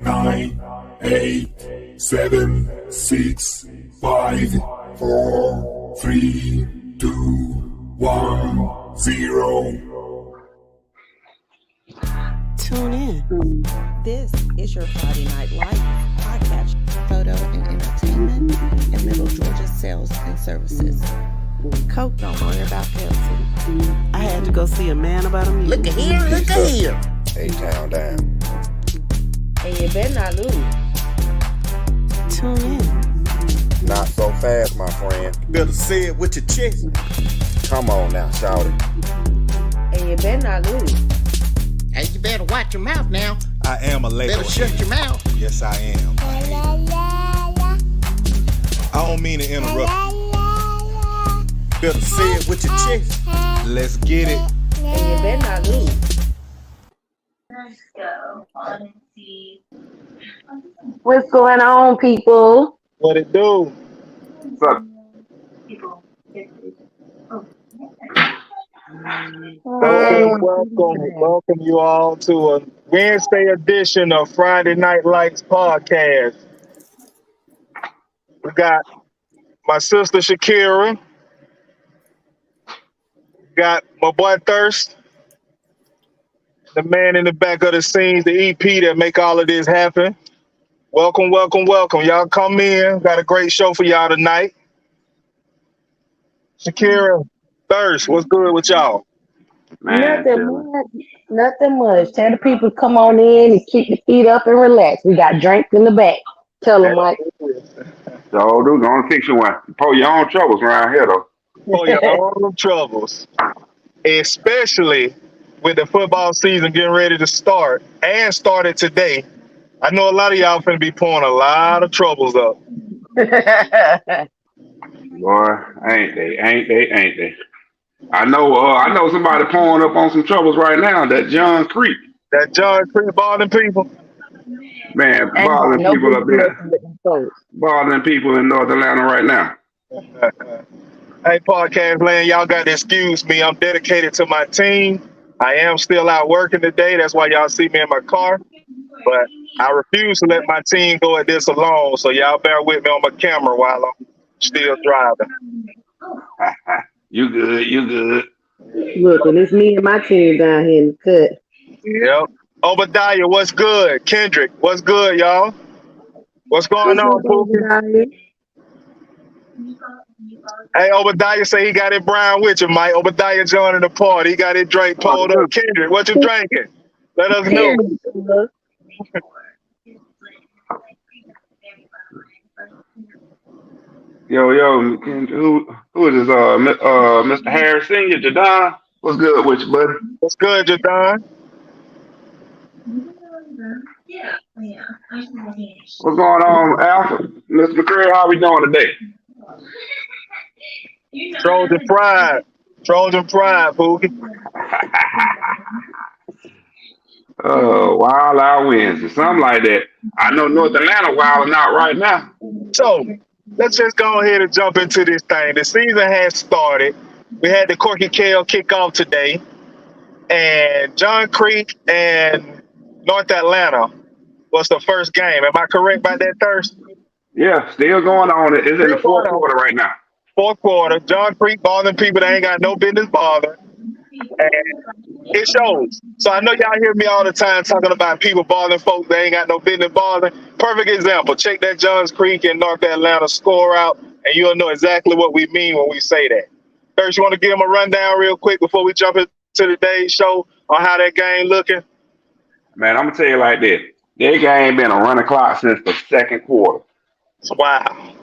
9, 8, 7, 6, 5, 4, 3, 2, 1, 0. Tune in. This is your Friday Night Lights podcast, photo and entertainment, and Middle Georgia sales and services. Coke, don't worry about Pepsi. I had to go see a man about a meeting. Look at here, look at here. A-Town down. Hey, you better not lose. Tune in. Not so fast, my friend. Better say it with your chest. Come on now, shout it. Hey, you better not lose. Hey, you better watch your mouth now. I am a Lego. Better shut your mouth. Yes, I am. I don't mean to interrupt. Better say it with your chest. Let's get it. Hey, you better not lose. Let's go on and see. What's going on, people? What it do? What's up? People. Welcome you all to a Wednesday edition of Friday Night Lights podcast. We got my sister Shakira, got my boy Thirst, the man in the back of the scenes, the EP that make all of this happen. Welcome. Y'all come in. Got a great show for y'all tonight. Shakira, Thirst, what's good with y'all? Man, Nothing much. Tell the people to come on in and keep your feet up and relax. We got drinks in the back. Tell them, Mike. so dude, gonna fix you one. Pull your own troubles around here, though. For your own troubles, especially with the football season getting ready to start and started today. I know a lot of y'all finna be pouring a lot of troubles up. Boy, ain't they? I know somebody pouring up on some troubles right now. That John Creek. That John Creek bothering people. Man, bothering people up there. Bothering people in North Atlanta right now. Hey, podcast land, y'all got to excuse me. I'm dedicated to my team. I am still out working today. That's why y'all see me in my car. But I refuse to let my team go at this alone. So y'all bear with me on my camera while I'm still driving. You good. Look, and it's me and my team down here in the cut. Yep. Obadiah, what's good? Kendrick, what's good, y'all? What's going on, Pookie? Hey, Obadiah say he got it brown with you, Mike. Obadiah joining the party. He got it drink pulled up. Kendrick, what you drinking? Let us know. Yo, who is this? Mr. Harris Senior, Jadon. What's good with you, buddy? What's good, Jadon? What's going on, Alpha? Mr. McCray, how we doing today? Trojan Pride, Pookie. Wild Out Wednesday, something like that. I know North Atlanta wilding out right now. So let's just go ahead and jump into this thing. The season has started. We had the Corky Kale kickoff today, and John Creek and North Atlanta was the first game. Am I correct by that, Thirst? Yeah, still going on. It's in the fourth quarter right now. Fourth quarter. John Creek bothering people that ain't got no business bothering. And it shows. So I know y'all hear me all the time talking about people bothering folks that ain't got no business bothering. Perfect example. Check that Johns Creek and North Atlanta score out, and you'll know exactly what we mean when we say that. First, you want to give them a rundown real quick before we jump into today's show on how that game looking? Man, I'm going to tell you like this. That game been a running clock since the second quarter. Wow.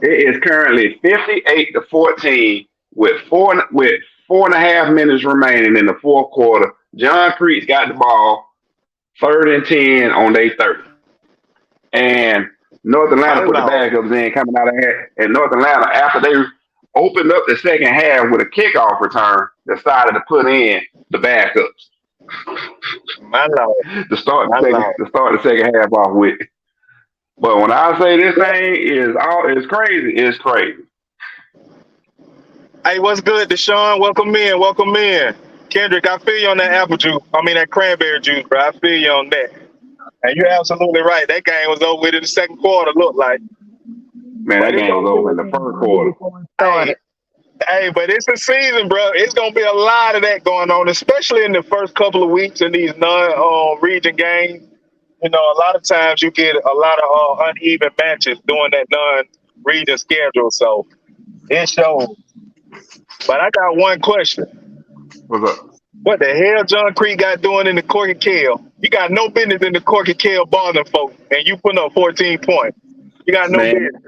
It is currently 58-14 with four and a half minutes remaining in the fourth quarter. John Creek's got the ball, 3rd and 10 on their 30. And North Atlanta put the backups in coming out of here. And North Atlanta, after they opened up the second half with a kickoff return, decided to put in the backups. My Lord. To start the second half off with. But when I say this thing is crazy, it's crazy. Hey, what's good, Deshaun? Welcome in. Kendrick, I feel you on that apple juice. I mean, that cranberry juice, bro. I feel you on that. And you're absolutely right. That game was over with in the second quarter, looked like. Man, that But it's game was gonna over in the first quarter. hey, hey, but it's a season, bro. It's gonna be a lot of that going on, especially in the first couple of weeks in these non region games. You know, a lot of times you get a lot of uneven matches during that non-region schedule. So it shows. But I got one question. What's up? What the hell John Creek got doing in the Corky Kale? You got no business in the Corky Kale bothering folks, and you putting up 14 points. You got no Man, business.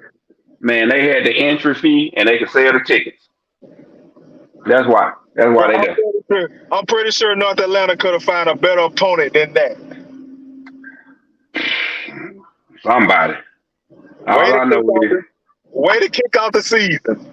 man, they had the entry fee and they could sell the tickets. That's why. That's Bro, why they done. I'm pretty sure North Atlanta could have found a better opponent than that. Somebody. Way All to I know kick off is the, way to kick off the season.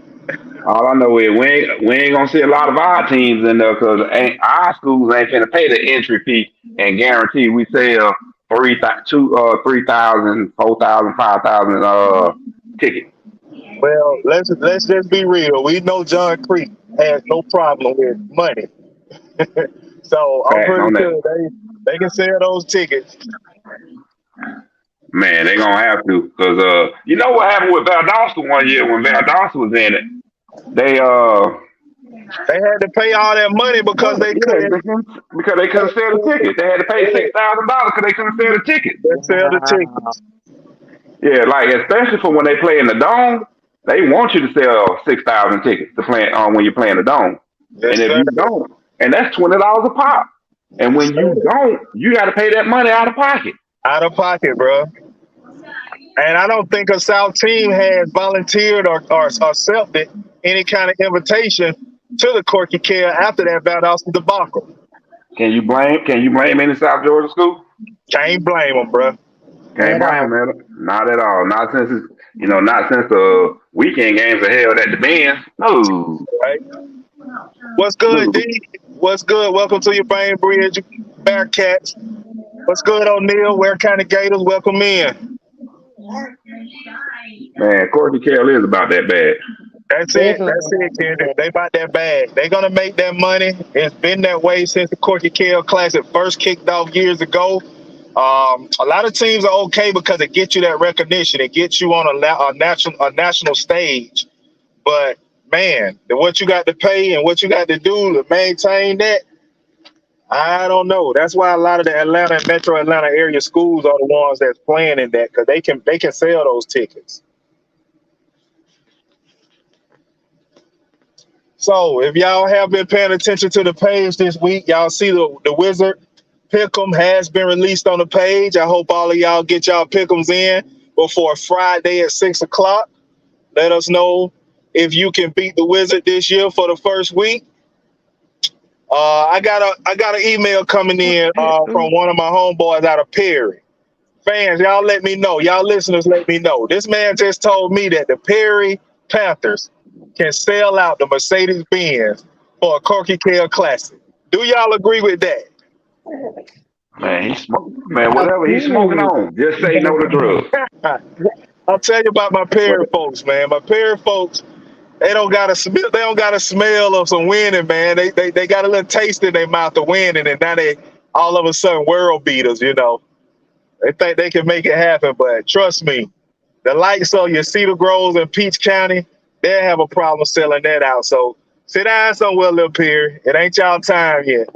all I know is we ain't gonna see a lot of our teams in there because our schools ain't finna pay the entry fee and guarantee we sell 3,000, 4,000, 5,000 tickets. Well, let's just be real. We know John Creek has no problem with money. So I'm Facts pretty on that. sure they can sell those tickets. Man, they gonna have to because you know what happened with Valdosta one year when Valdosta was in it. They They had to pay all that money because they yeah, couldn't because they couldn't sell the ticket. They had to pay $6,000 because they couldn't sell the ticket. sell the tickets. Yeah, like especially for when they play in the dome, they want you to sell 6,000 tickets to play on when you're playing the dome. Yes, And if sir. you don't, and that's $20 a pop. And when you don't, you got to pay that money out of pocket. Out of pocket, bro. And I don't think a South team has volunteered or accepted any kind of invitation to the Corky Care after that Valdosta debacle. Can you blame? Can you blame any South Georgia school? Can't blame them, bro. Can't At blame all. them. Not at all. Not since it's, not since the weekend games are held at the Benz. No, Right? What's good, no. D? What's good? Welcome to your Bain Bridge Bearcats. What's good, O'Neal? Where County Gators? Welcome in. Man, Courtney Carroll is about that bad. That's it. Definitely. That's it, Kendrick. They bought that bag. They're gonna make that money. It's been that way since the Corky Kell Classic first kicked off years ago. A lot of teams are okay because it gets you that recognition. It gets you on a national stage. But man, what you got to pay and what you got to do to maintain that, I don't know. That's why a lot of the Atlanta and Metro Atlanta area schools are the ones that's playing in that because they can sell those tickets. So if y'all have been paying attention to the page this week, y'all see the Wizard Pick'em has been released on the page. I hope all of y'all get y'all Pick'ems in before Friday at 6 o'clock. Let us know if you can beat the Wizard this year for the first week. I got an email coming in from one of my homeboys out of Perry. Fans, y'all let me know. Y'all listeners, let me know. This man just told me that the Perry Panthers can sell out the Mercedes Benz for a Corky Kell Classic. Do y'all agree with that? Man, man, whatever he's smoking on, just say no to drugs. I'll tell you about my Perry folks, man. My Perry folks, they don't got a smell of some winning, man. They got a little taste in their mouth of winning, and now they all of a sudden world beaters, you know. They think they can make it happen, but trust me, the likes of your Cedar Groves and Peach County, they'll have a problem selling that out. So sit down somewhere, little Perry. It ain't y'all time yet.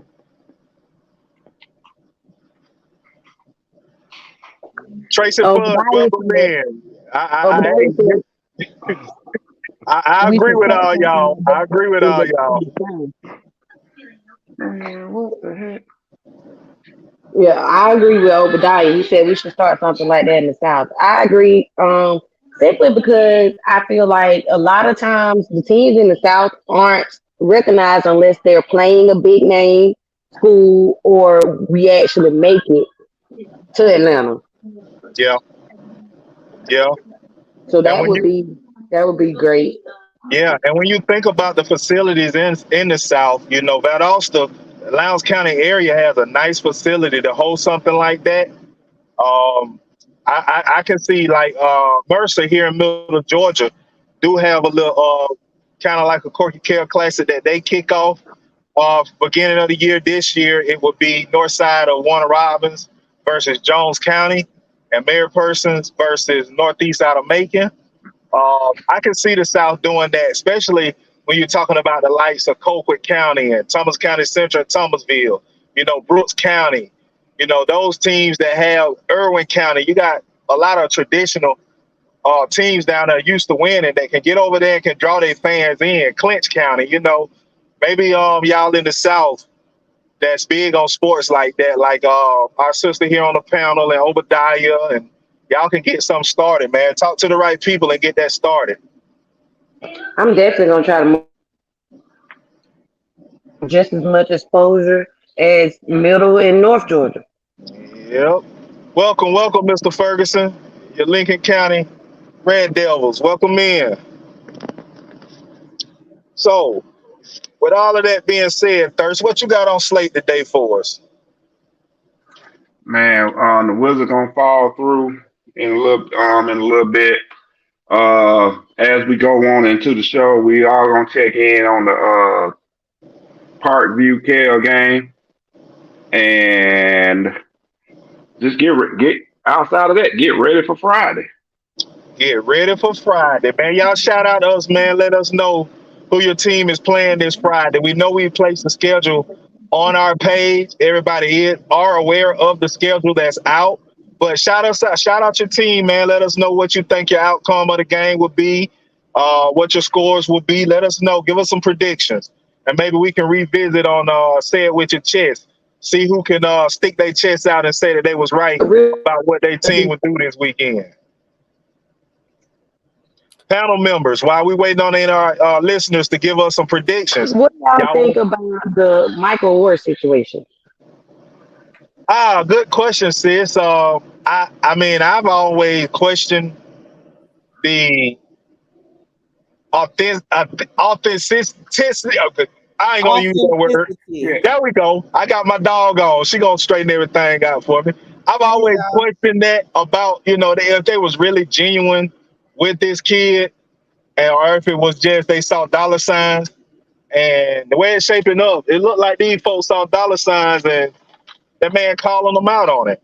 Tracy Bud, welcome in. I agree with all y'all. I agree with all y'all. What the heck? Yeah, I agree with Obadiah. He said we should start something like that in the South. I agree, simply because I feel like a lot of times the teams in the South aren't recognized unless they're playing a big name school or we actually make it to Atlanta. Yeah, yeah. So that would be great. Yeah, and when you think about the facilities in the South, you know, Valdosta, Lowndes County area has a nice facility to hold something like that. I can see like Mercer here in Middle Georgia do have a little kind of like a Corky Kell Classic that they kick off beginning of the year. This year it would be north side of Warner Robins. versus Jones County, and Mary Persons versus Northeast out of Macon. I can see the South doing that, especially when you're talking about the likes of Colquitt County and Thomas County Central and Thomasville, Brooks County, those teams that have Irwin County. You got a lot of traditional teams down there used to winning that can get over there and can draw their fans in. Clinch County, maybe y'all in the South that's big on sports like that, like our sister here on the panel and Obadiah, and y'all can get something started, man. Talk to the right people and get that started. I'm definitely gonna try to move just as much exposure as Middle and North Georgia. Yep. Welcome, Mr. Ferguson, your Lincoln County Red Devils. Welcome in. So, with all of that being said, Thirst, what you got on slate today for us? Man, the Wizards gonna fall through in a little bit. As we go on into the show, we are gonna check in on the Parkview Kell game, and just get outside of that, get ready for Friday. Get ready for Friday, man. Y'all shout out us, man. Let us know who your team is playing this Friday. We know we placed the schedule on our page. Everybody are aware of the schedule that's out. But shout out your team, man. Let us know what you think your outcome of the game will be, what your scores will be. Let us know. Give us some predictions. And maybe we can revisit on say it with your chest. See who can stick their chest out and say that they was right about what their team would do this weekend. Panel members, while we waiting on our listeners to give us some predictions. What do y'all think about the Michael Ward situation? Good question, sis. I mean, I've always questioned the authenticity. I ain't gonna use that word. Yeah. There we go. I got my dog on. She gonna straighten everything out for me. I've always questioned that about if they was really genuine with this kid, or if it was just they saw dollar signs. And the way it's shaping up, it looked like these folks saw dollar signs and that man calling them out on it.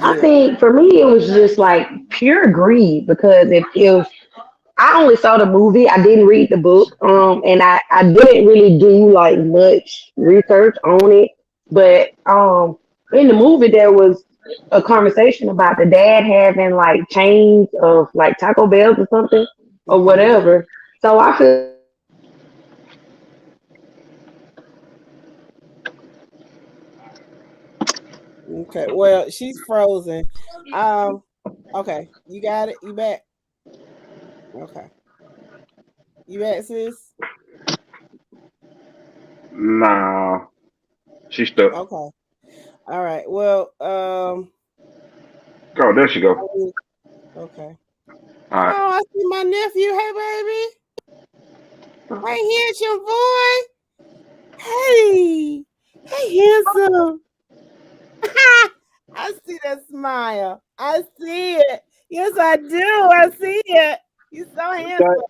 I think for me it was just like pure greed because if I only saw the movie, I didn't read the book, and I didn't really do like much research on it. But in the movie there was a conversation about the dad having like chains of like Taco Bells or something or whatever. So I feel Okay. Well, she's frozen. Okay. You got it. You back. Okay. You back, sis? Nah, she's stuck. Okay. All right. Well, Oh, there she go. okay. All right. Oh, I see my nephew. Hey, baby. Hey, handsome boy. Hey. Hey, handsome. I see that smile. I see it. Yes, I do. I see it. You're so handsome.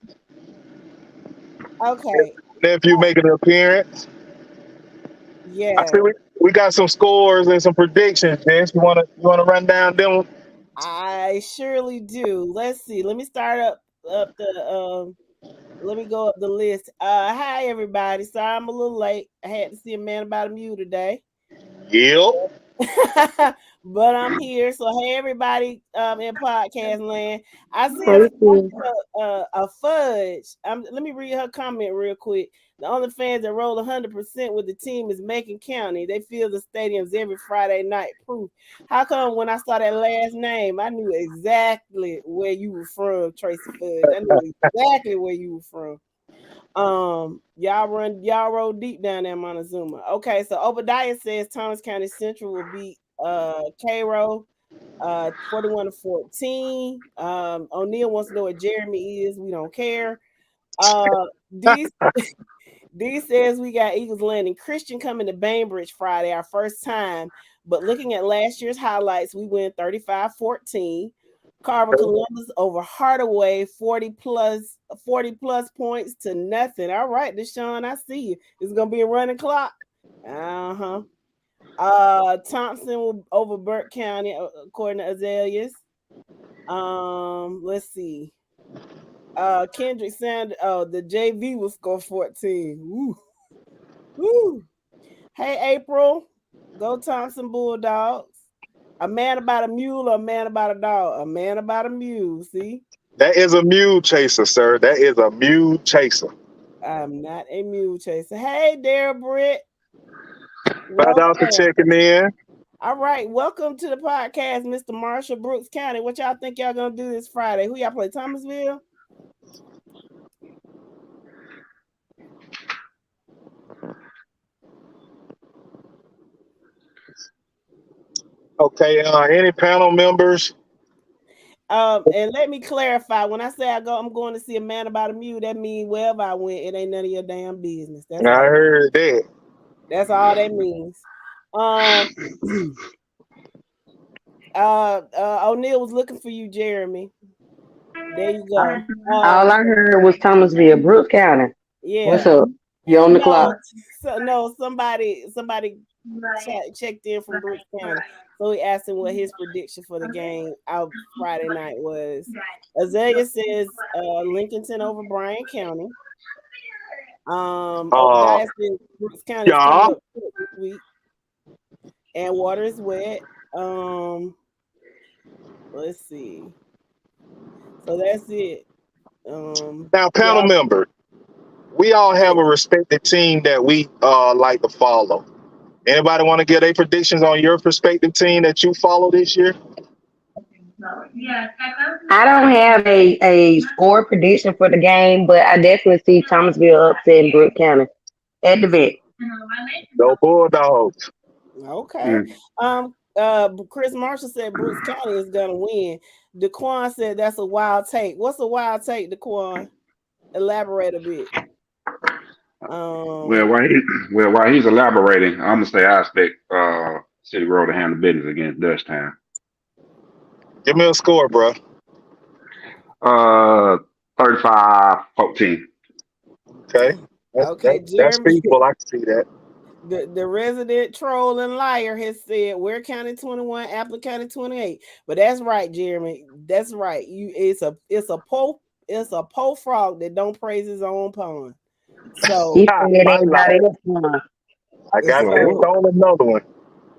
Okay. Nephew making an appearance. Yeah. I see we got some scores and some predictions, Jess. You wanna run down them? I surely do. Let's see. Let me start up the let me go up the list. Hi everybody. Sorry I'm a little late. I had to see a man about a mule today. Yep. But I'm here. So hey everybody in podcast land. I see a fudge. Let me read her comment real quick. The only fans that roll 100% with the team is Macon County. They fill the stadiums every Friday night. Proof. How come when I saw that last name, I knew exactly where you were from, Tracy Fudge. I knew exactly where you were from. Y'all roll deep down there, Montezuma. Okay, so Obadiah says Thomas County Central will beat Cairo 41-14. O'Neill wants to know what Jeremy is. We don't care. D says we got Eagles Landing Christian coming to Bainbridge Friday, our first time. But looking at last year's highlights, we win 35-14. Carver Columbus over Hardaway, 40 plus points to nothing. All right, Deshaun, I see you. It's gonna be a running clock. Thompson over Burke County, according to Azaleas. Let's see. Kendrick Sanders. Oh, the JV will score 14. Woo. Woo. Hey, April. Go Thompson Bulldogs. A man about a mule or a man about a dog? A man about a mule. See? That is a mule chaser, sir. That is a mule chaser. I'm not a mule chaser. Hey, there, Britt. Shout out for checking in. All right, welcome to the podcast, Mr. Marshall, Brooks County. What y'all think y'all gonna do this Friday? Who y'all play? Thomasville? Okay, any panel members? And let me clarify. When I say I'm going to see a man about a mule, that means wherever I went, it ain't none of your damn business. I heard that. That's all that means. O'Neal was looking for you, Jeremy. There you go. All I heard was Thomasville, Brooks County. Yeah. What's up? You on the clock? Somebody checked in from Brooks County. So he asked him what his prediction for the game out Friday night was. Azalea says Lincolnton over Bryan County. Obadiah says Brooks County is coming up this week. And water is wet. Let's see. So that's it. Now, panel member, we all have a respected team that we like to follow. Anybody want to give their predictions on your respective team that you follow this year? I don't have a score prediction for the game, but I definitely see Thomasville upsetting Brooks County at the vet. Go Bulldogs. Okay. Chris Marshall said Brooks County is gonna win. DeQuan said that's a wild take. What's a wild take, DeQuan? Elaborate a bit. While he's elaborating, I'm gonna say I expect City Road to handle business against Dutchtown. Give me a score, bro. 35-14. Okay. That's people. I can see that. The resident troll and liar has said Ware County 21, Apple County 28. But that's right, Jeremy. That's right. It's a po frog that don't praise his own pond. So I got on another one.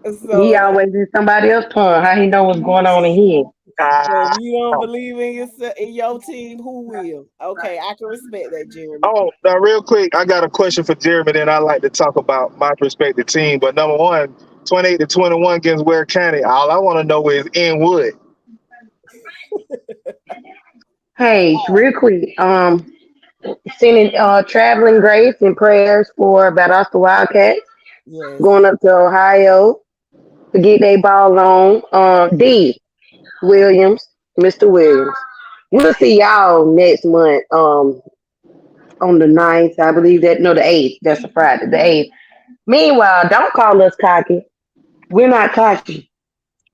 So, he always in somebody else's pond. How he know what's going on in here? So if you don't believe in your team, who will? Okay, I can respect that, Jeremy. Oh, now real quick, I got a question for Jeremy. Then I like to talk about my respective team. But number one, 28-21 against Ware County. All I want to know is Inwood. Hey, real quick, sending traveling grace and prayers for Valdosta Wildcats going up to Ohio to get their ball on. D. Williams, Mr. Williams. We'll see y'all next month on the 9th. I believe the 8th. That's a Friday, the 8th. Meanwhile, don't call us cocky. We're not cocky.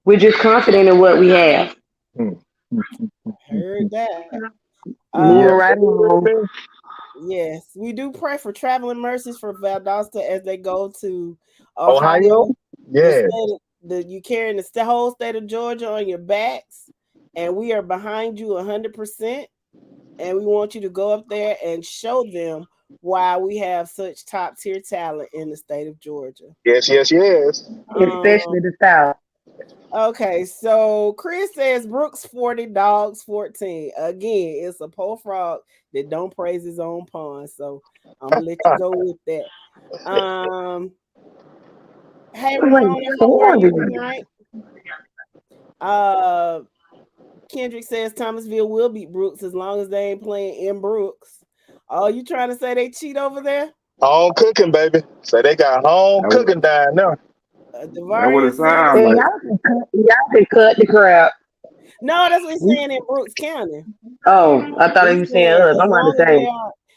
We're just confident in what we have. Heard that. Moving right along. Yes, we do pray for traveling mercies for Valdosta as they go to Ohio. Yeah. You carrying the whole state of Georgia on your backs, and we are behind you 100%. And we want you to go up there and show them why we have such top tier talent in the state of Georgia. Yes. Especially the South. Okay, so Chris says Brooks 40, Dogs 14. Again, it's a po frog that don't praise his own pond. So I'm gonna let you go with that. Hey, Ramona, how are you tonight? Kendrick says Thomasville will beat Brooks as long as they ain't playing in Brooks. Oh, you trying to say they cheat over there? Home cooking, baby. So they got home cooking down there. Y'all can cut the crap. No, that's what he's saying in Brooks County. Oh, I thought he was saying us. I'm about to say.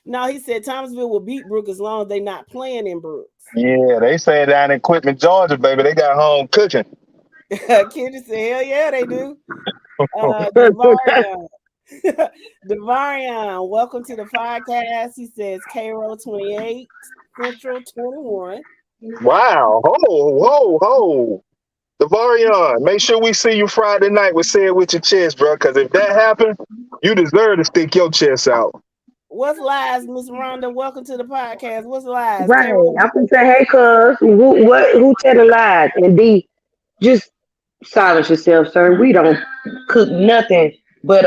No, he said Thomasville will beat Brooks as long as they're not playing in Brooks. Yeah, they say down in Quitman, Georgia, baby, they got home cooking. Kendrick said, hell yeah, they do. Devarion, welcome to the podcast. He says Cairo 28, Central 21. Wow. Ho. Devarion, make sure we see you Friday night with Say It With Your Chest, bro. Because if that happened, you deserve to stick your chest out. What's lies, Miss Rhonda? Welcome to the podcast. What's lies? Right. I'm gonna say, hey, cuz, who telling lies? And D, just silence yourself, sir. We don't cook nothing but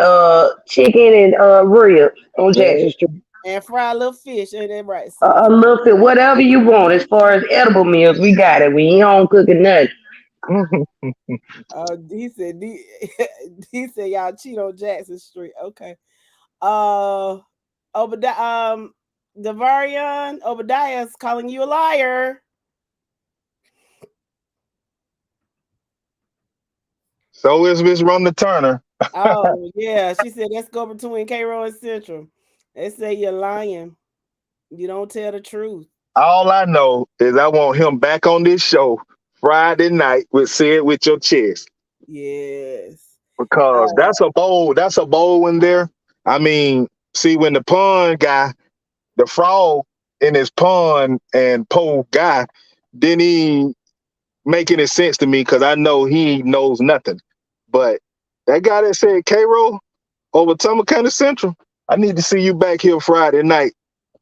chicken and ribs on Jackson Street. And fry a little fish, ain't that right, A sis? little bit, whatever you want as far as edible meals, we got it. We ain't home cooking nothing. He said he said y'all cheat on Jackson Street. Okay. Obadiah, Devarion, Obadiah is calling you a liar. So is Miss Rhonda Turner. Oh yeah, she said let's go between Cairo and Central. They say you're lying. You don't tell the truth. All I know is I want him back on this show Friday night with Say It With Your Chest. Yes. Because that's a bold one there. I mean, see, when the pond guy, the frog in his pond and pole guy, didn't he make any sense to me because I know he knows nothing. But that guy that said K-Roll over Tama County Central, I need to see you back here Friday night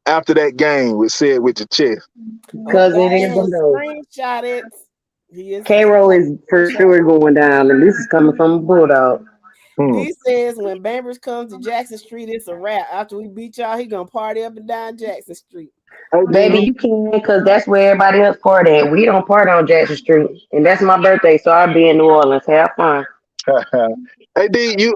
after that game with Say It With Your Chest. Because it is a no. Screenshot it. K-Roll is for sure going down, and this is coming from a Bulldog. D says when Bambers comes to Jackson Street, it's a wrap. After we beat y'all, he gonna party up and down Jackson Street. Baby, you can, because that's where everybody else party at. We don't party on Jackson Street, and that's my birthday, so I'll be in New Orleans. Have fun. Hey D, you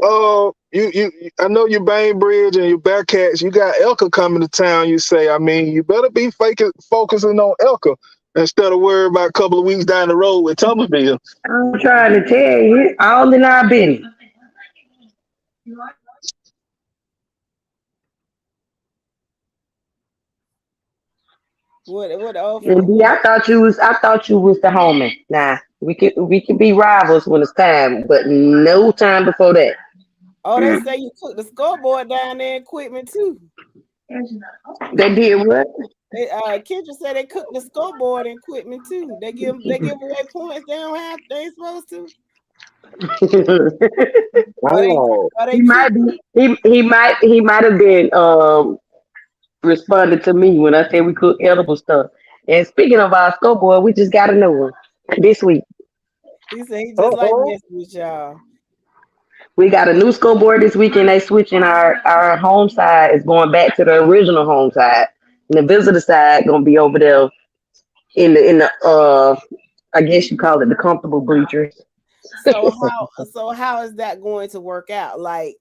I know you Bainbridge and you Bearcats. You got Elka coming to town. You say, I mean, you better be focusing on Elka instead of worrying about a couple of weeks down the road with Thomasville. I'm trying to tell you, all in our business. What And I thought you was the homie. Nah, we could be rivals when it's time, but no time before that. Oh, they say you took the scoreboard down there equipment too. They did what? Kendra said they cooked the scoreboard equipment too. They give away points they don't have. They ain't supposed to. He might have been responded to me when I said we cook edible stuff. And speaking of our scoreboard, we just got a new one this week. He said he just like messing with y'all. We got a new scoreboard this week, and they switching our home side is going back to the original home side, and the visitor side gonna be over there in the I guess you call it the comfortable bleachers. So how is that going to work out? Like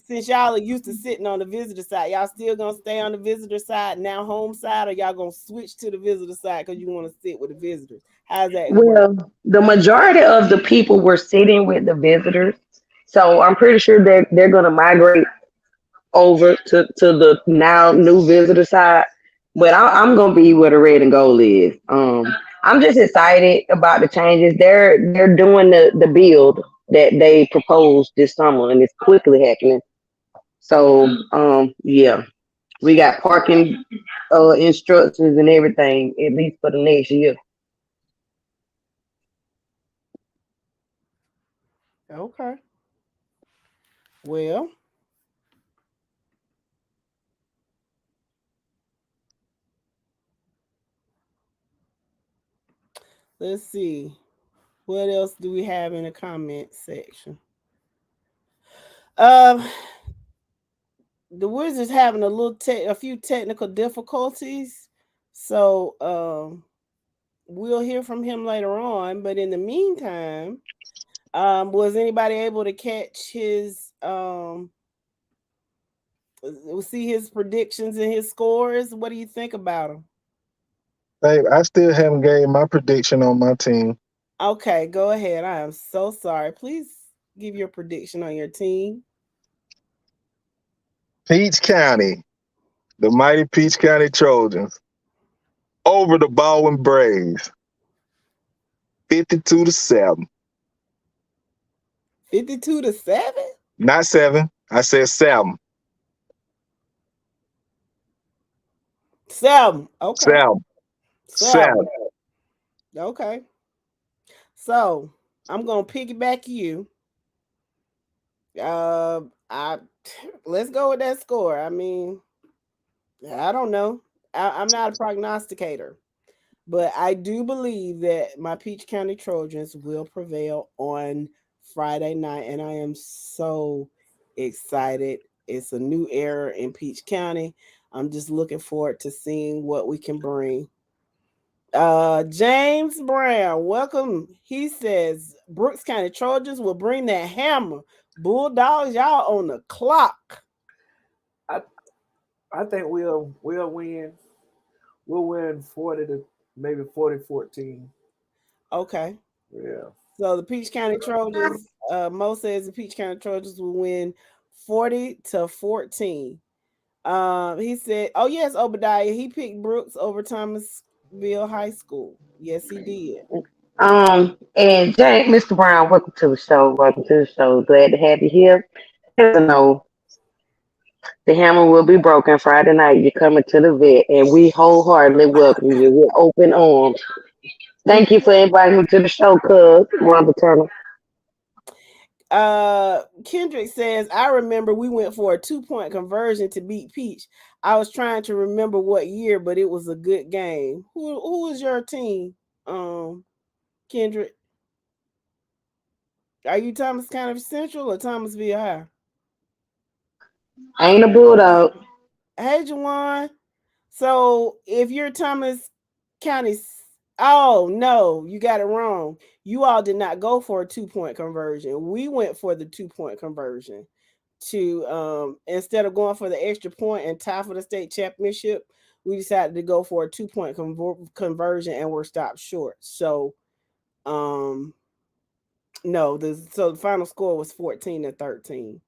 since y'all are used to sitting on the visitor side, y'all still gonna stay on the visitor side now, home side, or y'all gonna switch to the visitor side because you want to sit with the visitors? How's that? Well, the majority of the people were sitting with the visitors, so I'm pretty sure they're gonna migrate over to the now new visitor side. But I'm gonna be where the red and gold is. I'm just excited about the changes. They're doing the build that they proposed this summer, and it's quickly happening. So yeah, we got parking instructions and everything at least for the next year. Okay. Well. Let's see. What else do we have in the comment section? The Wizards having a few technical difficulties, so we'll hear from him later on. But in the meantime, was anybody able to catch his see his predictions and his scores? What do you think about him? Babe, I still haven't gave my prediction on my team. Okay, go ahead. I am so sorry. Please give your prediction on your team. Peach County, the mighty Peach County Trojans, over the Baldwin Braves, 52-7. 52-7? Not 7. I said 7. 7. Okay. 7. 7. Okay. So I'm gonna piggyback you. Let's go with that score. I mean, I don't know. I'm not a prognosticator, but I do believe that my Peach County Trojans will prevail on Friday night, and I am so excited. It's a new era in Peach County. I'm just looking forward to seeing what we can bring. James Brown, welcome. He says Brooks County Trojans will bring that hammer. Bulldogs, y'all on the clock. I think we'll win. We'll win 40 to maybe 40-14. Okay. Yeah. So the Peach County Trojans, Mo says the Peach County Trojans will win 40-14. He said, oh yes, Obadiah, he picked Brooks over Thomasville High School. Yes, he did. And James, Mr. Brown, welcome to the show. Welcome to the show. Glad to have you here. As you know, the hammer will be broken Friday night. You're coming to the vet, and we wholeheartedly welcome you with open arms. Thank you for inviting me to the show, cuz, Rhonda Turner. Kendrick says, I remember we went for a 2-point conversion to beat Peach. I was trying to remember what year, but it was a good game. Who is your team, Kendrick? Are you Thomas County Central or Thomasville High? I ain't a bulldog. Hey, Jawan. So if you're Thomas County, oh no, you got it wrong. You all did not go for a 2-point conversion. We went for the 2-point conversion to instead of going for the extra point and tie for the state championship. We decided to go for a 2-point conversion and we're stopped short. So no, so the final score was 14-13.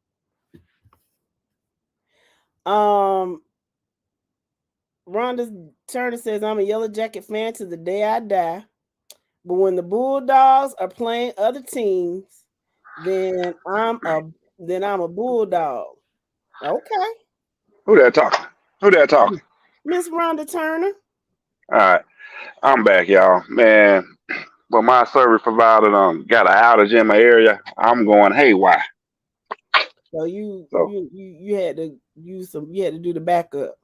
Rhonda Turner says, I'm a Yellow Jacket fan to the day I die. But when the Bulldogs are playing other teams, then I'm a Bulldog. Okay. Who that talking? Miss Rhonda Turner. All right, I'm back, y'all. Man, but my service provider got an outage in my area. I'm going haywire. So you So, had to you had to do the backup.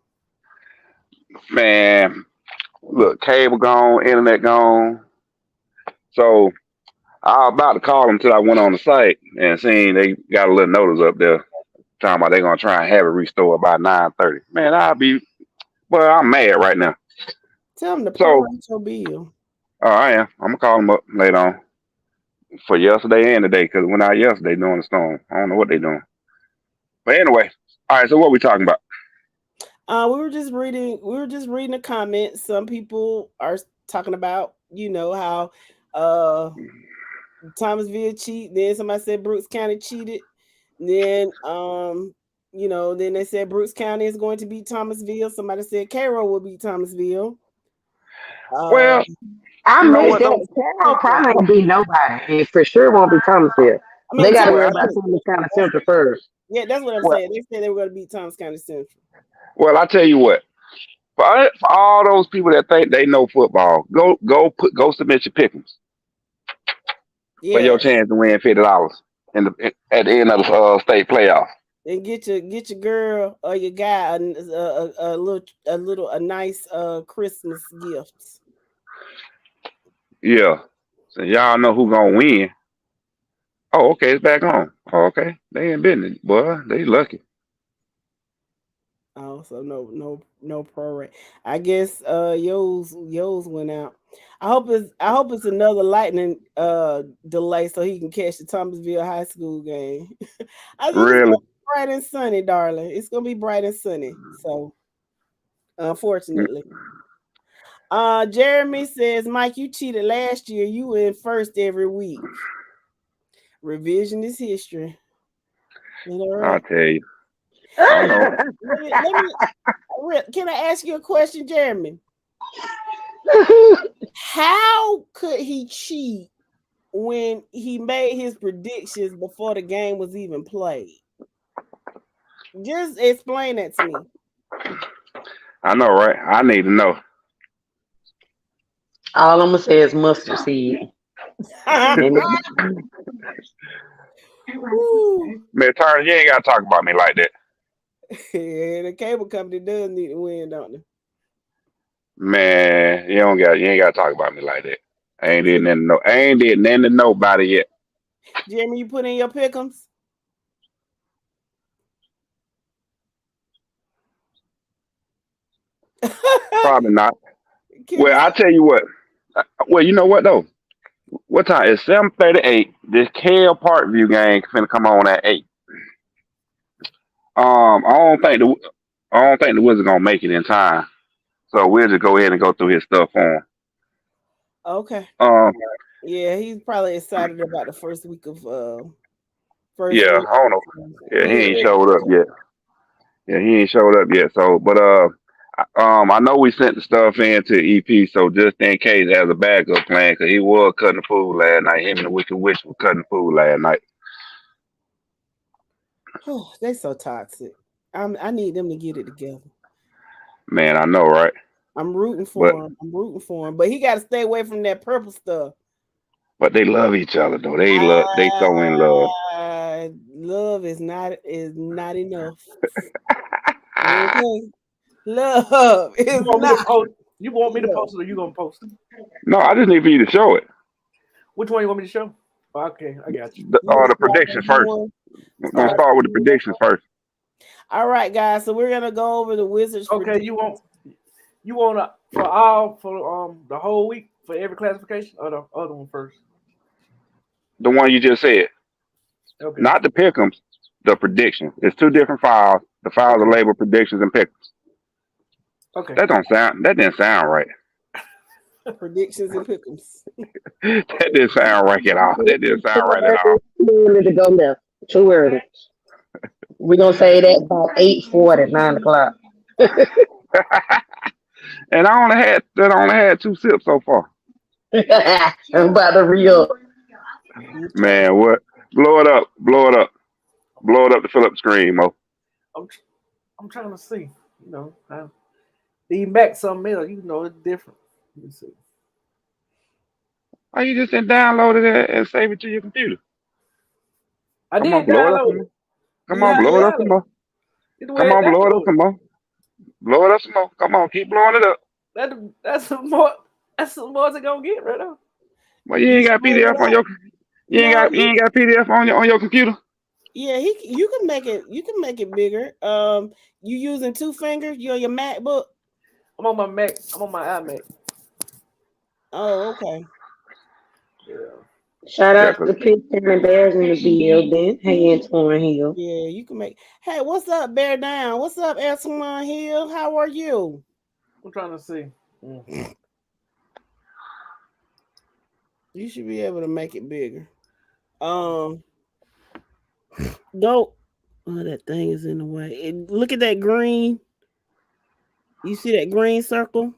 man, look, cable gone, internet gone. So I was about to call them until I went on the site and seen they got a little notice up there talking about they're gonna try and have it restored by 9:30. Man, well, I'm mad right now. Tell them to So, prorate your bill. I am. I'm gonna call them up later on for yesterday and today because went out yesterday during the storm. I don't know what they're doing. But anyway, all right. So what we talking about? We were just reading the comments. Some people are talking about, how Thomasville cheat. Then somebody said Brooks County cheated. Then then they said Brooks County is going to beat Thomasville. Somebody said Cairo will beat Thomasville. Well, I you know missed what that. though? Carroll probably ain't beat nobody. It for sure won't be Thomasville. I mean, They got to worry Well, about Thomas County Central first. yeah, that's what I'm well, saying. They said they were going to beat Thomas County Central. well, I tell you what. For all those people that think they know football, go submit your pickings for your Yeah, chance to win $50 at the end of the state playoff. and get your girl or your guy a nice Christmas gift. Yeah, so y'all know who gonna win. Oh, okay, it's back on. Oh, okay, they in business, boy. They lucky. Oh, so no prorate. I guess yo's went out. I hope it's another lightning delay so he can catch the Thomasville High School game. I think it's Really? gonna be bright and sunny, darling. It's gonna be bright and sunny. So unfortunately. Jeremy says, Mike, you cheated last year. You win first every week. Revision is history. I'll tell you. I know. Can I ask you a question, Jeremy? How could he cheat when he made his predictions before the game was even played? Just explain that to me. I know, right? I need to know. All I'm gonna say is mustard seed. And Woo. Man, Turner, you ain't gotta talk about me like that. Yeah, the cable company does need to win, don't they? Man, you ain't gotta talk about me like that. I ain't did nothing to nobody yet. Jeremy, you put in your pick'ems? Probably not. Kendra Well, I tell you what. Well, you know what though? What time? It's 7:38. This Kale Parkview game finna come on at 8. I don't think the Wizards gonna make it in time. So we'll just go ahead and go through his stuff on. Okay. Um, Yeah, he's probably excited about the first week of first yeah, week. I don't know. Yeah, he ain't showed up yet. Yeah, he ain't showed up yet. So, but I know we sent the stuff in to EP. So just in case, as a backup plan, because he was cutting the food last night. Him and the Wicked Witch were cutting the food last night. Oh, they so toxic. I need them to get it together. Man, I know, right? I'm rooting But for him. I'm rooting for him, but he got to stay away from that purple stuff. but they love each other though. They so in love. Love is not enough. Okay, love You is want me not. to post? You want me to enough. post it, or you gonna post it? No, I just need for you to show it. Which one you want me to show? Okay, I got you. The predictions first. We're gonna start with the predictions first. All right, guys. So we're gonna go over the Wizards. Okay, you want for the whole week for every classification, or the other one first? The one you just said. Okay. Not the pick'ems, the predictions. It's two different files. The files are labeled predictions and pick'ems. Okay. That didn't sound right. Predictions and pick'ems. That didn't sound right at all. That didn't sound right at all. too early to go left. Too early. We're gonna say that about 8:40, 9 o'clock. And I only had 2 sips so far. I'm about to re-up. Man, what? Blow it up. Blow it up. Blow it up to fill up the screen, Mo. I'm trying to see. You know, the Mac something else. You know, it's different. Let me see. Why you just didn't download it and save it to your computer? I Come did on, blow it up download some it. more. Come on, blow it up some more. Come on, blow it up some more. Blow it up some more. Come on, keep blowing it up. That's some more. That's some more to go get right now. Well, you ain't got PDF on your. You ain't got PDF on your computer. Yeah, you can make it. You can make it bigger. You using 2 fingers? You on your MacBook? I'm on my Mac. I'm on my iMac. Oh, okay. Yeah. Shout out to the Pittsburgh and Bears in the building. Hey, Antoine Hill. Yeah, you can make. Hey, what's up, Bear Down? What's up, Antoine Hill? How are you? I'm trying to see. You should be able to make it bigger. Go. Oh, that thing is in the way. Look at that green. You see that green circle?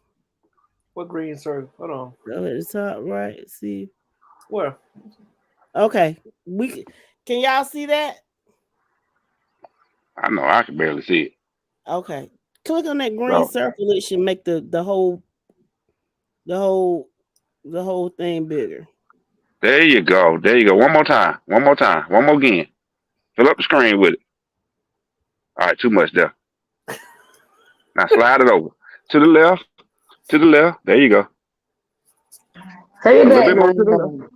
What green circle? Hold on. Go at the top right. See. Where? Okay. Can y'all see that? I know I can barely see it. Okay. Click on that green circle. It should make the whole thing bigger. There you go. There you go. One more time. One more again. Fill up the screen with it. All right, too much there. Now slide it over. To the left. To the left. There you go. Say a little bit more to the left.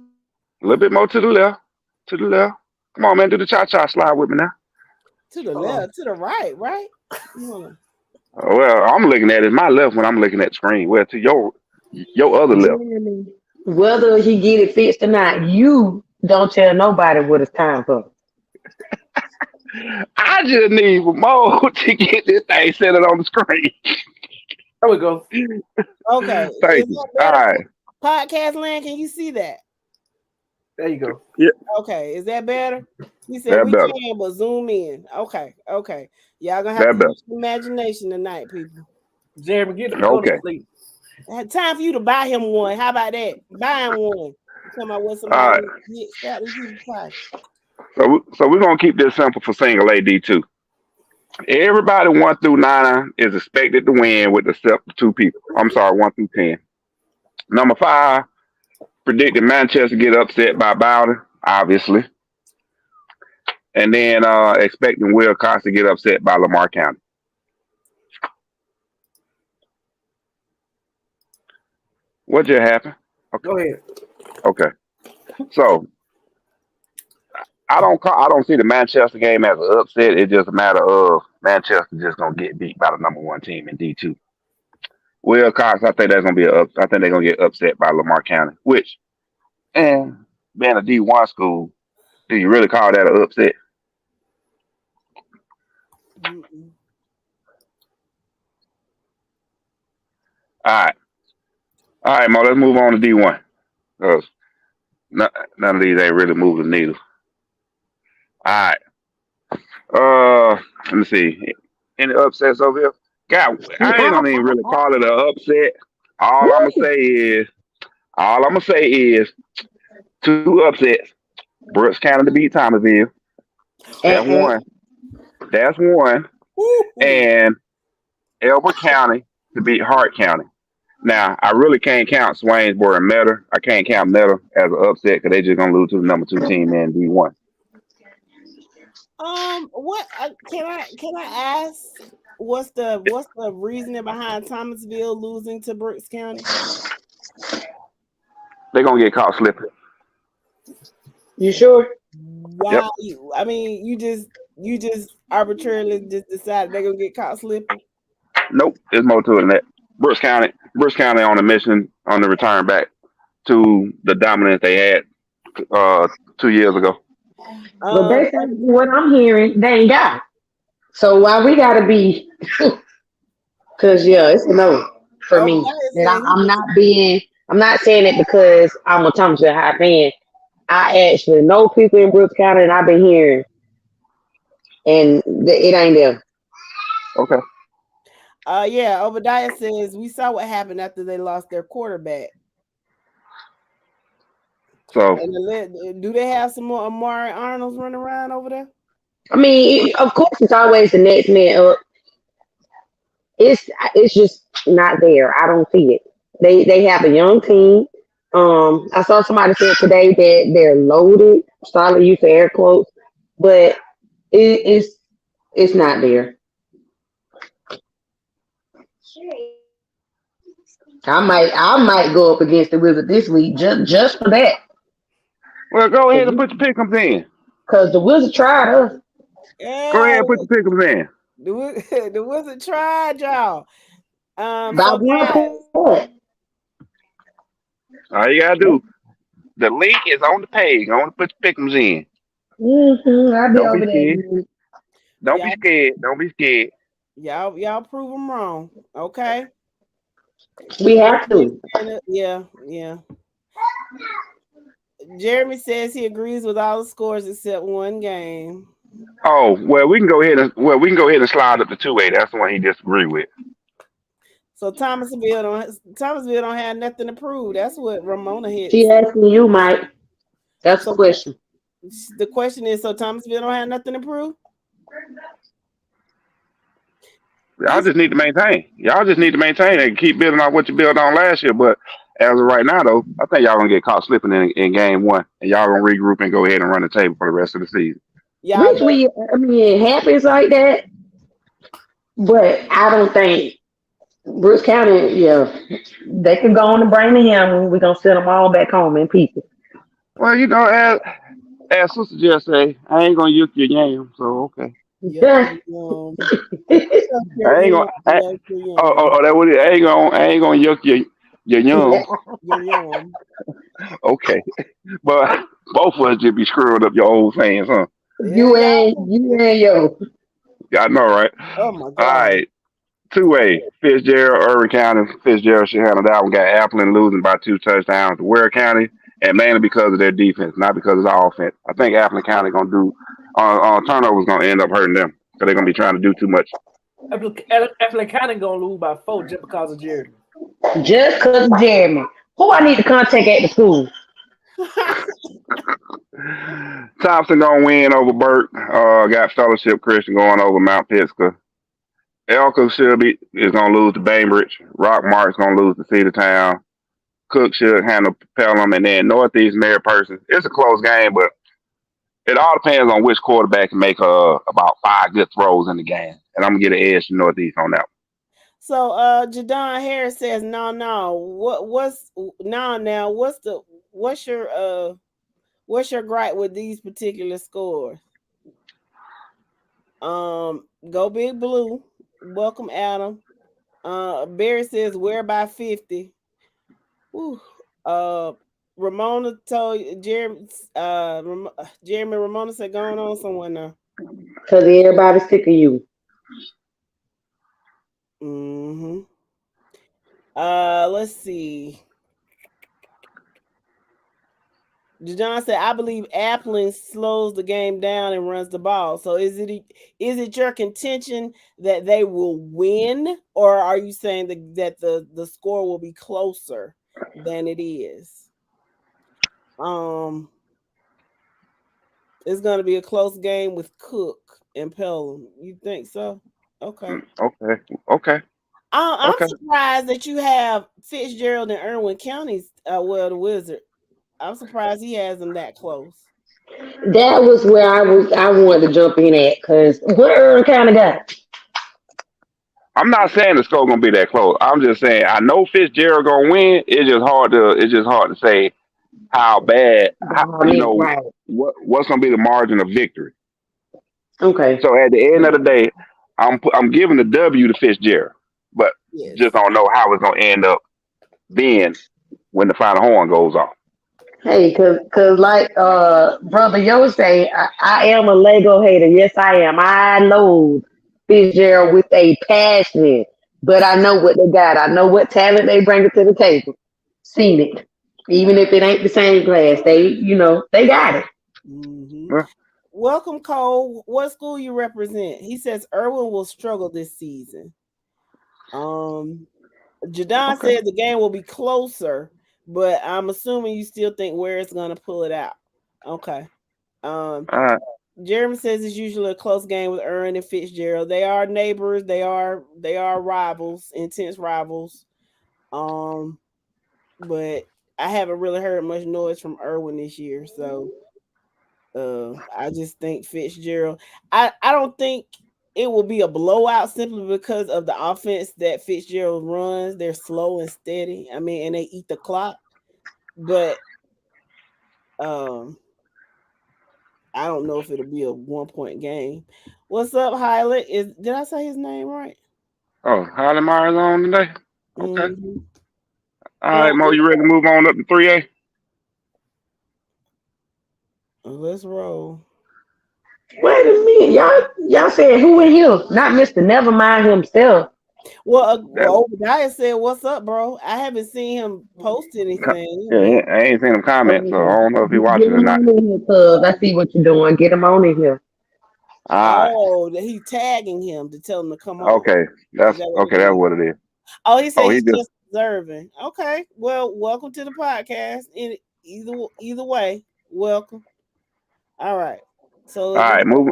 A little bit more to the left. To the left. Come on, man. Do the cha-cha slide with me now. To the left. To the right, right? Well, I'm looking at it. My left when I'm looking at the screen. Well, to your other left. Whether he get it fixed or not, you don't tell nobody what it's time for. I just need Mo to get this thing set on the screen. There we go. Okay. Thank you. All right. Podcast land, can you see that? There you go. Yeah. Okay. Is that better? He said that we better. Can, but zoom in. Okay. Okay. Y'all gonna have to use imagination tonight, people. Jeremy, get go to sleep. Time for you to buy him one. How about that? Buy him one. Talking about what somebody So we're gonna keep this simple for single AD too. Everybody 1 through 9 is expected to win with the except 2 people. I'm sorry, 1 through 10. Number 5, predicted Manchester get upset by Bowden, obviously. And then expecting Wilcox to get upset by Lamar County. What just happened? Go ahead. Okay. So I don't see the Manchester game as an upset. It's just a matter of Manchester just gonna get beat by the number 1 team in D2. Wilcox, I think that's gonna be I think they're gonna get upset by Lamar County, which, and being a D1 school, do you really call that an upset? Mm-mm. All right, Mo. Let's move on to D1 because none of these ain't really moving the needle. All right. Let me see. Any upsets over here? God, I ain't gonna even really call it an upset. All I'm gonna say is 2 upsets. Brooks County to beat Thomasville. That's one. That's one. And Elbert County to beat Hart County. Now, I really can't count Swainsboro and Metter. I can't count Metter as an upset because they just gonna lose to the number 2 team in D1. What can I ask? What's the reasoning behind Thomasville losing to Brooks County? They're gonna get caught slipping. You sure? Wow. Yep. I mean, you just arbitrarily just decided they're gonna get caught slipping. Nope, there's more to it than that. Brooks County on a mission on the return back to the dominance they had 2 years ago. But based on what I'm hearing, they ain't got it. So why we gotta be? Because it's a no for me. And I'm not saying it because I'm a Thomasville High fan. I actually know people in Brooks County, and I've been hearing, and it ain't there. Okay. Yeah, Obadiah says we saw what happened after they lost their quarterback. So, do they have some more Amari Arnolds running around over there? I mean, of course, it's always the next man up. It's just not there. I don't see it. They have a young team. I saw somebody say today that they're loaded. Solid use of air quotes, but it's not there. I might go up against the Wizards this week just for that. Well, go ahead and put your pick'ems in. Cause the Wizards tried us. Yeah, go ahead and put your pick'ems in. The Wizard tried y'all. By one point. All you gotta do. The link is on the page. I want to put your pick'ems in. I'll be over there. Don't be scared. Don't be scared. Y'all prove them wrong. Okay. We have to. Yeah. Jeremy says he agrees with all the scores except one game. Oh, well, we can go ahead and slide up to 2-8. That's the one he disagreed with. So Thomasville don't have nothing to prove. That's what Ramona hit. She asking you, Mike. That's the question. The question is, so Thomasville don't have nothing to prove? Y'all just need to maintain and keep building on what you built on last year. But as of right now, though, I think y'all gonna get caught slipping in game 1, and y'all gonna regroup and go ahead and run the table for the rest of the season. Which it happens like that, but I don't think Brooks County, they can go on to Birmingham. We're gonna send them all back home in pieces. Well, as Sister just say, I ain't gonna yuck your yam, so okay. Yeah. I ain't gonna yuck your yum. Okay, but both of us just be screwing up your old fans, huh? You and yo. I know, right? Oh my God! All right, 2-way. Fitzgerald, Irvin County. Fitzgerald should handle that one. Got Appleton losing by 2 touchdowns to Ware County, and mainly because of their defense, not because of our offense. I think Appleton County gonna do turnovers gonna end up hurting them because they're gonna be trying to do too much. Appleton County gonna lose by 4 just because of Jeremy. Just because of Jeremy. Who I need to contact at the school? Thompson gonna win over Burke. Got Fellowship Christian going over Mount Pisgah. Elko is gonna lose to Bainbridge. Rockmark's gonna lose to Cedartown. Cook should handle Pelham, and then Northeast Mary Person. It's a close game, but it all depends on which quarterback can make about 5 good throws in the game, and I'm gonna get an edge to Northeast on that. So Jadon Harris says, no. What's your gripe with these particular scores? Go Big Blue. Welcome, Adam. Barry says, where by 50? Whew. Ramona told Jeremy Ramona said, going on somewhere now. Because everybody's sick of you. Mm-hmm. Let's see. John said, I believe Appling slows the game down and runs the ball. So is it your contention that they will win, or are you saying that the score will be closer than it is? It's going to be a close game with Cook and Pelham. You think so? Okay. Okay. I'm surprised that you have Fitzgerald and Irwin counties. The Wizard. I'm surprised he has them that close. That was where I wanted to jump in at, because what Irwin kind of got? I'm not saying the score gonna be that close. I'm just saying I know Fitzgerald gonna win. It's just hard to say how bad. Right. What's gonna be the margin of victory. Okay. So at the end of the day, I'm giving the W to Fitzgerald, but just don't know how it's gonna end up being when the final horn goes off. Hey, cause like brother Yo say, I am a Lego hater. Yes, I am. I loathe Fitzgerald with a passion, but I know what they got. I know what talent they bring to the table. Seen it, even if it ain't the same class. They got it. Mm-hmm. Yeah. Welcome, Cole. What school you represent? He says Irwin will struggle this season. Jadon said the game will be closer, but I'm assuming you still think where it's going to pull it out. Okay. Jeremy says it's usually a close game with Irwin and Fitzgerald. They are neighbors. They are rivals, intense rivals. But I haven't really heard much noise from Irwin this year, so I just think Fitzgerald. I don't think it will be a blowout simply because of the offense that Fitzgerald runs. They're slow and steady. I mean, and they eat the clock. But I don't know if it'll be a 1-point game. What's up, Highland? Did I say his name right? Oh, Highland Myers on today? Okay. Mm-hmm. All right, Mo, you ready to move on up to 3A? Let's roll. Wait a minute, y'all said who in here? Not Mr. Nevermind himself. Well, Obadiah said, "What's up, bro?" I haven't seen him post anything. Yeah, I ain't seen him comment, so I don't know if he watches or not. I see what you're doing. Get him on in here. Oh, that he's tagging him to tell him to come on. Okay, that's what it is. Oh, he said he's just observing. Okay, well, welcome to the podcast. Either way, welcome. All right, so all right, moving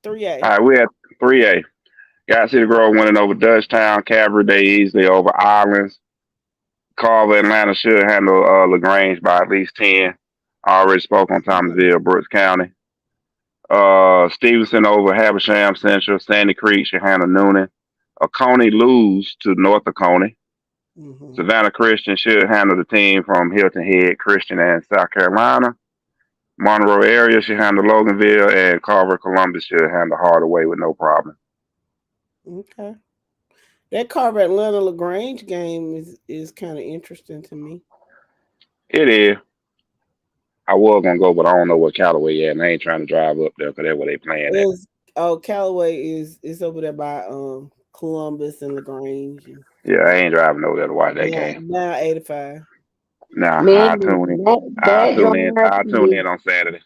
3A. All right, we at 3A. Got City Grove winning over Dutchtown. Cavalry Day easily over Islands. Carver, Atlanta should handle LaGrange by at least 10. I already spoke on Thomasville, Brooks County. Stevenson over Havisham Central. Sandy Creek should handle Noonan. Oconee lose to North Oconee. Mm-hmm. Savannah Christian should handle the team from Hilton Head, Christian, and South Carolina. Monroe area should handle Loganville, and Carver Columbus should handle Hardaway with no problem. Okay. That Carver Atlanta LaGrange game is kind of interesting to me. It is. I was gonna go, but I don't know what Callaway at, and I ain't trying to drive up there because that's where they playing at. Callaway is over there by Columbus and LaGrange. Yeah, I ain't driving over there to watch that game. Now 85. Nah, I'll tune in. I'll tune in on Saturday.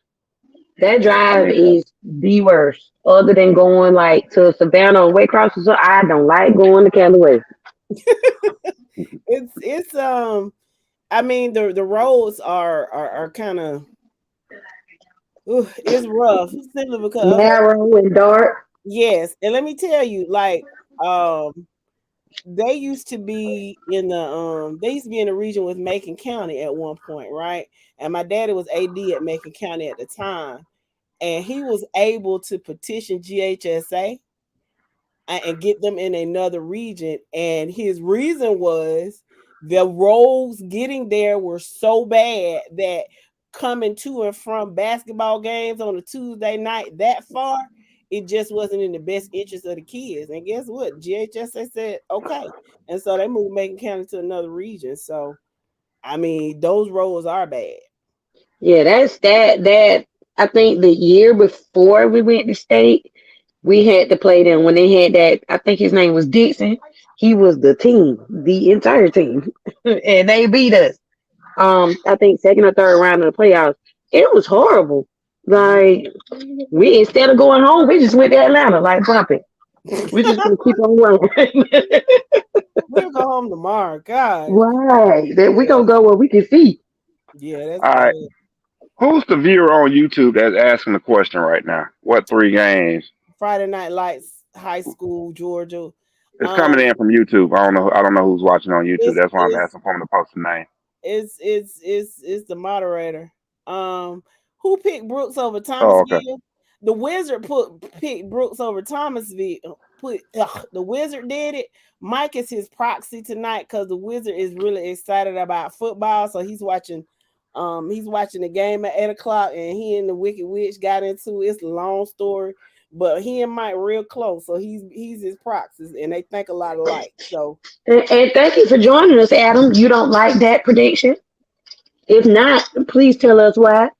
That drive is the worst. Other than going like to Savannah and Waycross, so I don't like going to Callaway. It's I mean the roads are kind of it's rough simply because narrow and dark. Yes, and let me tell you, like they used to be in the region with Macon County at one point, right? And my daddy was AD at Macon County at the time, and he was able to petition GHSA and get them in another region. And his reason was the roads getting there were so bad that coming to and from basketball games on a Tuesday night that far, it just wasn't in the best interest of the kids. And guess what? GHSA said, okay. And so they moved Macon County to another region. So, I mean, those roads are bad. Yeah, that's that. I think the year before we went to state, we had to play them when they had that. I think his name was Dixon. He was the team, the entire team, and they beat us. I think second or third round of the playoffs. It was horrible. Like we instead of going home, we just went to Atlanta, like bumping. We just gonna keep on running. We'll go home tomorrow. God. Right. That we gonna go where we can see. Yeah, that's All right. bad. Who's the viewer on YouTube that's asking the question right now? What 3 games? Friday Night Lights, high school, Georgia. It's coming in from YouTube. I don't know who's watching on YouTube. It's That's why I'm it's asking for them to post the name. it's the moderator. Who picked Brooks over Oh, okay. Thomasville? The Wizard picked Brooks over Thomasville. The Wizard did it. Mike is his proxy tonight because the Wizard is really excited about football, so he's watching the game at 8:00, and he and the Wicked Witch got into it. It's a long story, but he and Mike real close, so he's his proxies, and they think a lot alike. So, And thank you for joining us, Adam. You don't like that prediction? If not, please tell us why.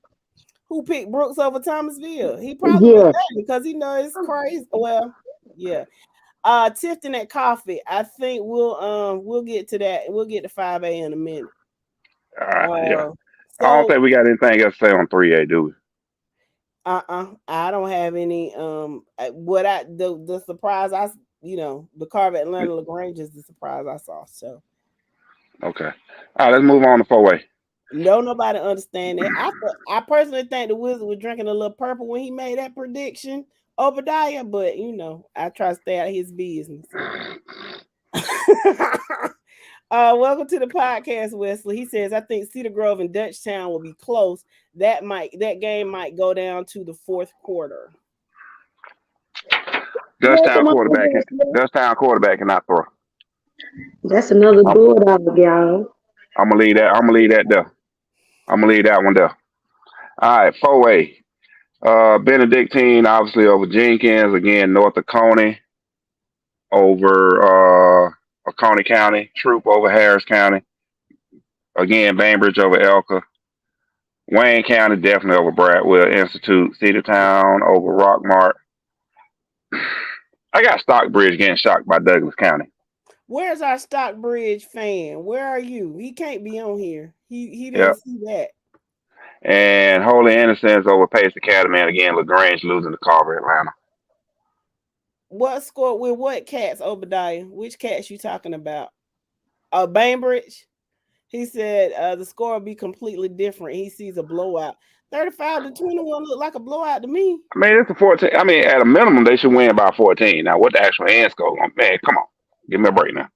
who picked Brooks over Thomasville? He probably Yeah. would because he knows it's crazy. Well, yeah. Tifton at Coffee. I think we'll get to that. We'll get to 5A in a minute. Yeah. I So don't think we got anything else to say on 3A, do we? I don't have any the surprise the Carver Atlanta LaGrange is the surprise I saw. So Okay. All right, let's move on to 4A. nobody understand that. I personally think the Wizard was drinking a little purple when he made that prediction, Obadiah, but I try to stay out of his business. Welcome to the podcast, Wesley. He says, I think Cedar Grove and Dutchtown will be close. That game might go down to the fourth quarter. Dutchtown quarterback cannot throw. That's another bulldog, y'all. I'm gonna leave that there. I'm gonna leave that one there. All right, 4A. Benedictine obviously over Jenkins. Again, North of Coney over Coney County. Troop over Harris County. Again, Bainbridge over Elka. Wayne County definitely over Bradwell Institute. Cedartown over Rockmart. I got Stockbridge getting shocked by Douglas County. Where's our Stockbridge fan? Where are you? He can't be on here. He didn't see that. And Holy Innocents over Pace Academy, and again LaGrange losing to Carver Atlanta. What score with what cats, Obadiah? Which cats you talking about? Bainbridge. He said the score will be completely different. He sees a blowout. 35-21 look like a blowout to me. I mean, it's a 14. I mean, at a minimum, they should win by 14. Now, what the actual end score? Man, come on. Give me a break now.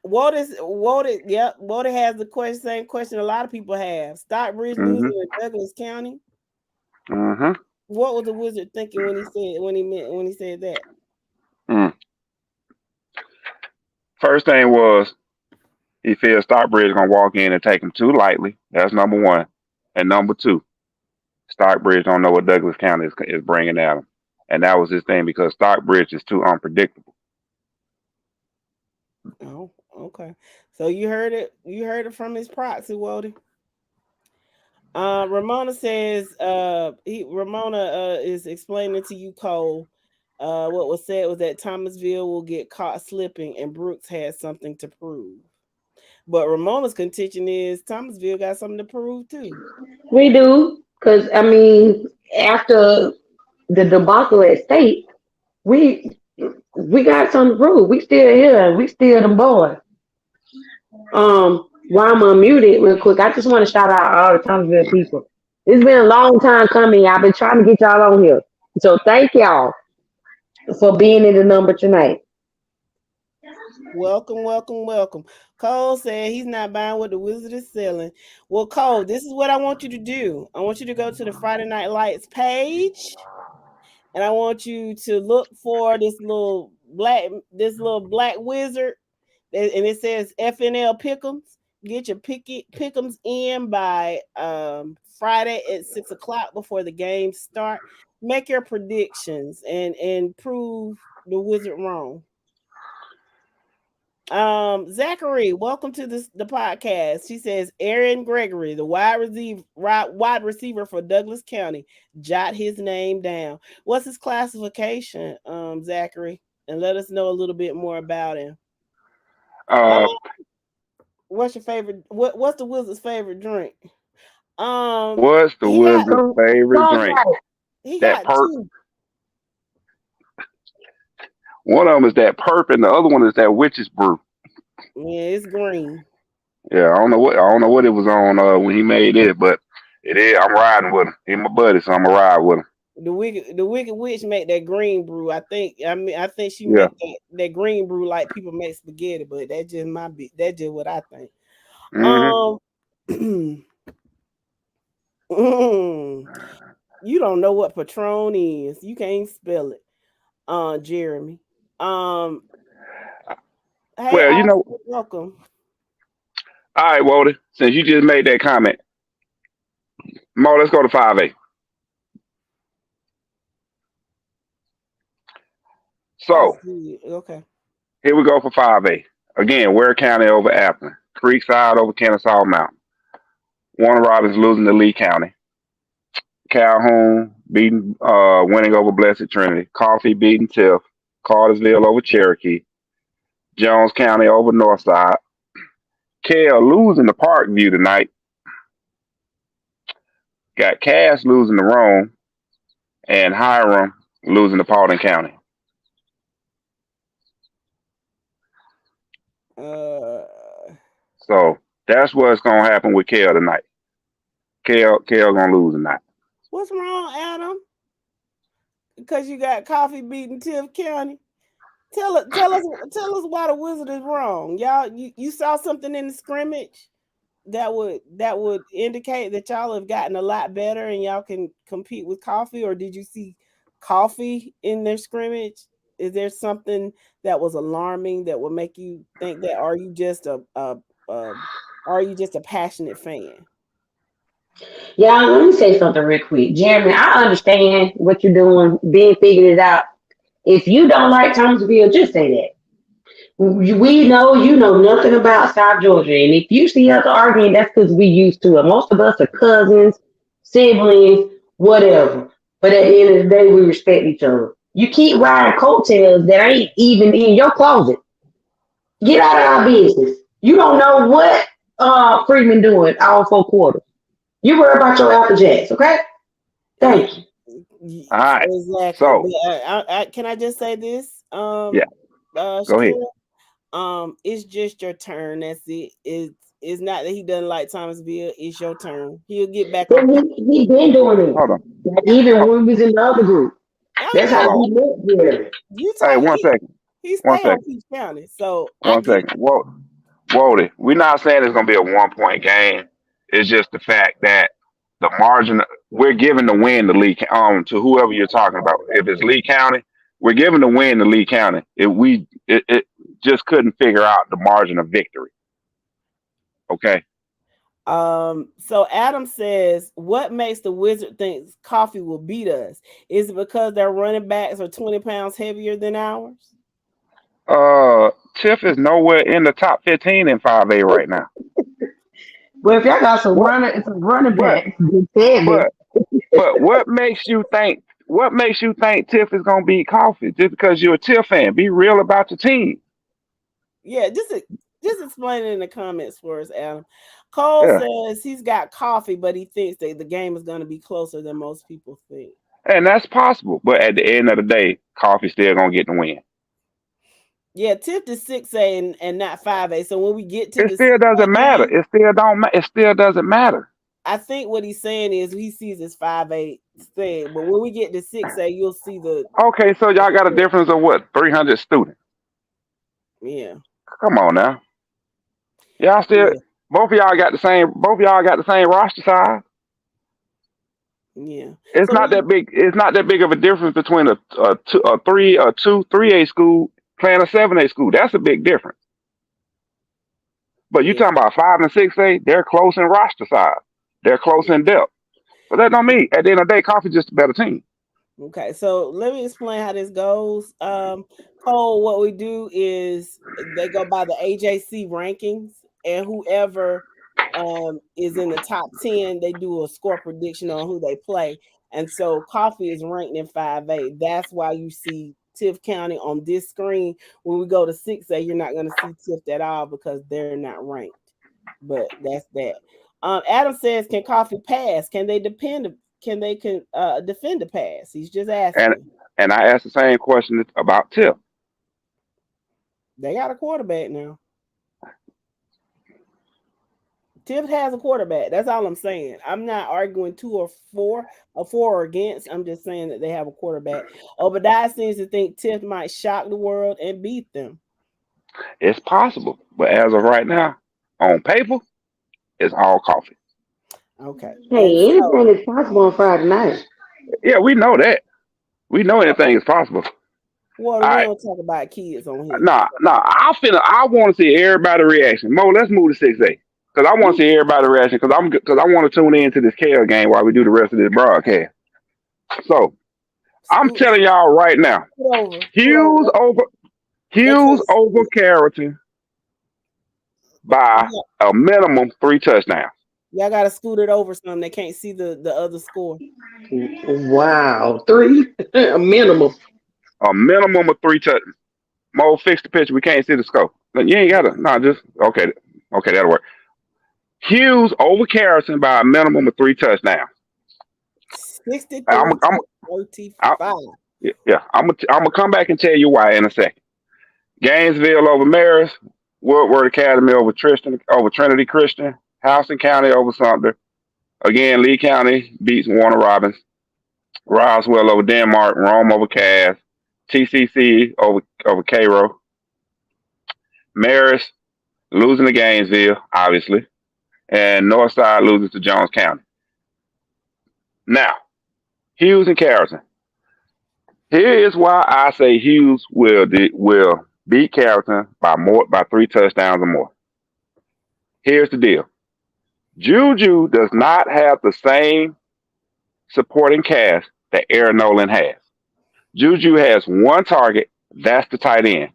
Walter has the same question a lot of people have. Stockbridge losing in Douglas County. Mm-hmm. What was the Wizard thinking when he said that? First thing was he feels Stockbridge gonna walk in and take him too lightly. That's number one. And number two, Stockbridge don't know what Douglas County is bringing at him. And that was his thing because Stockbridge is too unpredictable. Oh, okay. So you heard it. You heard it from his proxy, Waldy. Ramona says Ramona is explaining to you, Cole. What was said was that Thomasville will get caught slipping and Brooks has something to prove. But Ramona's contention is Thomasville got something to prove too. We do, because I mean, after the debacle at state, we got something to prove. We still here. We still them boys. While I'm unmuted real quick, I just want to shout out all the Thomasville people. It's been a long time coming. I've been trying to get y'all on here. So thank y'all for being in the number tonight. Welcome. Cole said he's not buying what the Wizard is selling. Well, Cole, this is what I want you to do. I want you to go to the Friday Night Lights page, and I want you to look for this little black wizard, and it says FNL Pick'ems. Get your pick'ems in by Friday at 6:00 before the games start. Make your predictions and prove the Wizard wrong. Zachary, welcome to the podcast. She says Aaron Gregory, the wide receiver for Douglas County. Jot his name down. What's his classification, Zachary? And let us know a little bit more about him. What's your favorite? What's the Wizard's favorite drink? What's the Wizard's favorite drink? He got two. One of them is that perp, and the other one is that witch's brew. Yeah, it's green. Yeah, I don't know what it was on when he made it, but it is. I'm riding with him. He's my buddy, so I'm gonna ride with him. The wicked witch make that green brew. I think she make that green brew like people make spaghetti, but that's just that's just what I think. Mm-hmm. You don't know what Patron is. You can't spell it. Jeremy. Hey, well, welcome. All right, Walter. Since you just made that comment, Mo, let's go to 5A. So, okay. Here we go for 5A. Again, Ware County over Appleton. Creekside over Kennesaw Mountain. Warner Robins losing to Lee County. Calhoun winning over Blessed Trinity. Coffee beating Tiff. Cartersville over Cherokee. Jones County over Northside. Kell losing to Parkview tonight. Got Cass losing to Rome. And Hiram losing to Paulding County. So that's what's gonna happen with Kell tonight. Kell gonna lose tonight. What's wrong, Adam? Because you got coffee beating Tiff County. Tell us why the Wizard is wrong. Y'all, you saw something in the scrimmage that would indicate that y'all have gotten a lot better and y'all can compete with coffee, or did you see coffee in their scrimmage? Is there something that was alarming that would make you think that? Are you just a passionate fan? Yeah, let me say something real quick. Jeremy, I understand what you're doing, being figured it out. If you don't like Thomasville, just say that. We know you know nothing about South Georgia. And if you see us arguing, that's because we used to it. Most of us are cousins, siblings, whatever. But at the end of the day, we respect each other. You keep riding coattails that ain't even in your closet. Get out of our business. You don't know what Freeman doing all 4 quarters. You worry about your Apple Jacks, okay? Thank you. All right. Exactly. So, can I just say this? Yeah. Go ahead. It's just your turn. That's it. It's not that he doesn't like Thomasville. It's your turn. He'll get back on. He been doing it. Hold on. Even when we was in the other group. That's how he looked there. Hey, 1 second. He's staying on Peach County. So 1 second. Whoa, we're not saying it's gonna be a 1-point game. It's just the fact that the margin we're giving the win to Lee to whoever you're talking about. If it's Lee County, we're giving the win to Lee County. It just couldn't figure out the margin of victory. Okay. So Adam says, what makes the Wizard think coffee will beat us? Is it because their running backs are 20 pounds heavier than ours? Tiff is nowhere in the top 15 in 5A right now. Well, if y'all got some running backs, but what makes you think Tiff is gonna beat Coffee just because you're a Tiff fan? Be real about your team. Yeah, just explain it in the comments for us, Adam. Cole says he's got Coffee, but he thinks that the game is going to be closer than most people think. And that's possible, but at the end of the day, Coffee's still gonna get the win. Yeah, Tiff is 6A and not 5A. So when we get to it still doesn't matter. It still doesn't matter. I think what he's saying is he sees his 5A thing, but when we get to 6A, you'll see the. Okay, so y'all got a difference of what, 300 students? Yeah. Come on now. Y'all still Yeah, both of y'all got the same roster size. yeah. It's So not we that big. It's not that big of a difference between a two, 3A school playing a 7A school. That's a big difference. But you yeah. talking about 5 and 6A, they're close in roster size. They're close in depth. But that don't mean at the end of the day, Coffee's just a better team. Okay, so let me explain how this goes. Cole, what we do is they go by the AJC rankings, and whoever is in the top 10, they do a score prediction on who they play. And so Coffee is ranked in 5A. That's why you see Tiff County on this screen. When we go to 6A, you're not going to see Tiff at all because they're not ranked. But that's that. Adam says, can Coffee pass? Can they defend the pass? He's just And asking. and I asked the same question about Tip. They got a quarterback now. Tibbs has a quarterback. That's all I'm saying. I'm not arguing 2 or 4 or against. I'm just saying that they have a quarterback. Obadiah seems to think Tibbs might shock the world and beat them. It's possible, but as of right now, on paper, it's all Coffee. Okay. And Hey, so, anything is possible on Friday night. Yeah, we know that. We know anything is possible. well, All we right. don't talk about kids on here. Nah. I want to see everybody reaction. Mo, let's move to 6A because I want to see everybody reaction because I want to tune into this KL game while we do the rest of this broadcast. So I'm Scoot telling y'all right now, over. Hughes over They can't Hughes see over it. Carrollton by a minimum 3 touchdowns. Y'all got to scoot it over some. They can't see the other score. Wow, 3 a minimum. A minimum of 3 touchdowns. Mo, fix the picture. We can't see the scope. You ain't gotta. Nah, just okay. Okay, that'll work. Hughes over Carrollton by a minimum of 3 touchdowns. 63 I'm, 35. yeah, I'm gonna come back and tell you why in a second. Gainesville over Marist, Woodward Academy over Trinity Christian, Houston County over Sumter. Again, Lee County beats Warner Robins. Roswell over Denmark, Rome over Cass, TCC over Cairo. Marist losing to Gainesville, obviously, and Northside loses to Jones County. Now, Hughes and Carrollton. Here is why I say Hughes will beat Carrollton by 3 touchdowns or more. Here's the deal. Juju does not have the same supporting cast that Aaron Nolan has. Juju has one target, that's the tight end.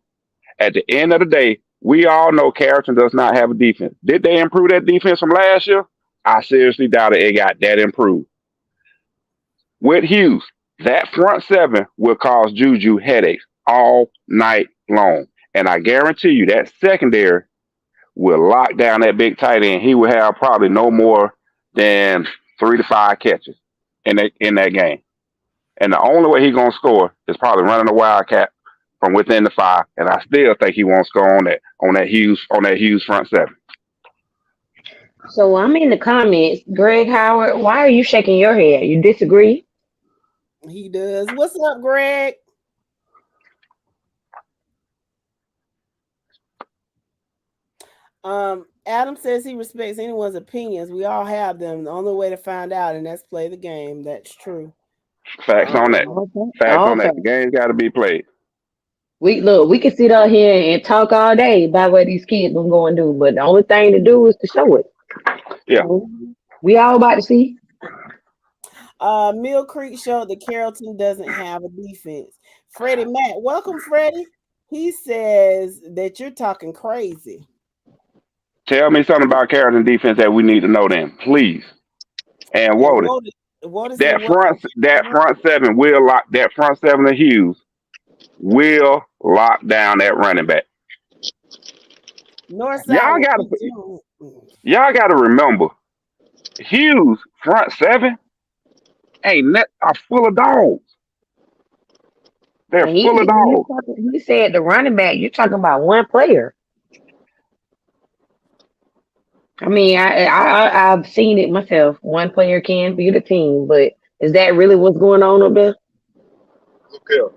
At the end of the day, we all know Carrollton does not have a defense. Did they improve that defense from last year? I seriously doubt it got that improved. With Hughes, that front 7 will cause Juju headaches all night long. And I guarantee you that secondary will lock down that big tight end. He will have probably no more than 3 to 5 catches in that game. And the only way he's gonna score is probably running a wildcat from within the 5. And I still think he won't score on that Hughes front 7. So I'm in the comments. Greg Howard, why are you shaking your head? You disagree? He does. What's up, Greg? Adam says he respects anyone's opinions. We all have them. The only way to find out, and that's play the game. That's true. Facts on that. Okay. Facts on Okay. that. The game's got to be played. We can sit out here and talk all day about what these kids are going to do, but the only thing to do is to show it. Yeah. We all about to see. Mill Creek showed that Carrollton doesn't have a defense. Freddie Matt, welcome, Freddie. He says that you're talking crazy. Tell me something about Carrollton defense that we need to know then, please. And Woden. That front 7 will lock that front 7 of Hughes will lock down that running back. Y'all gotta remember, Hughes front 7 are full of dogs. They're full of dogs. He said the running back. You're talking about one player. I mean, I've seen it myself. One player can beat a team, but is that really what's going on up there? Look here.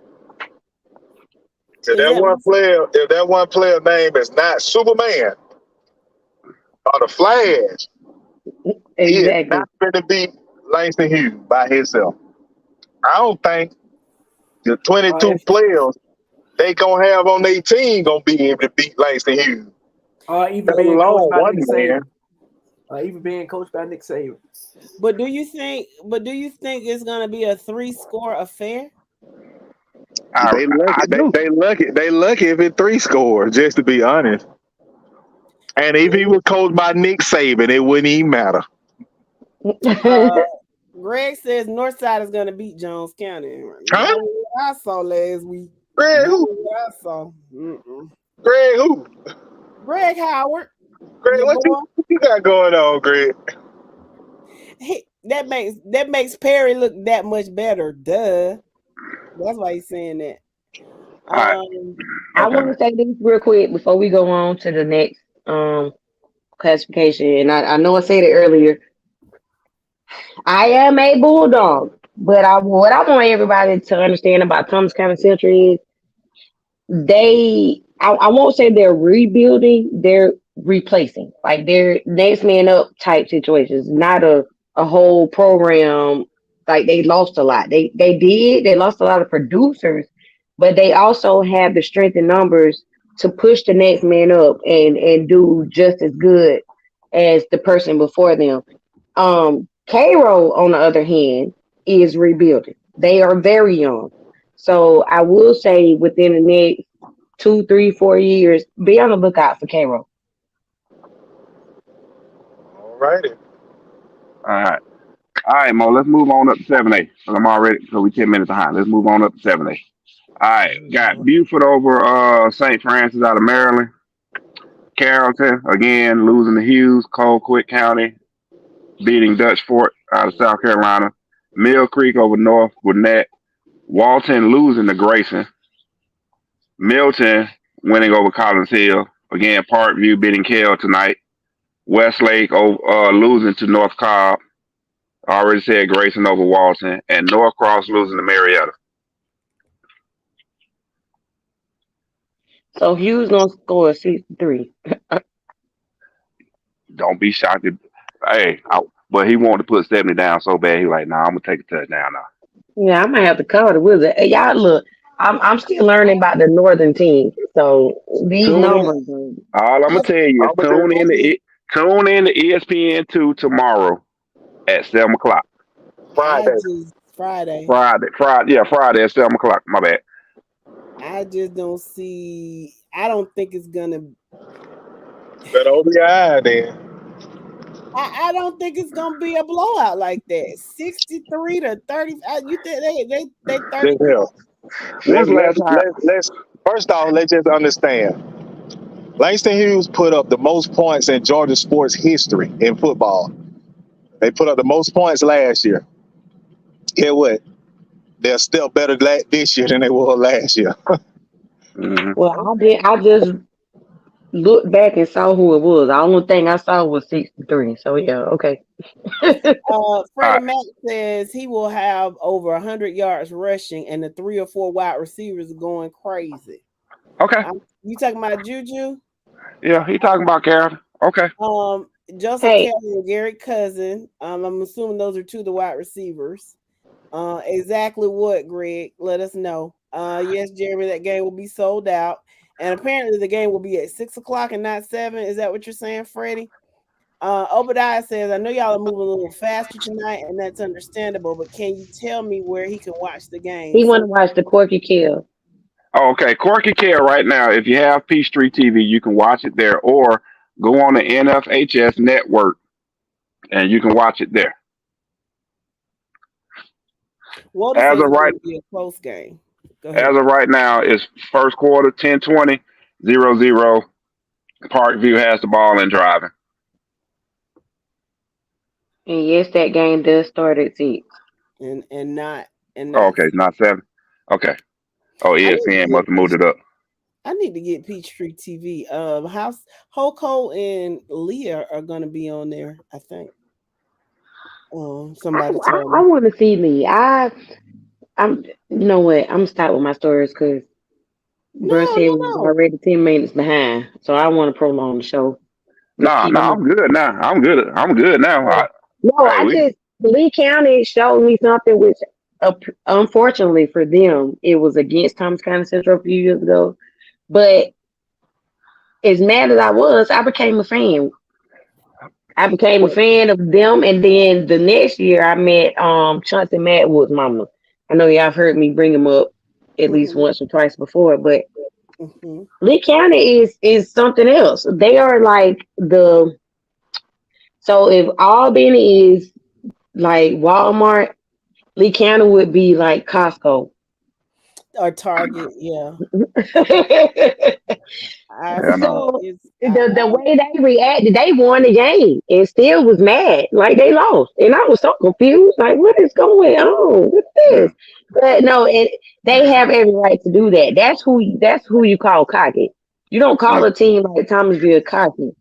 If that one player name is not Superman or the Flash, he is Exactly. not going to beat Langston Hughes by himself. I don't think the 22 players they gonna have on their team gonna be able to beat Langston Hughes. Even Let being coached alone by one Nick man. Saban. Even being coached by Nick Saban. But do you think it's gonna be a 3-score affair? They lucky. I do. They lucky. They lucky if it 3 scores. Just to be honest. And if he was coached by Nick Saban, it wouldn't even matter. Greg says Northside is gonna beat Jones County. Huh? Not what I saw last week. Greg Not who? what I saw. Greg who? Greg Howard. Greg, Your what boy. you got going on, Greg? That makes Perry look that much better. Duh. That's why he's saying that. right. I want to say this real quick before we go on to the next classification. And I know I said it earlier. I am a bulldog, but what I want everybody to understand about Thomas County Central is I won't say they're rebuilding, they're replacing. Like they're next man up type situations, not a whole program. Like they lost a lot. They lost a lot of producers, but they also have the strength in numbers to push the next man up and do just as good as the person before them. Cairo, on the other hand, is rebuilding. They are very young. So I will say within the next 2, 3, 4 years, be on the lookout for Cairo. All righty. All right, Mo. Let's move on up to 7A. So we 10 minutes behind. Let's move on up to 7A. All right, got Buford over St. Francis out of Maryland. Carrollton again losing to Hughes. Colquitt County beating Dutch Fort out of South Carolina. Mill Creek over North Gwinnett. Walton losing to Grayson. Milton winning over Collins Hill. Again, Parkview beating Kell tonight. Westlake losing to North Cobb. I already said Grayson over Walton. And Norcross losing to Marietta. So Hughes gonna score 63. Don't be shocked. But he wanted to put 70 down so bad. He like, nah, I'm going to take a touchdown now. Yeah, I might have to call the Wizard. Hey, y'all look, I'm still learning about the northern team. So these Tune in. numbers. All I'm going to tell you is tune in to ESPN2 tomorrow at 7 o'clock. Friday. Friday. Yeah, Friday at 7 o'clock. My bad. I just don't see. I don't think it's gonna. Better open your eye then. I don't think it's gonna be a blowout like that. 63-30. You think they 30 points? When's the last time? Let's first off, let's just understand. Langston Hughes put up the most points in Georgia sports history in football. They put up the most points last year. Get what? They're still better this year than they were last year. Mm-hmm. Well, I just looked back and saw who it was. The only thing I saw was 63. So yeah, okay. Freddie Mac says he will have over 100 yards rushing, and the 3 or 4 wide receivers are going crazy. Okay. You talking about Juju? Yeah, he talking about Carroll. Okay. Joseph Kelly and Gary Cousin. I'm assuming those are 2 of the wide receivers. Exactly what, Greg? Let us know. Yes, Jeremy, that game will be sold out. And apparently the game will be at 6 o'clock and not 7. Is that what you're saying, Freddie? Obadiah says, I know y'all are moving a little faster tonight, and that's understandable, but can you tell me where he can watch the game? He want to watch the Corky Kill. Oh, okay. Corky Care right now. If you have Peachtree TV, you can watch it there, or go on the NFHS network and you can watch it there. As of right, be a close game. As of right now, it's first quarter 10-20, 0-0. Parkview has the ball and driving. And yes, that game does start at 6. And not. Okay, it's not 7. Okay. Oh, ESPN must have moved it up. I need to get Peachtree TV. Hoko and Leah are gonna be on there, I think. Somebody told me. I want to see Lee. I'm you know what? I'm gonna stop with my stories because Bruh No, said no, we was no. already 10 minutes behind, so I want to prolong the show. Let's Nah, keep nah, moving. I'm good now. I'm good. I'm good now. No, Hey, I we. just Lee County showed me something which, unfortunately for them, it was against Thomas County Central a few years ago. But as mad as I was, I became a fan. I became a Well, fan of them, and then the next year I met Chauncey Madwood's mama. I know y'all have heard me bring him up at least Mm-hmm. once or twice before, but Mm-hmm. Lee County is something else. They are like the so if Albany is like Walmart, Lee County would be like Costco. Or Target, yeah. I Yeah, no. So it's the way they reacted, they won the game and still was mad, like they lost, and I was so confused, like what is going on? What's Yeah. this? But no, and they have every right to do that. That's who you call cocky. You don't Yeah. call a team like Thomasville cocky.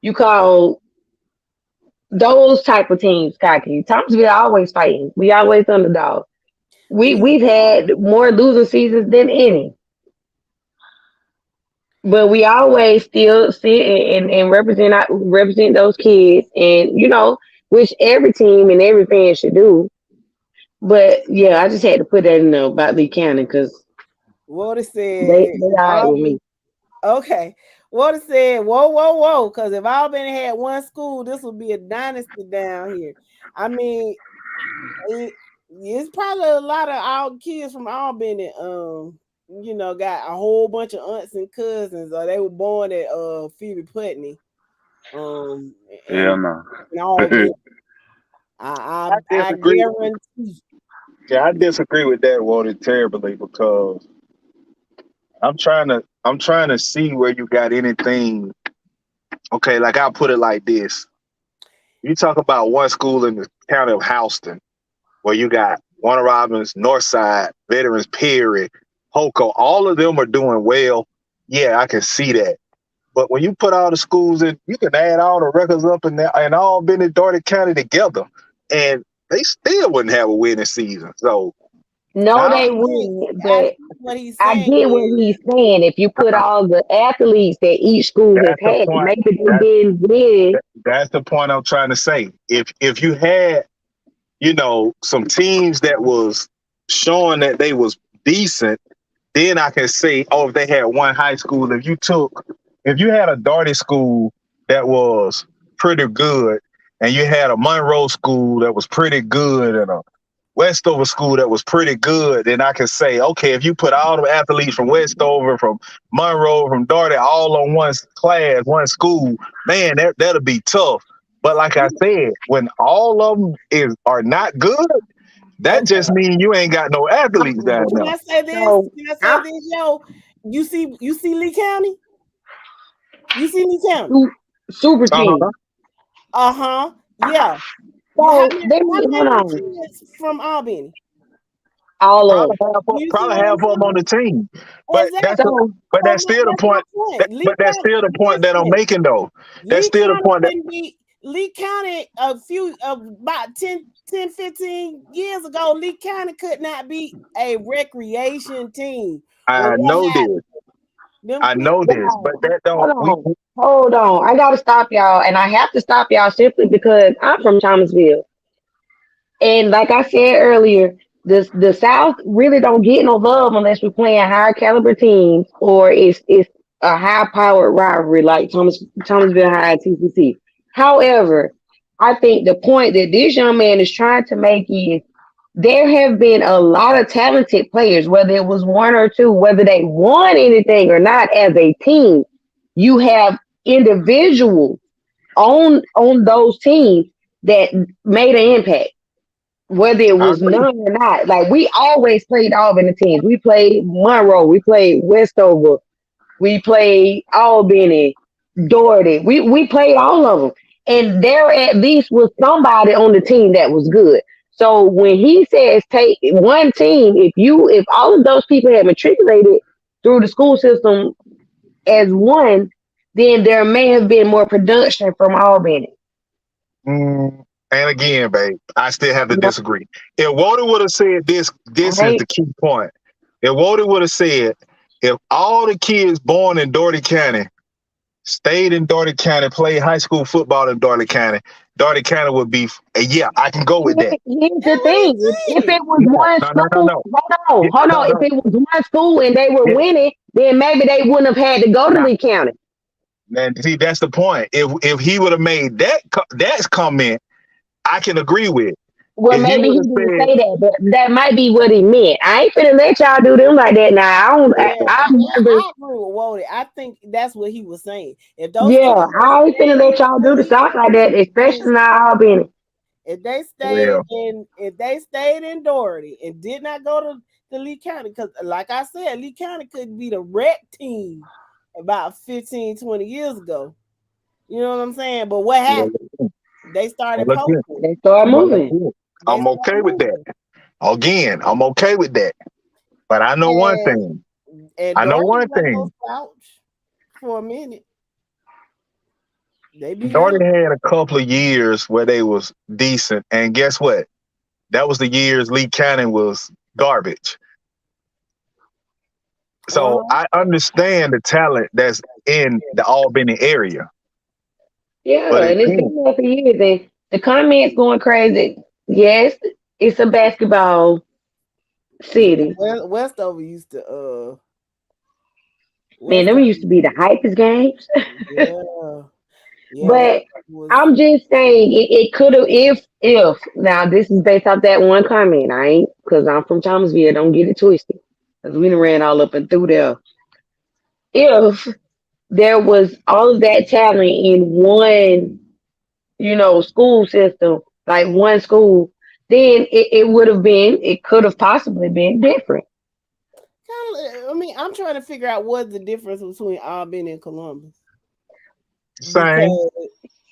You call those type of teams cocky. Thomasville always fighting. We always underdog. we We've had more losing seasons than any. But we always still sit and represent those kids, and which every team and every fan should do. But yeah, I just had to put that in there about Lee County because what it said they if all right with Albany me. okay. What it said, whoa, whoa, whoa. Because if Albany had one school, this would be a dynasty down here. I mean, it, it's probably a lot of our kids from Albany, got a whole bunch of aunts and cousins, or they were born at Phoebe Putney, um, Hell and no. and Albany. I I I, I disagree. guarantee. Yeah, I disagree with that, Walter, terribly because I'm trying to see where you got anything. Okay, like I'll put it like this. You talk about one school in the county of Houston where you got Warner Robins, Northside, Veterans, Perry, Hoco, all of them are doing well. Yeah, I can see that. But when you put all the schools in, you can add all the records up and all been in Dougherty County together, and they still wouldn't have a winning season. So No, now they think wouldn't. I But think what he's I saying get what is he's saying. If you put all the athletes that each school has that's the had, point. maybe they That, didn't win. that's the point I'm trying to say. If you had some teams that was showing that they was decent, then I can say, oh, if they had one high school, if you had a Darty school that was pretty good, and you had a Monroe school that was pretty good, and a Westover school that was pretty good, then I can say, okay, if you put all the athletes from Westover, from Monroe, from Darty, all on one class, one school, man, that'll be tough. But like I said, when all of them are not good, that okay. just means you ain't got no athletes down Can there. I say this? So Can I say I'm this, yo? You see Lee County? You see Lee County? super Uh-huh. team. Uh-huh. Yeah. How So many they how hold many on, kids from Albany? all of Probably them. half of, You see probably what I'm half of them on saying? the team, but Exactly. So that's still the That's my point. point. Lee But that's County, still the point that I'm listen, making, though. That's Lee still the County point that couldn't be Lee County about 15 years ago. Lee County could not be a recreation team. Well, I what know this. happened? Them I people know this, but guys, that don't. hold on, hold on. I gotta stop y'all, and I have to stop y'all simply because I'm from Thomasville. And like I said earlier, the South really don't get no love unless we're playing higher caliber teams or it's a high powered rivalry like Thomasville High and TCC. However, I think the point that this young man is trying to make is there have been a lot of talented players, whether it was one or two, whether they won anything or not as a team. You have individuals on those teams that made an impact whether it I was agree. none or not. Like we always played all in the teams. We played Monroe, we played Westover, we played Albany, Doherty. We played all of them, and there at least was somebody on the team that was good. So when he says take one team, if all of those people had matriculated through the school system as one, then there may have been more production from Albany. And again, babe, I still have to No, disagree. If Walter would have said this, all this is right. the key point. If Walter would have said, if all the kids born in Doherty County stayed in Doherty County, played high school football in Doherty County would be, yeah, I can go with that. Here's the That's what thing. he If said. it was No, one no, no, no, school, no. hold No, on. If no. it was one school and they were Yeah. winning, then maybe they wouldn't have had to go to Nah. Lee County. And see, that's the point. If he would have made that comment, I can agree with. Well, If he maybe would he have didn't said, say that, but that might be what he meant. I ain't finna let y'all do them like that. Now, Yeah, I remember. I agree with Wody. I think that's what he was saying. If those Yeah, kids I ain't finna stayed let y'all do the in South like that, especially listen, not all being. if they well, stayed in Doherty and did not go to Lee County, because like I said, Lee County could be the rec team about 15, 20 years ago. You know what I'm saying? But what well, happened? They started look here. poaching. They start Well, look moving. here. They I'm okay started with that. moving. Again, I'm okay with that. But I know one thing. And I know Doherty one wasn't no thing. slouch for a minute. They beat Doherty out. had a couple of years where they was decent, and guess what? That was the years Lee County was garbage. So I understand the talent that's in the Albany area. Yeah, But and it's again, been there for years. And the comments going crazy. Yes, it's a basketball Yeah, city. Westover used to Man, them Westover used to be the hypest games. yeah. Yeah, But was I'm just saying it could have if now this is based off that one comment. I ain't because I'm from Thomasville. Don't get it twisted. Because we done ran all up and through there. If there was all of that talent in one, school system, like one school, then it would have been, it could have possibly been different. I mean, I'm trying to figure out what's the difference between Albany and Columbus. same.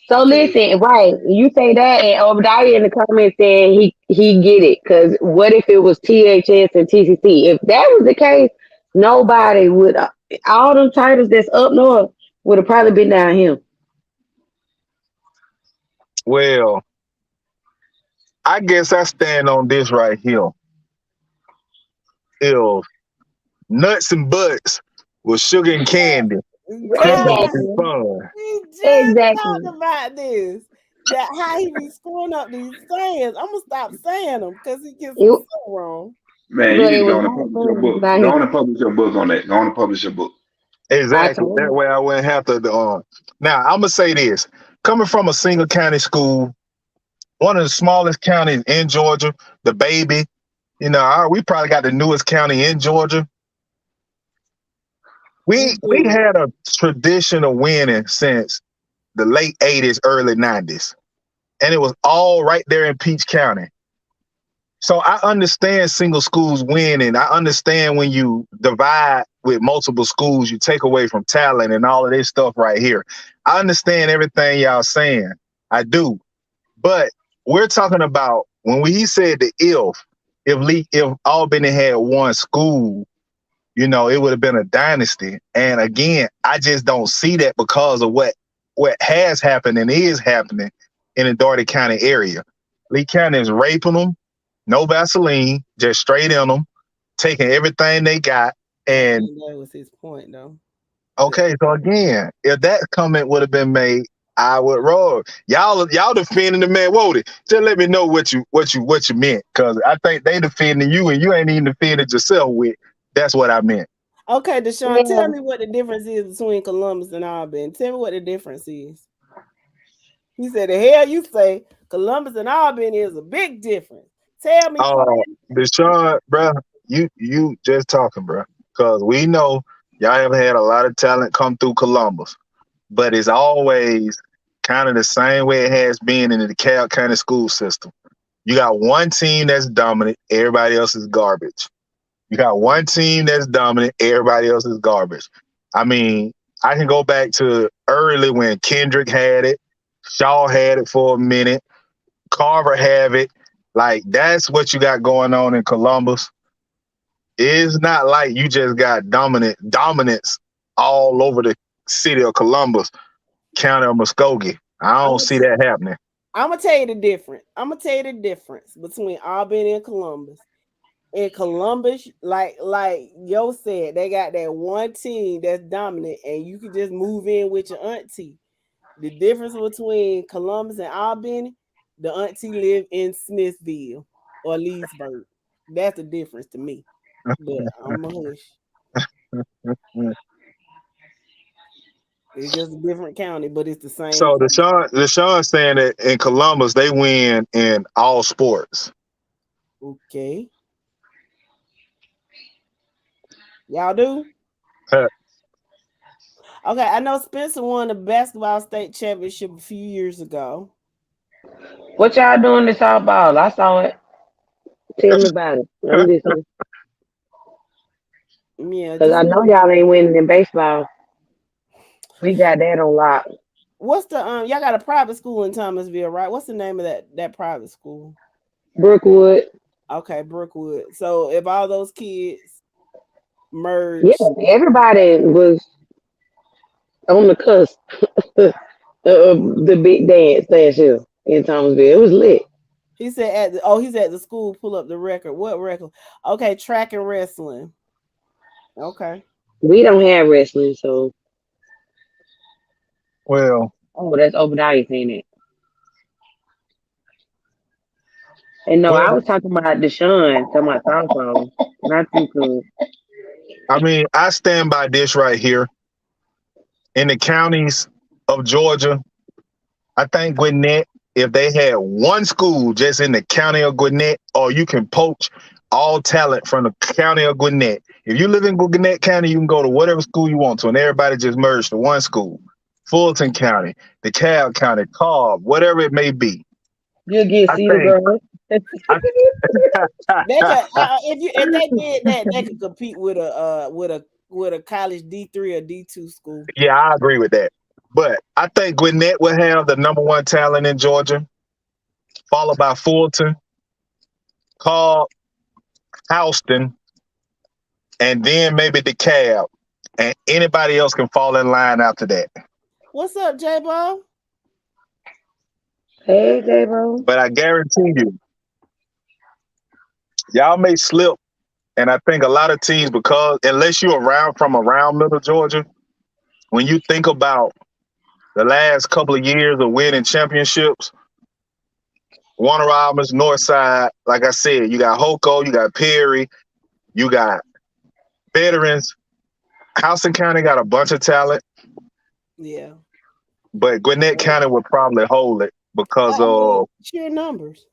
So listen, right? You say that, and Obadiah in the comments saying he get it. Because what if it was THS and TCC? If that was the case, nobody would. All them titles that's up north would have probably been down here. Well, I guess I stand on this right here. If nuts and butts was sugar and candy, Christmas would be Exactly. fun. We just talked Exactly. about this. That how he be screwing up these sayings. I'm gonna stop saying them because he gets them It, so wrong. Man, you but need it to go was on and not publish your fun book. down Go here. on and publish your book on that. Go on and publish your book. I Exactly. told That him. way I wouldn't have to. Now I'm gonna say this: coming from a single county school, one of the smallest counties in Georgia, the baby. We probably got the newest county in Georgia. We had a tradition of winning since the late '80s, early '90s, and it was all right there in Peach County. So I understand single schools winning. I understand when you divide with multiple schools, you take away from talent and all of this stuff right here. I understand everything y'all saying. I do. But we're talking about when he said the if Albany had one school, it would have been a dynasty. And again, I just don't see that because of what has happened and is happening in the Doherty County area. Lee County is raping them. No Vaseline, just straight in them, taking everything they got. And that was his point, though. okay, so again, if that comment would have been made, I would roar. Y'all defending the man. Wody, just let me know what you meant, because I think they defending you and you ain't even defended yourself with. That's what I meant. Okay, Deshaun, Yeah. tell me what the difference is between Columbus and Albany. Tell me what the difference is. He said, "The hell you say Columbus and Albany is a big difference." Tell me, Deshaun, bro, you just talking, bro, because we know y'all have had a lot of talent come through Columbus, but it's always kind of the same way it has been in the DeKalb County school system. You got one team that's dominant, everybody else is garbage. You got one team that's dominant, everybody else is garbage. I mean, I can go back to early when Kendrick had it, Shaw had it for a minute, Carver had it. Like, that's what you got going on in Columbus. It's not like you just got dominance all over the city of Columbus, county of Muskogee. I don't see that happening. I'm gonna tell you the difference. I'm gonna tell you the difference between Albany and Columbus. in Columbus, like Yo said, they got that one team that's dominant, and you can just move in with your auntie. The difference between Columbus and Albany, the auntie live in Smithville or Leesburg. That's the difference to me. But I'm a hush. It's just a different county, but it's the same So place. Deshaun's saying that in Columbus they win in all sports. Okay. Y'all do? Uh, Okay, I know Spencer won the basketball state championship a few years ago. What y'all doing this softball? I saw it. Tell me about it. I'm listening. Yeah, Because just I know y'all ain't winning in baseball. We got that on lock. what's the y'all got a private school in Thomasville, right? What's the name of that private school? Brookwood. Okay, Brookwood. So if all those kids Yeah, merge, everybody was on the cusp of the big dance last year in Thomasville. It was lit. he said he's at the school. Pull up the record. What record? Okay, track and wrestling. Okay. We don't have wrestling, so well, that's Obadiah saying it. And no, well, I was talking about Deshaun, talking about softball, not you, cuz. I mean, I stand by this right here. In the counties of Georgia, I think Gwinnett, if they had one school just in the county of Gwinnett, or you can poach all talent from the county of Gwinnett. If you live in Gwinnett County, you can go to whatever school you want to, and everybody just merged to one school. Fulton County, DeKalb County, Cobb, whatever it may be. You'll get I Cedar think Grove. I, They could if they did that, they could compete with a college D3 or D2 school. yeah, I agree with that. But I think Gwinnett will have the number one talent in Georgia, followed by Fulton, Cobb, Houston, and then maybe DeKalb, and anybody else can fall in line after that. What's up, J Bo? Hey, J-Bo. But I guarantee you, y'all may slip, and I think a lot of teams, because unless you're around Middle Georgia, when you think about the last couple of years of winning championships, Warner Robins, Northside, like I said, you got Hoko, you got Perry, you got veterans. Houston County got a bunch of talent, Yeah. but Gwinnett County would probably hold it because I mean, of sheer numbers.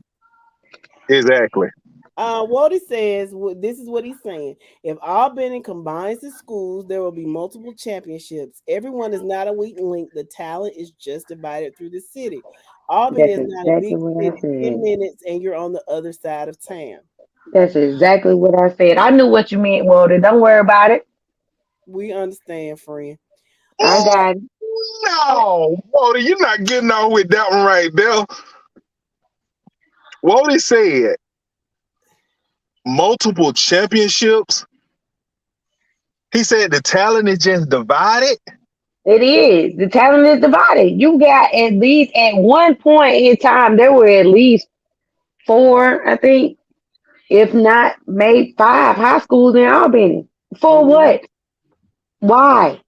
exactly. What he says, this is what he's saying. If Albany combines the schools, there will be multiple championships. Everyone is not a weak link. The talent is just divided through the city. Albany That's is not a exactly big what I city. 10 said. minutes and you're on the other side of town. That's exactly what I said. I knew what you meant, Walter. Don't worry about it. We understand, friend. I Oh, got it. no, Wody, you're not getting on with that one right there. Wody said multiple championships. He said the talent is just divided. It is. The talent is divided. You got at least at one point in time, there were at least four, I think, if not maybe five high schools in Albany. For Mhm. what? Why?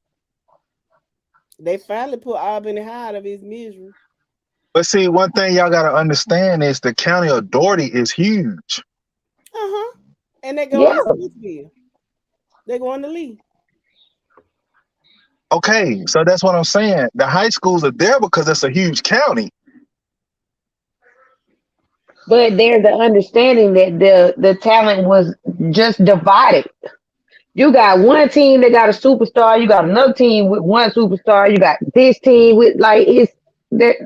They finally put Albany high out of his misery. But see, one thing y'all got to understand is the county authority is huge. Uh-huh. And they Yeah. going to Smithfield. They going to Lee. Okay, so that's what I'm saying. The high schools are there because it's a huge county. But there's the understanding that the talent was just divided. You got one team that got a superstar, you got another team with one superstar, you got this team with like it's that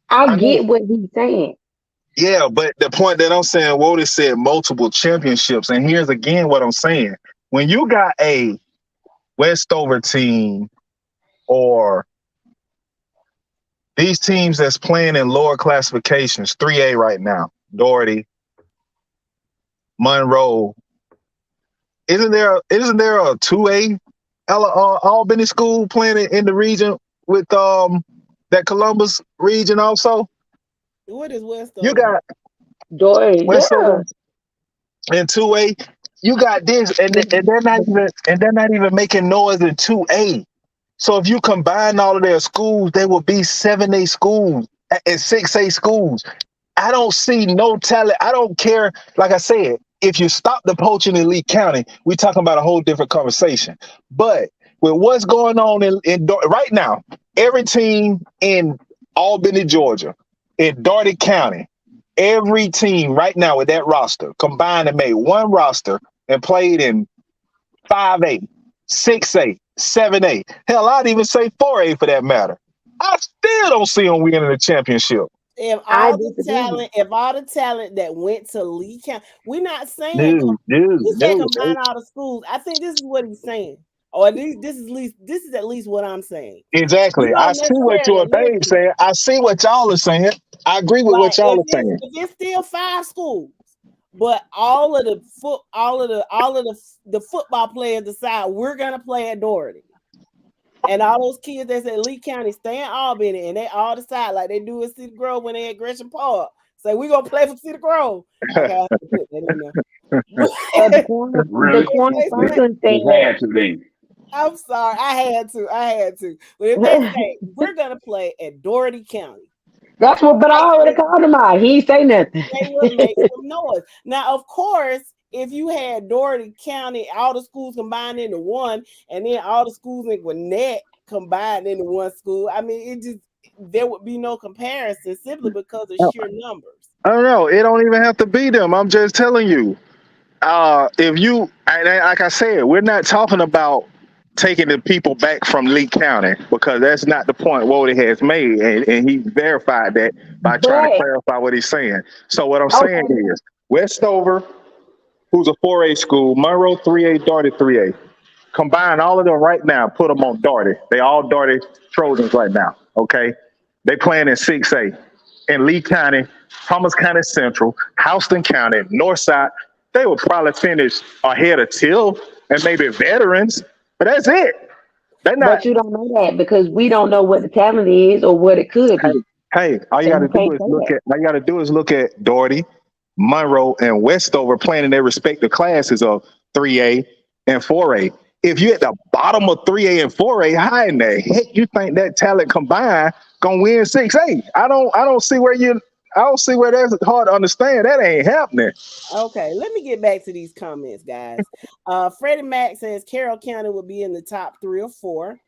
I I know. get what he's saying. Yeah, but the point that I'm saying, Wody said multiple championships. And here's again what I'm saying. When you got a Westover team or these teams that's playing in lower classifications, 3A right now, Doherty, Monroe, isn't there a 2A Albany school playing in the region with that Columbus region also? What is You Westover? got Dory, yeah. Westover in 2A. you got this, and they're not even making noise in 2A. So if you combine all of their schools, they will be 7A schools and 6A schools. I don't see no talent. I don't care. Like I said, if you stop the poaching in Lee County, we're talking about a whole different conversation. But with what's going on right now, every team in Albany, Georgia, in Dougherty County, every team right now with that roster combined and made one roster and played in 5A, 6A, 7A. Hell, I'd even say 4A for that matter. I still don't see them winning the championship. If all the talent that went to Lee County, we're not saying he's saying combine all the schools. I think this is what he's saying, or at least this is at least what I'm saying. Exactly. I see what you and Dave saying. I see what y'all are saying. I agree with what y'all are saying. If it's still 5 schools, but all of the football players decide we're gonna play at Dougherty. And all those kids that said Lee County stay in Albany, and they all decide like they do in Cedar Grove when they at Gresham Park. Say we're gonna play for Cedar Grove. Okay, I put that in there. I'm sorry, I had to. But if they say we're gonna play at Dougherty County, that's what. But I already called him out. He ain't say nothing. They would make some noise. Now, of course, if you had Dougherty County, all the schools combined into one, and then all the schools in Gwinnett combined into one school, I mean, there would be no comparison simply because of sheer numbers. I don't know. It don't even have to be them. I'm just telling you. If you, like I said, we're not talking about taking the people back from Lee County, because that's not the point Wody has made, and he verified that by trying to clarify what he's saying. So what I'm saying is Westover, who's a 4A school, Monroe 3A, Dougherty 3A. Combine all of them right now, put them on Dougherty. They all Dougherty Trojans right now, okay? They playing in 6A. In Lee County, Thomas County Central, Houston County, Northside, they will probably finish ahead of Till and maybe Veterans, but that's it. But you don't know that because we don't know what the talent is or what it could be. Hey, all you got to do is look at Dougherty, Monroe, and Westover playing in their respective classes of 3A and 4A. If you're at the bottom of 3A and 4A, how in the heck you think that talent combined gonna win 6A? I don't see where that's hard to understand. That ain't happening. Okay, let me get back to these comments, guys. Freddie Mac says Carroll County will be in the top 3 or 4.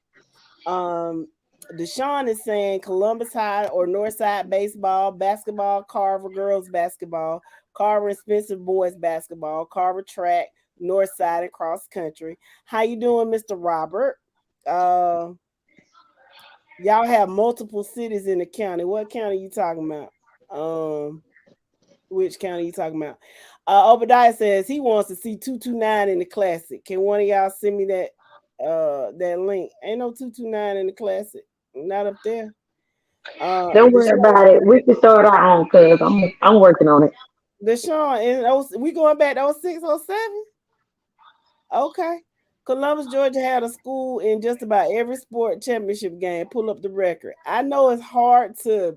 Deshaun is saying Columbus High or Northside baseball, basketball, Carver girls basketball, Carver and Spencer boys basketball, Carver track, Northside and cross country. How you doing, Mr. Robert? Y'all have multiple cities in the county. What county you talking about? Which county you talking about? Obadiah says he wants to see 229 in the classic. Can one of y'all send me that link? Ain't no 229 in the classic. Not up there. Don't worry about it. We can start our own because I'm working on it. Deshaun, we going back to 06, 07? Okay. Columbus, Georgia had a school in just about every sport championship game. Pull up the record. I know it's hard to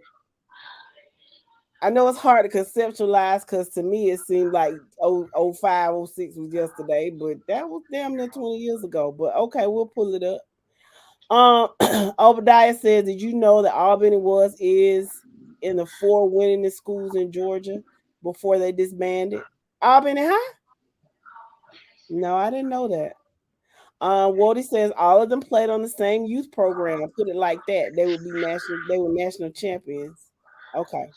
conceptualize because to me it seemed like 05, 06 was yesterday, but that was damn near 20 years ago. But okay, we'll pull it up. Obadiah says, did you know that Albany is in the 4 winningest schools in Georgia before they disbanded? Albany High? No, I didn't know that. Wody says all of them played on the same youth program. Put it like that. They were national champions. Okay.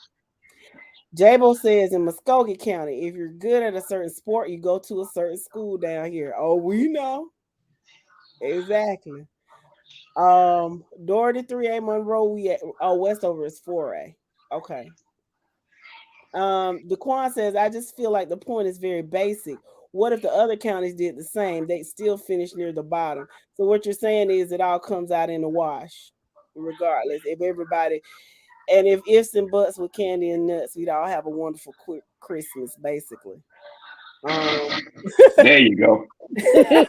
Jabo says in Muskogee County, if you're good at a certain sport, you go to a certain school down here. Oh, we know. Exactly. Dougherty 3A, Monroe, Westover is 4A. Okay. Daquan says, I just feel like the point is very basic. What if the other counties did the same? They'd still finish near the bottom. So what you're saying is it all comes out in the wash, regardless. If everybody, and if ifs and buts with candy and nuts, we'd all have a wonderful Christmas, basically. There you go. That's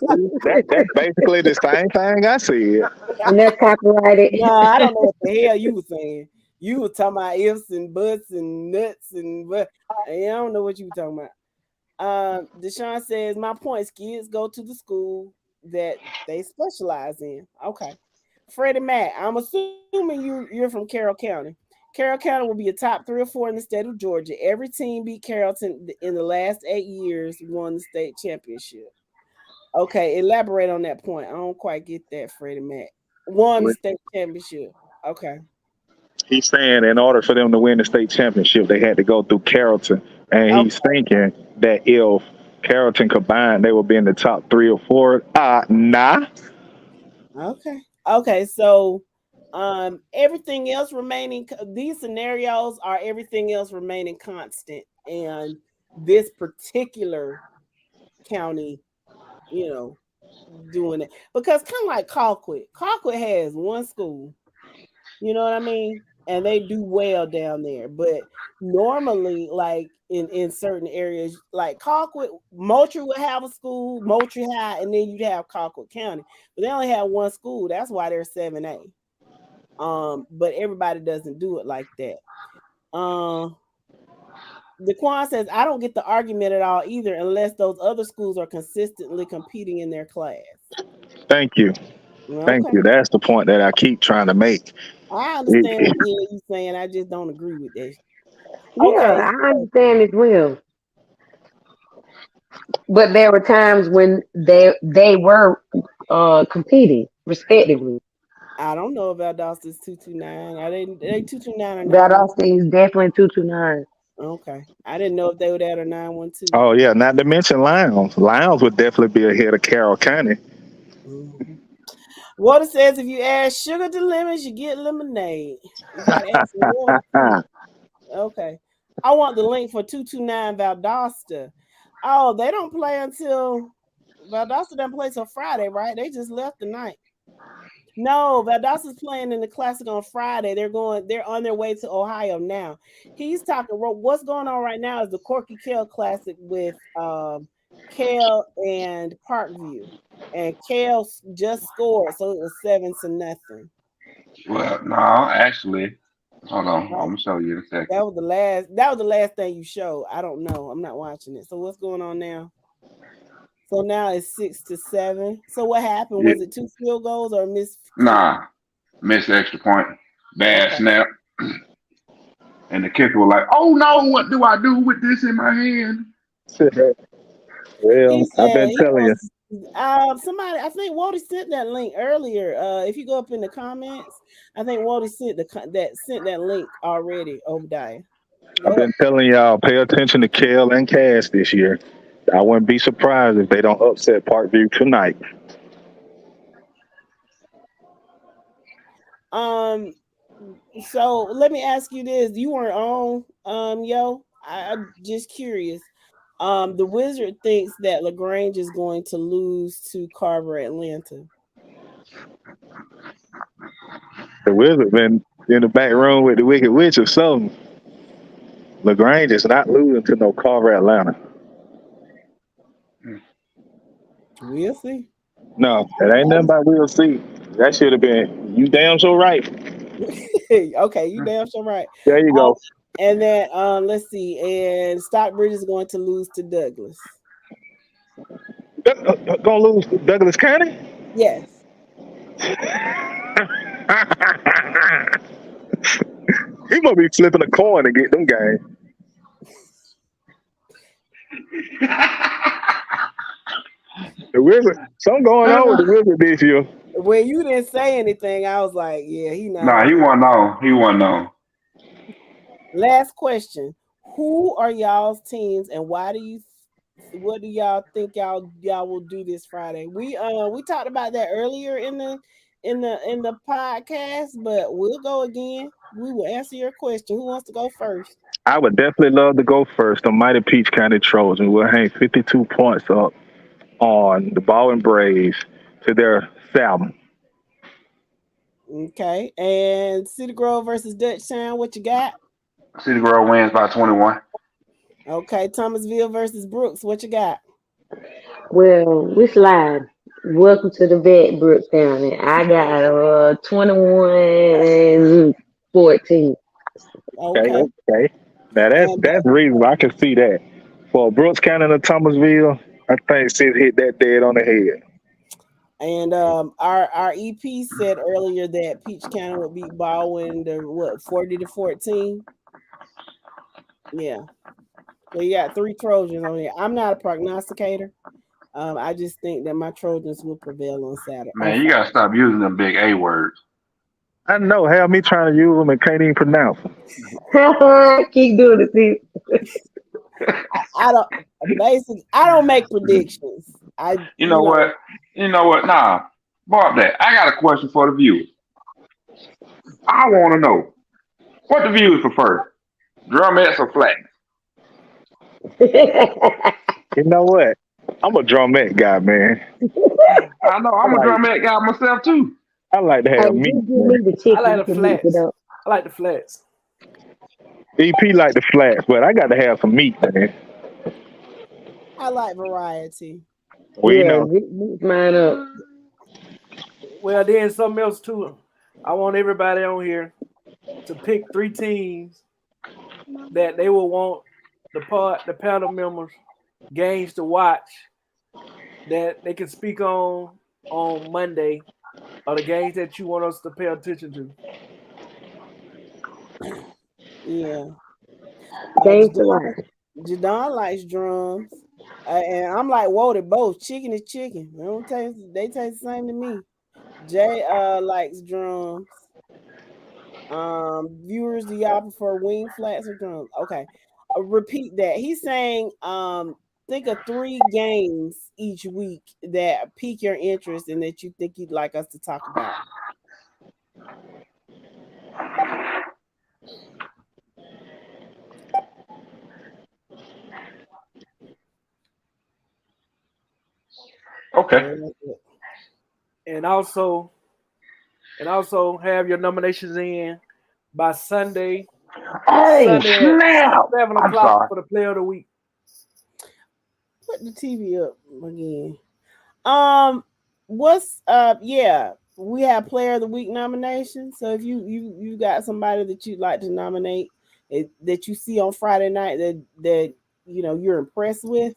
basically the same thing I said. And that's copyrighted. No, I don't know what the hell you were saying. You were talking about ifs and buts and nuts and but I don't know what you were talking about. Deshaun says, my point is kids go to the school that they specialize in. Okay. Freddie Mac, I'm assuming you're from Carroll County. Carroll County will be a top 3 or 4 in the state of Georgia. Every team beat Carrollton in the last 8 years, won the state championship. Okay, elaborate on that point. I don't quite get that, Freddie Mac. Won the state championship. Okay. He's saying in order for them to win the state championship, they had to go through Carrollton. And he's thinking that if Carrollton combined, they would be in the top 3 or 4. Nah. Okay. So everything else remaining, these scenarios are everything else remaining constant. And this particular county, doing it. Because kind of like Colquitt has one school. You know what I mean? And they do well down there. But normally, like in certain areas, like Colquitt, Moultrie would have a school, Moultrie High, and then you'd have Colquitt County. But they only have one school. That's why they're 7A. But everybody doesn't do it like that. Daquan says, I don't get the argument at all either unless those other schools are consistently competing in their class. Thank you. Thank you. That's the point that I keep trying to make. I understand what you're saying. I just don't agree with that. Yeah, I understand as well. But there were times when they were competing respectively. I don't know about Valdosta's 229. Are they 229 or 912? Valdosta is definitely 229. Okay. I didn't know if they would add a 912. Oh, yeah. Not to mention Lowndes. Lowndes would definitely be ahead of Carroll County. Mm-hmm. Water says if you add sugar to lemons, you get lemonade. You gotta add some water. Okay. I want the link for 229 Valdosta. Oh, they don't play until Valdosta doesn't play till Friday, right? They just left tonight. No, Valdosta's playing in the Classic on Friday. They're on their way to Ohio now. He's talking. What's going on right now is the Corky Kell Classic with Kell and Parkview, and Kell just scored, so it was 7-0. Well, no, actually, hold on. I'm gonna show you in a second. That was the last thing you showed. I don't know. I'm not watching it. So what's going on now? So now it's 6-7. So what happened? Was it 2 field goals or missed? Nah, missed the extra point. Bad snap. And the kicker was like, "Oh no, what do I do with this in my hand?" Well, I've been telling you. Somebody, I think Waldy sent that link earlier. If you go up in the comments, I think Waldy sent that link already. Obadiah. I've been telling y'all, pay attention to Kell and Cass this year. I wouldn't be surprised if they don't upset Parkview tonight. So let me ask you this: you weren't on, yo. I'm just curious. The Wizard thinks that LaGrange is going to lose to Carver Atlanta. The Wizard been in the back room with the Wicked Witch or something. LaGrange is not losing to no Carver Atlanta. We'll see. No, it ain't nothing about we'll see. That should have been you damn so right. Okay, you damn so right. There you go. And then let's see. And Stockbridge is going to lose to Douglas. Gonna lose to Douglas County? Yes. He must be flipping a coin to get them games. The Wizard, something going on with the Wizard this year. When you didn't say anything, I was like, yeah, he not. Nah, he won't know. He won't know. Last question. Who are y'all's teams and what do y'all think y'all will do this Friday? We talked about that earlier in the podcast, but we'll go again. We will answer your question. Who wants to go first? I would definitely love to go first. The Mighty Peach County Trojan will hang 52 points up on the Baldwin Braves to their 7. Okay. And City Grove versus Dutchtown, what you got? City Grove wins by 21. Okay. Thomasville versus Brooks, what you got? Well, we slide. Welcome to the vet, Brooks County. I got 21-14. Okay. Now that's reasonable. I can see that. For Brooks County and Thomasville, I think Sid hit that dead on the head. And our EP said earlier that Peach County would beat Baldwin to 40-14. Yeah. So you got 3 Trojans on here. I'm not a prognosticator. I just think that my Trojans will prevail on Saturday. Man, you gotta stop using them big A words. I know. Have me trying to use them and can't even pronounce them. Keep doing it, see. I don't make predictions. You know what? Nah, Bob, that I got a question for the viewers. I want to know what the viewers prefer: drumettes or flats? You know what? I'm a drumette guy, man. I know I'm a drumette guy myself too. I like to have meat. I like the flats. I like the flats. EP like the flats, but I got to have some meat, man. I like variety. Well, you know. Mix mine up. Well, then something else too. I want everybody on here to pick 3 teams that they will want the panel members games to watch that they can speak on Monday, or the games that you want us to pay attention to. Yeah. Games to watch. Jadon likes drums. And I'm like, whoa, they're both. Chicken is chicken. They taste the same to me. Jay likes drums. Viewers, do y'all prefer wing flats or drums? Okay. Repeat that. He's saying think of 3 games each week that pique your interest and that you think you'd like us to talk about. Okay. And also have your nominations in by Sunday. Oh, Sunday snap! at 7 o'clock for the player of the week. Put the TV up again. What's yeah, we have player of the week nominations. So if you got somebody that you'd like to nominate that you see on Friday night that you know you're impressed with,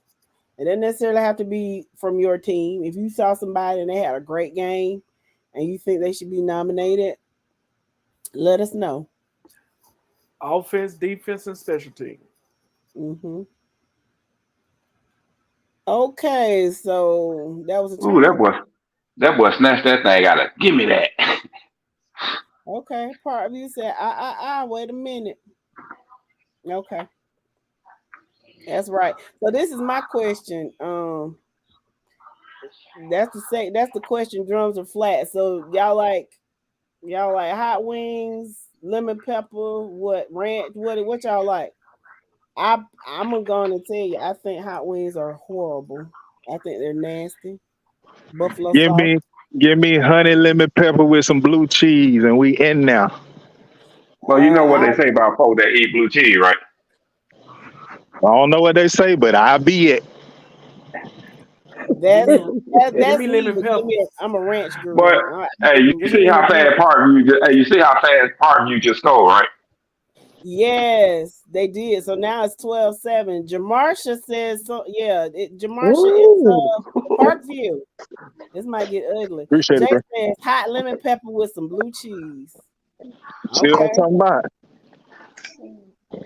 it doesn't necessarily have to be from your team. If you saw somebody and they had a great game and you think they should be nominated, let us know. Offense, defense, and special team. Mm-hmm. Okay, so that was a Ooh, that boy snatched that thing out of. Give me that. Okay, part of you said, wait a minute. Okay. That's right. So this is my question. That's the question, drums or flats. So y'all like hot wings, lemon pepper, what ranch, what y'all like? I'm gonna tell you, I think hot wings are horrible. I think they're nasty. Buffalo sauce. Give me honey lemon pepper with some blue cheese, and we in now. Well, you know what they say about folk that eat blue cheese, right? I don't know what they say, but I'll be it. That's me me. lemon pepper. I'm a ranch girl. But hey, you see how fast Parkview just scored, right? Yes, they did. So now it's 12-7. Jamarsha says so. Yeah, Jamarsha is Parkview. This might get ugly. Appreciate Jay it, says hot lemon pepper with some blue cheese. See what I'm talking about?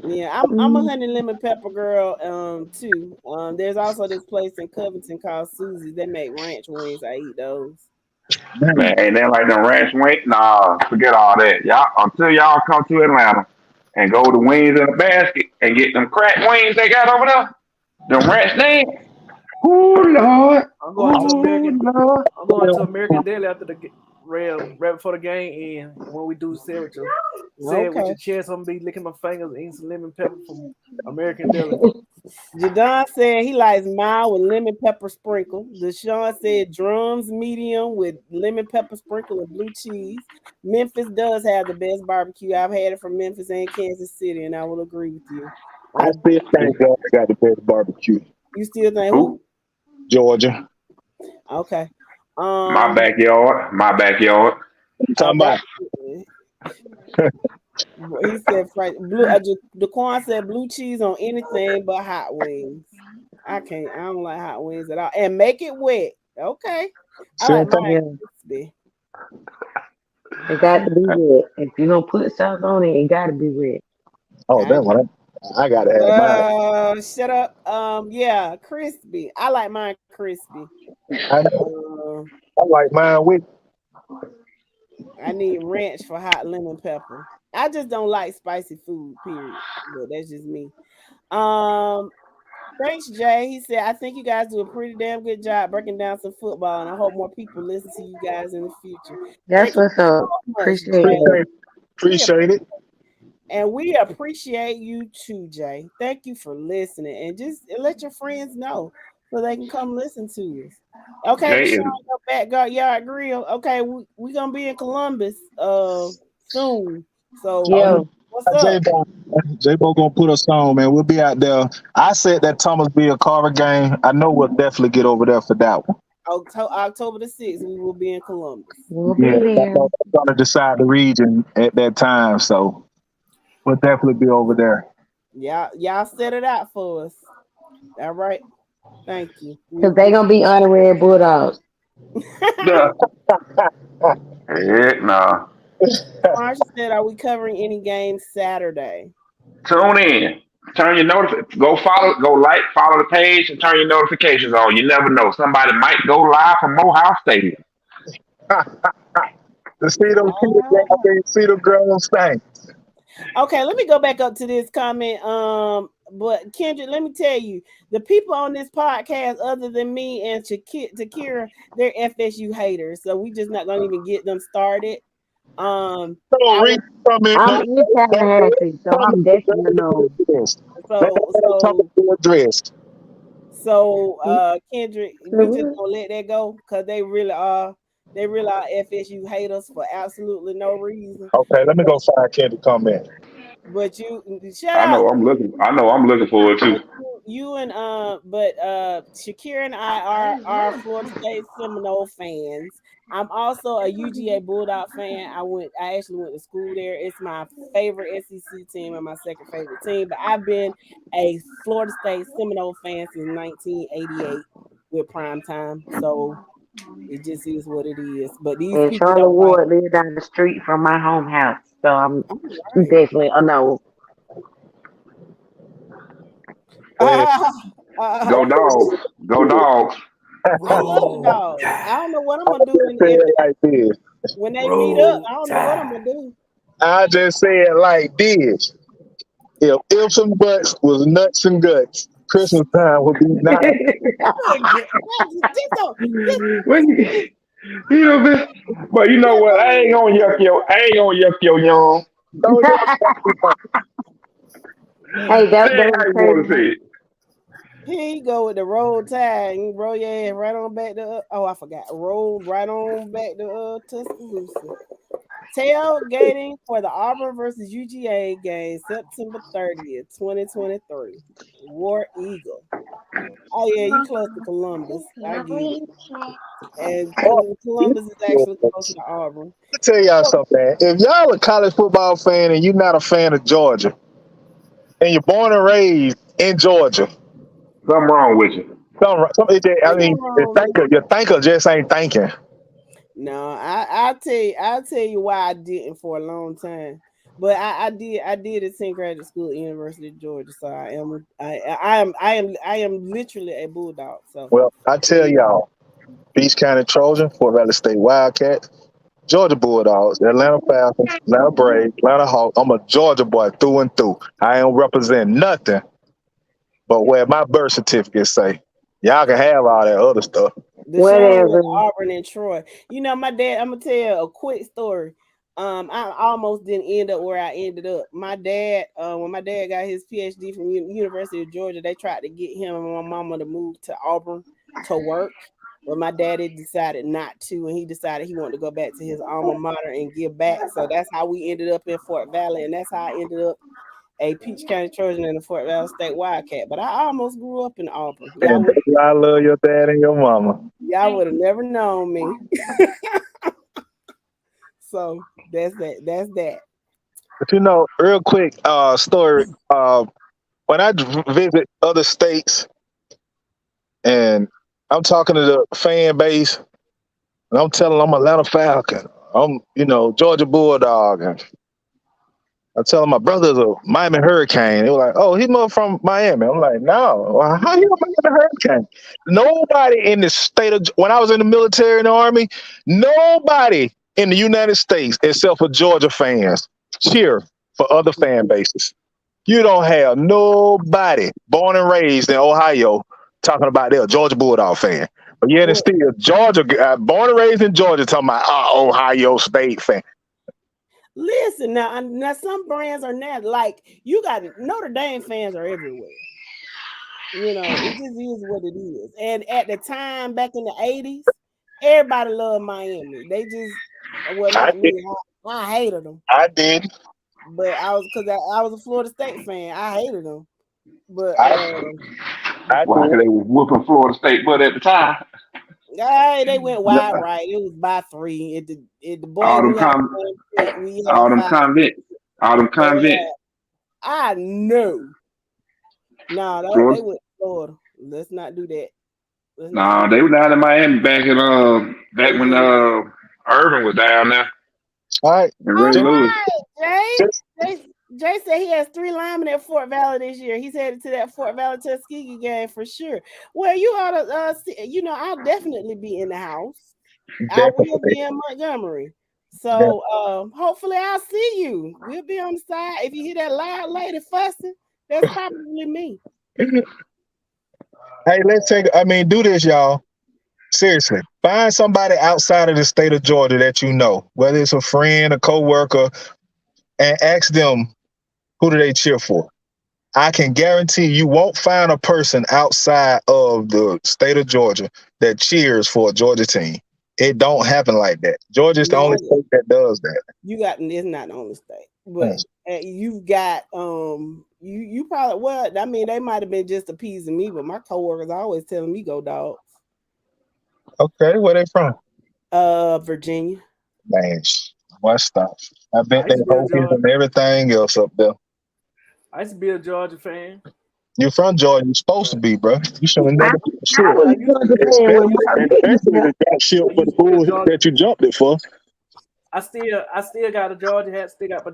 Yeah, I'm a honey lemon pepper girl too. There's also this place in Covington called Susie's. They make ranch wings. I eat those. Man, ain't that like them ranch wings? Nah, forget all that. Y'all until y'all come to Atlanta and go to Wings in a Basket and get them crack wings they got over there. Them ranch things. Oh Lord. I'm going to American Deli after the right before the game and when we do say with your chest, I'm gonna be licking my fingers and eating some lemon pepper from American Deli. Jadon said he likes mild with lemon pepper sprinkle. Deshaun said drums medium with lemon pepper sprinkle and blue cheese. Memphis does have the best barbecue. I've had it from Memphis and Kansas City, and I will agree with you. I still think Georgia got the best barbecue. You still think who? Georgia. Okay. My backyard. Talking about. He said blue. Daquan said blue cheese on anything but hot wings. I can't. I don't like hot wings at all. And make it wet. Okay. I Same like thing. mine Yeah, crispy. it got to be wet. If you gonna put sauce on it, it got to be wet. Oh, I that one. I gotta have mine. shut up. Yeah, crispy. I like mine crispy. I, Uh, I like mine with. I need ranch for hot lemon pepper. I just don't like spicy food, period. But that's just me. Um, Thanks, Jay. He said, I think you guys do a pretty damn good job breaking down some football, and I hope more people listen to you guys in the future. That's Thank you what's up. so much, Appreciate Jay. that. We Appreciate it. And we appreciate you too, Jay. Thank you for listening. And just let your friends know so they can come listen to us. Okay, Jay Deshaun, is your backyard grill. Okay, we gonna be in Columbus soon. So Oh, Yeah. what's up? J-Bo gonna put us on, man. We'll be out there. I said that Thomasville Carver game. I know we'll definitely get over there for that one. October the 6th, we will be in Columbus. We'll Yeah, be there. I'm gonna decide the region at that time, so we'll definitely be over there. Y'all set it out for us. All right. Thank you. Because they going to be honorary Bulldogs. the heck no. Marsha said, "Are we covering any games Saturday?" Tune in. Turn your go follow the page, and turn your notifications on. You never know. Somebody might go live from Morehouse Stadium. To see them people, I think see them girls thing. Okay, let me go back up to this comment. But Kendrick, let me tell you, the people on this podcast, other than me and Takira, they're FSU haters. So we just not gonna even get them started. So I read comment. I'm in Tallahassee, so I'm definitely know. Kendrick, we just gonna let that go because they really are FSU haters for absolutely no reason. Okay, let me go find Candy comment. But you shut I up. know I'm looking forward to. You and Shakira and I are Florida State Seminole fans. I'm also a UGA Bulldog fan. I actually went to school there. It's my favorite SEC team and my second favorite team. But I've been a Florida State Seminole fan since 1988 with prime time. So it just is what it is. But these And people Charlotte don't like. Ward lives down the street from my home house. So I'm All right. definitely a no. Go dogs. Go dogs. I love the dog. I don't know what I'm gonna do when they meet up. I don't know what I'm gonna do. I just say it like this. If ifs and buts was nuts and guts, Christmas time would be nice. When you know, man, but you know what? I ain't gonna yuck your young. Don't Hey, that Say it how was you want to crazy. say it. Here you go with the roll tide and roll your ass right on back to I forgot. Roll right on back to Tuscaloosa. Tailgating for the Auburn versus UGA game September 30th, 2023. War Eagle. Oh yeah, you close to Columbus. I get it. And Columbus is actually close to Auburn. tell y'all something, man. If y'all a college football fan and you're not a fan of Georgia, and you're born and raised in Georgia, Something wrong with you. your thinker just ain't thinking. No, I'll tell you why I didn't for a long time. But I did attend graduate school at University of Georgia, so I am literally a bulldog. So Well, I tell y'all, Beach County Trojan, Fort Valley State Wildcats, Georgia Bulldogs, Atlanta Falcons, Atlanta Braves, Atlanta Hawks. I'm a Georgia boy through and through. I don't represent nothing but where my birth certificate say. Y'all can have all that other stuff. Deshaun with Auburn and Troy. You know, my dad, I'm gonna tell you a quick story. I almost didn't end up where I ended up. My dad, when my dad got his PhD from University of Georgia, they tried to get him and my mama to move to Auburn to work. But my daddy decided not to, and he decided he wanted to go back to his alma mater and give back. So that's how we ended up in Fort Valley, and that's how I ended up a Peach County Trojan and a Fort Valley State Wildcat. But I almost grew up in Auburn. I love your dad and your mama. Y'all would have never known me. So that's that. But you know, real quick story. When I visit other states, and I'm talking to the fan base, and I'm telling them I'm Atlanta Falcon. I'm, Georgia Bulldog, and I tell them my brother's a Miami Hurricane. They were like, "Oh, he moved from Miami." I'm like, "No, well, how you a Miami Hurricane?" Nobody in the state of when I was in the military and the army, nobody in the United States except for Georgia fans cheer for other fan bases. You don't have nobody born and raised in Ohio talking about they're a Georgia Bulldog fan. But yet it's still Georgia, born and raised in Georgia, talking about Ohio State fan. Listen, now some brands are not like you got Notre Dame fans are everywhere. It just is what it is. And at the time, back in the 80s, everybody loved Miami. They just, well, not me. I hated them. I did. But I was a Florida State fan. I hated them. But Why? Because they was whooping Florida State butt at the time. they went wide right. It was by 3. The boys all them convicts. I know. No, they went to Florida. Let's not do that. They were down in Miami back when Irvin was down there. All right. Jay said he has 3 linemen at Fort Valley this year. He's headed to that Fort Valley Tuskegee game for sure. Well, you ought to, I'll definitely be in the house. I will be in Montgomery. So hopefully I'll see you. We'll be on the side. If you hear that loud lady fussing, that's probably me. Hey, do this, y'all. Seriously, find somebody outside of the state of Georgia that you know, whether it's a friend, a coworker, and ask them who do they cheer for. I can guarantee you won't find a person outside of the state of Georgia that cheers for a Georgia team. It don't happen like that. Georgia's the only state that does that. It's not the only state, but you've got you probably they might have been just appeasing me, but my coworkers are always telling me go Dogs. Okay, where they from? Virginia. Man, what stuff? I bet they Hokies and everything else up there. I used to be a Georgia fan. You're from Georgia. You're supposed to be, bro. You should have never been shit. Especially for the Bulls that you jumped it for. I still got a Georgia hat. Still got my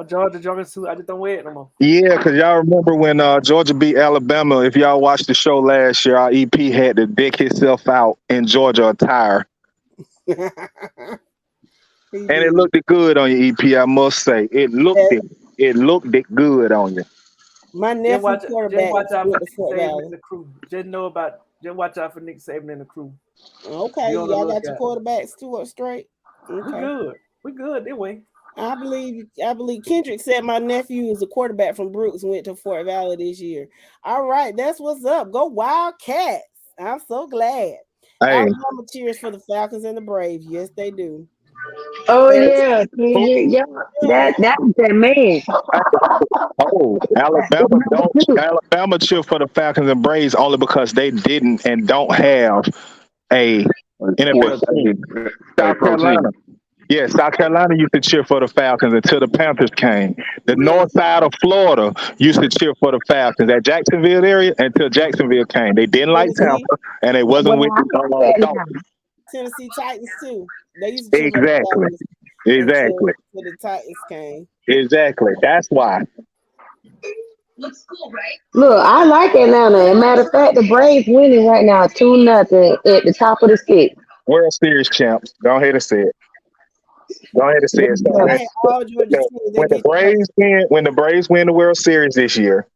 Georgia jogging suit. I just don't wear it no more. Yeah, because y'all remember when Georgia beat Alabama. If y'all watched the show last year, our EP had to dick himself out in Georgia attire. And it looked good on your EP, I must say. It looked good on you. My nephew quarterback. Just watch out for Nick Saban and the crew. Just watch out for Nick Saban and the crew. Okay, y'all got your quarterbacks 2 up straight. Okay. We good that way. I believe Kendrick said my nephew is a quarterback from Brooks and went to Fort Valley this year. All right, that's what's up. Go Wildcats. I'm so glad. Alabama cheers for the Falcons and the Braves. Yes, they do. Oh yeah, that's that man. Oh, Alabama cheer for the Falcons and Braves only because they didn't and don't have a NFL team. South Carolina. Yeah, South Carolina used to cheer for the Falcons until the Panthers came. The north side of Florida used to cheer for the Falcons at Jacksonville area until Jacksonville came. They didn't like Tampa, and they wasn't with the Tennessee Titans too. They used to cheer exactly. Until the Titans came. Exactly. That's why. Looks cool, right? Look, I like Atlanta. As a matter of fact, the Braves winning right now 2-0 at the top of the 6th. World Series champs. Go ahead and say it. Go ahead and say it. When the Braves win the World Series this year,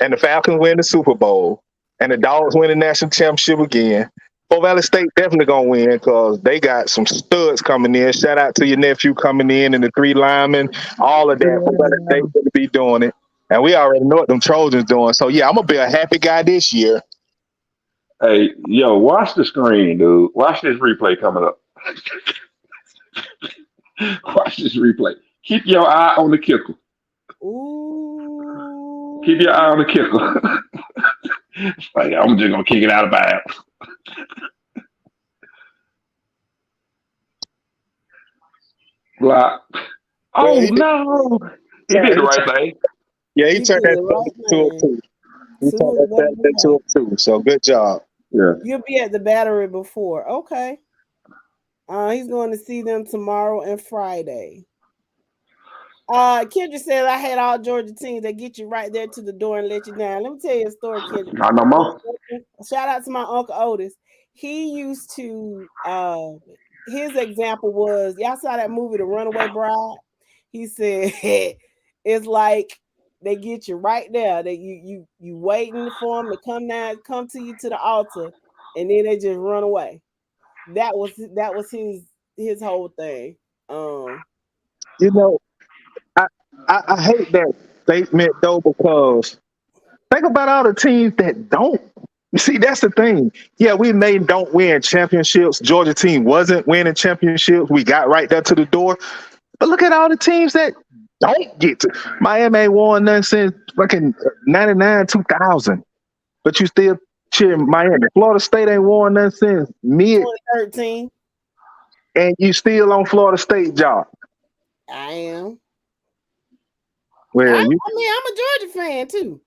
and the Falcons win the Super Bowl, and the Dogs win the national championship again, Fort Valley State definitely gonna win because they got some studs coming in. Shout out to your nephew coming in and the 3 linemen, all of that. Fort Valley State gonna be doing it, and we already know what them Trojans doing. So yeah, I'm gonna be a happy guy this year. Hey, yo, watch the screen, dude. Watch this replay coming up. Watch this replay. Keep your eye on the kicker. Ooh. Keep your eye on the kicker. Like, I'm just gonna kick it out of bounds. Block. Oh no! He did the right thing. Yeah, he turned that to a 2. We Two turned is better that than into one. a 2. So good job. Yeah. You'll be at the Battery before. Okay. He's going to see them tomorrow and Friday. Kendra said I had all Georgia teams that get you right there to the door and let you down. Let me tell you a story, Kendra. Not no more. Shout out to my Uncle Otis. He used to his example was, y'all saw that movie The Runaway Bride? He said it's like they get you right there. That you waiting for them to come to you to the altar, and then they just run away. That was his whole thing. You know, I hate that statement though, because think about all the teams that don't. You see, that's the thing. Yeah, we may don't win championships. Georgia team wasn't winning championships. We got right there to the door. But look at all the teams that don't get to. Miami ain't won nothing since fucking 99, 2000. But you still cheer Miami. Florida State ain't won nothing since mid, 2013. and you still on Florida State job. I am. Well, I'm a Georgia fan too.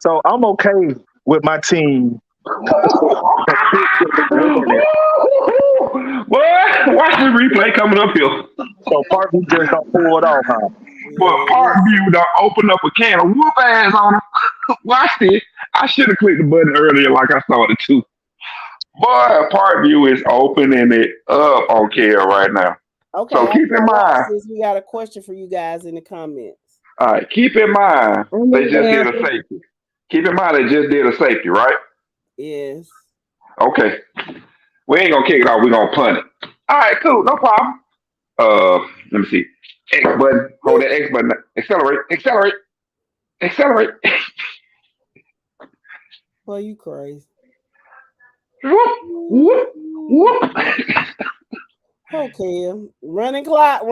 So I'm okay with my team. What? Watch the replay coming up here. So Parkview just don't pull it off, huh? But Parkview done open up a can of whoop ass on him. Watch this. I should have clicked the button earlier like I started to. Boy, Parkview is opening it up on Care right now. Okay. So keep in mind. We got a question for you guys in the comments. All right, keep in mind they just did a safety. Keep in mind they just did a safety, right? Yes. Okay. We ain't gonna kick it off, we're gonna punt it. All right, cool, no problem. Let me see. X button. Hold that X button. Accelerate. Boy, you crazy. Whoop. Okay. Running clock.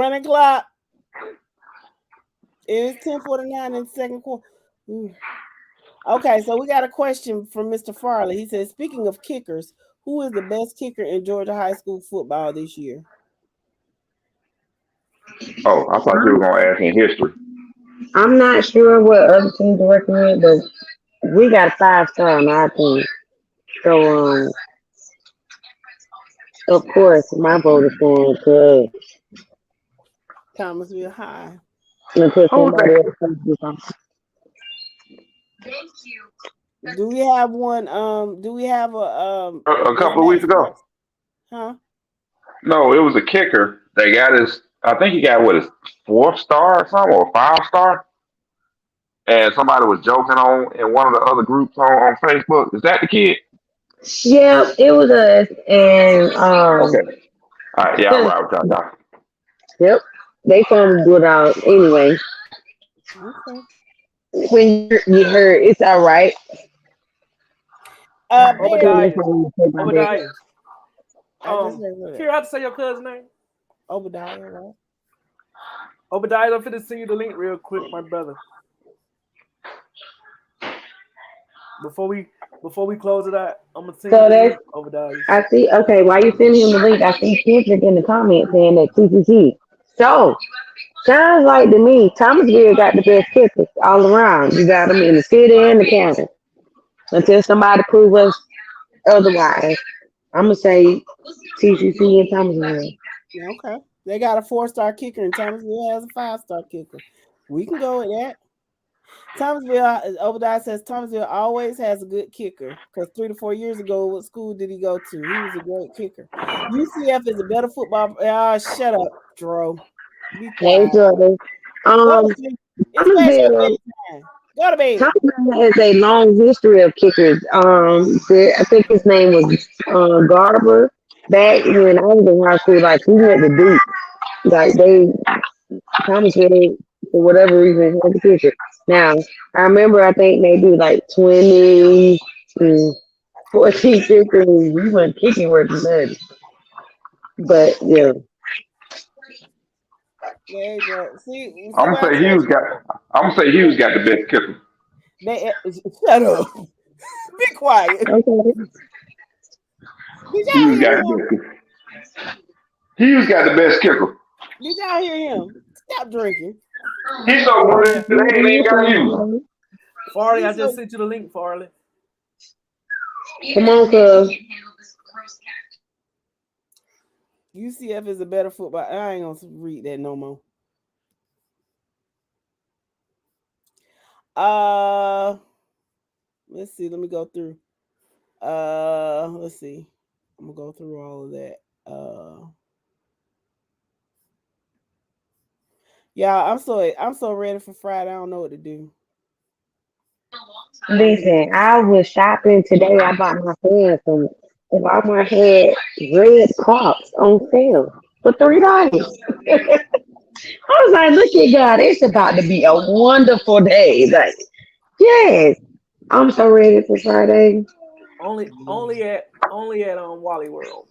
It's 10:49 in the second quarter. Okay, so we got a question from Mr. Farley. He says, speaking of kickers, who is the best kicker in Georgia high school football this year? Oh, I thought you were gonna ask in history. I'm not sure what other teams are working with, but we got a 5-star on our team. So, of course, my vote is going to Thomasville High. until somebody else comes do something. Thank you. Do we have one? Do we have A couple of weeks ago? Huh? No, it was a kicker. They got his. I think he got his 4-star or something, or 5-star. And somebody was joking on in one of the other groups on Facebook. Is that the kid? Yeah, it was us, and Okay. All right. Yeah, I'm right with y'all. Yep, they told me to do it out anyway. Okay. When you heard, it's all right. Obadiah. I just heard Here, how to say your cousin's name? Obadiah, right? Obadiah, I'm finna send you the link real quick, my brother. Before we close it out, I'm gonna send you the link, Obadiah. I see. Okay, while you sending him the link, I see Kendrick in the comments saying that TCC. So sounds like to me, Thomasville got the best kickers all around. You got them in the city and the county. Until somebody proves us otherwise, I'm gonna say TCC and Thomasville. Okay. They got a 4-star kicker, and Thomasville has a 5-star kicker. We can go with that. Thomasville, Obadiah says Thomasville always has a good kicker. Because 3 to 4 years ago, what school did he go to? He was a great kicker. UCF is a better football. Shut up, Dro. Be quiet. Hey, brother. It's time. Go to bed. Thomasville has a long history of kickers. I think his name was Garber. Back when I was in high school, like he went to Duke. Like Thomasville, for whatever reason, had the kicker. Now, I remember, I think maybe like 20, 14, 15, we went kicking worth nothing. But, yeah. There you go. See, I'm gonna say Hughes got the best kicker. Shut up. Be quiet. Okay. Hughes got the best kicker. Did y'all hear him? Stop drinking. He's so good. They ain't got to use him. Farley, I just sent you the link, Farley. Come on, cuz. UCF is a better football. I ain't gonna read that no more. Let's see. Let me go through. Let's see. I'm gonna go through all of that. Yeah, I'm so ready for Friday. I don't know what to do. Listen, I was shopping today. I bought my friend some. Walmart had red Crocs on sale for $3. I was like, look at God, it's about to be a wonderful day. Like, yes, I'm so ready for Friday. Only at Wally World.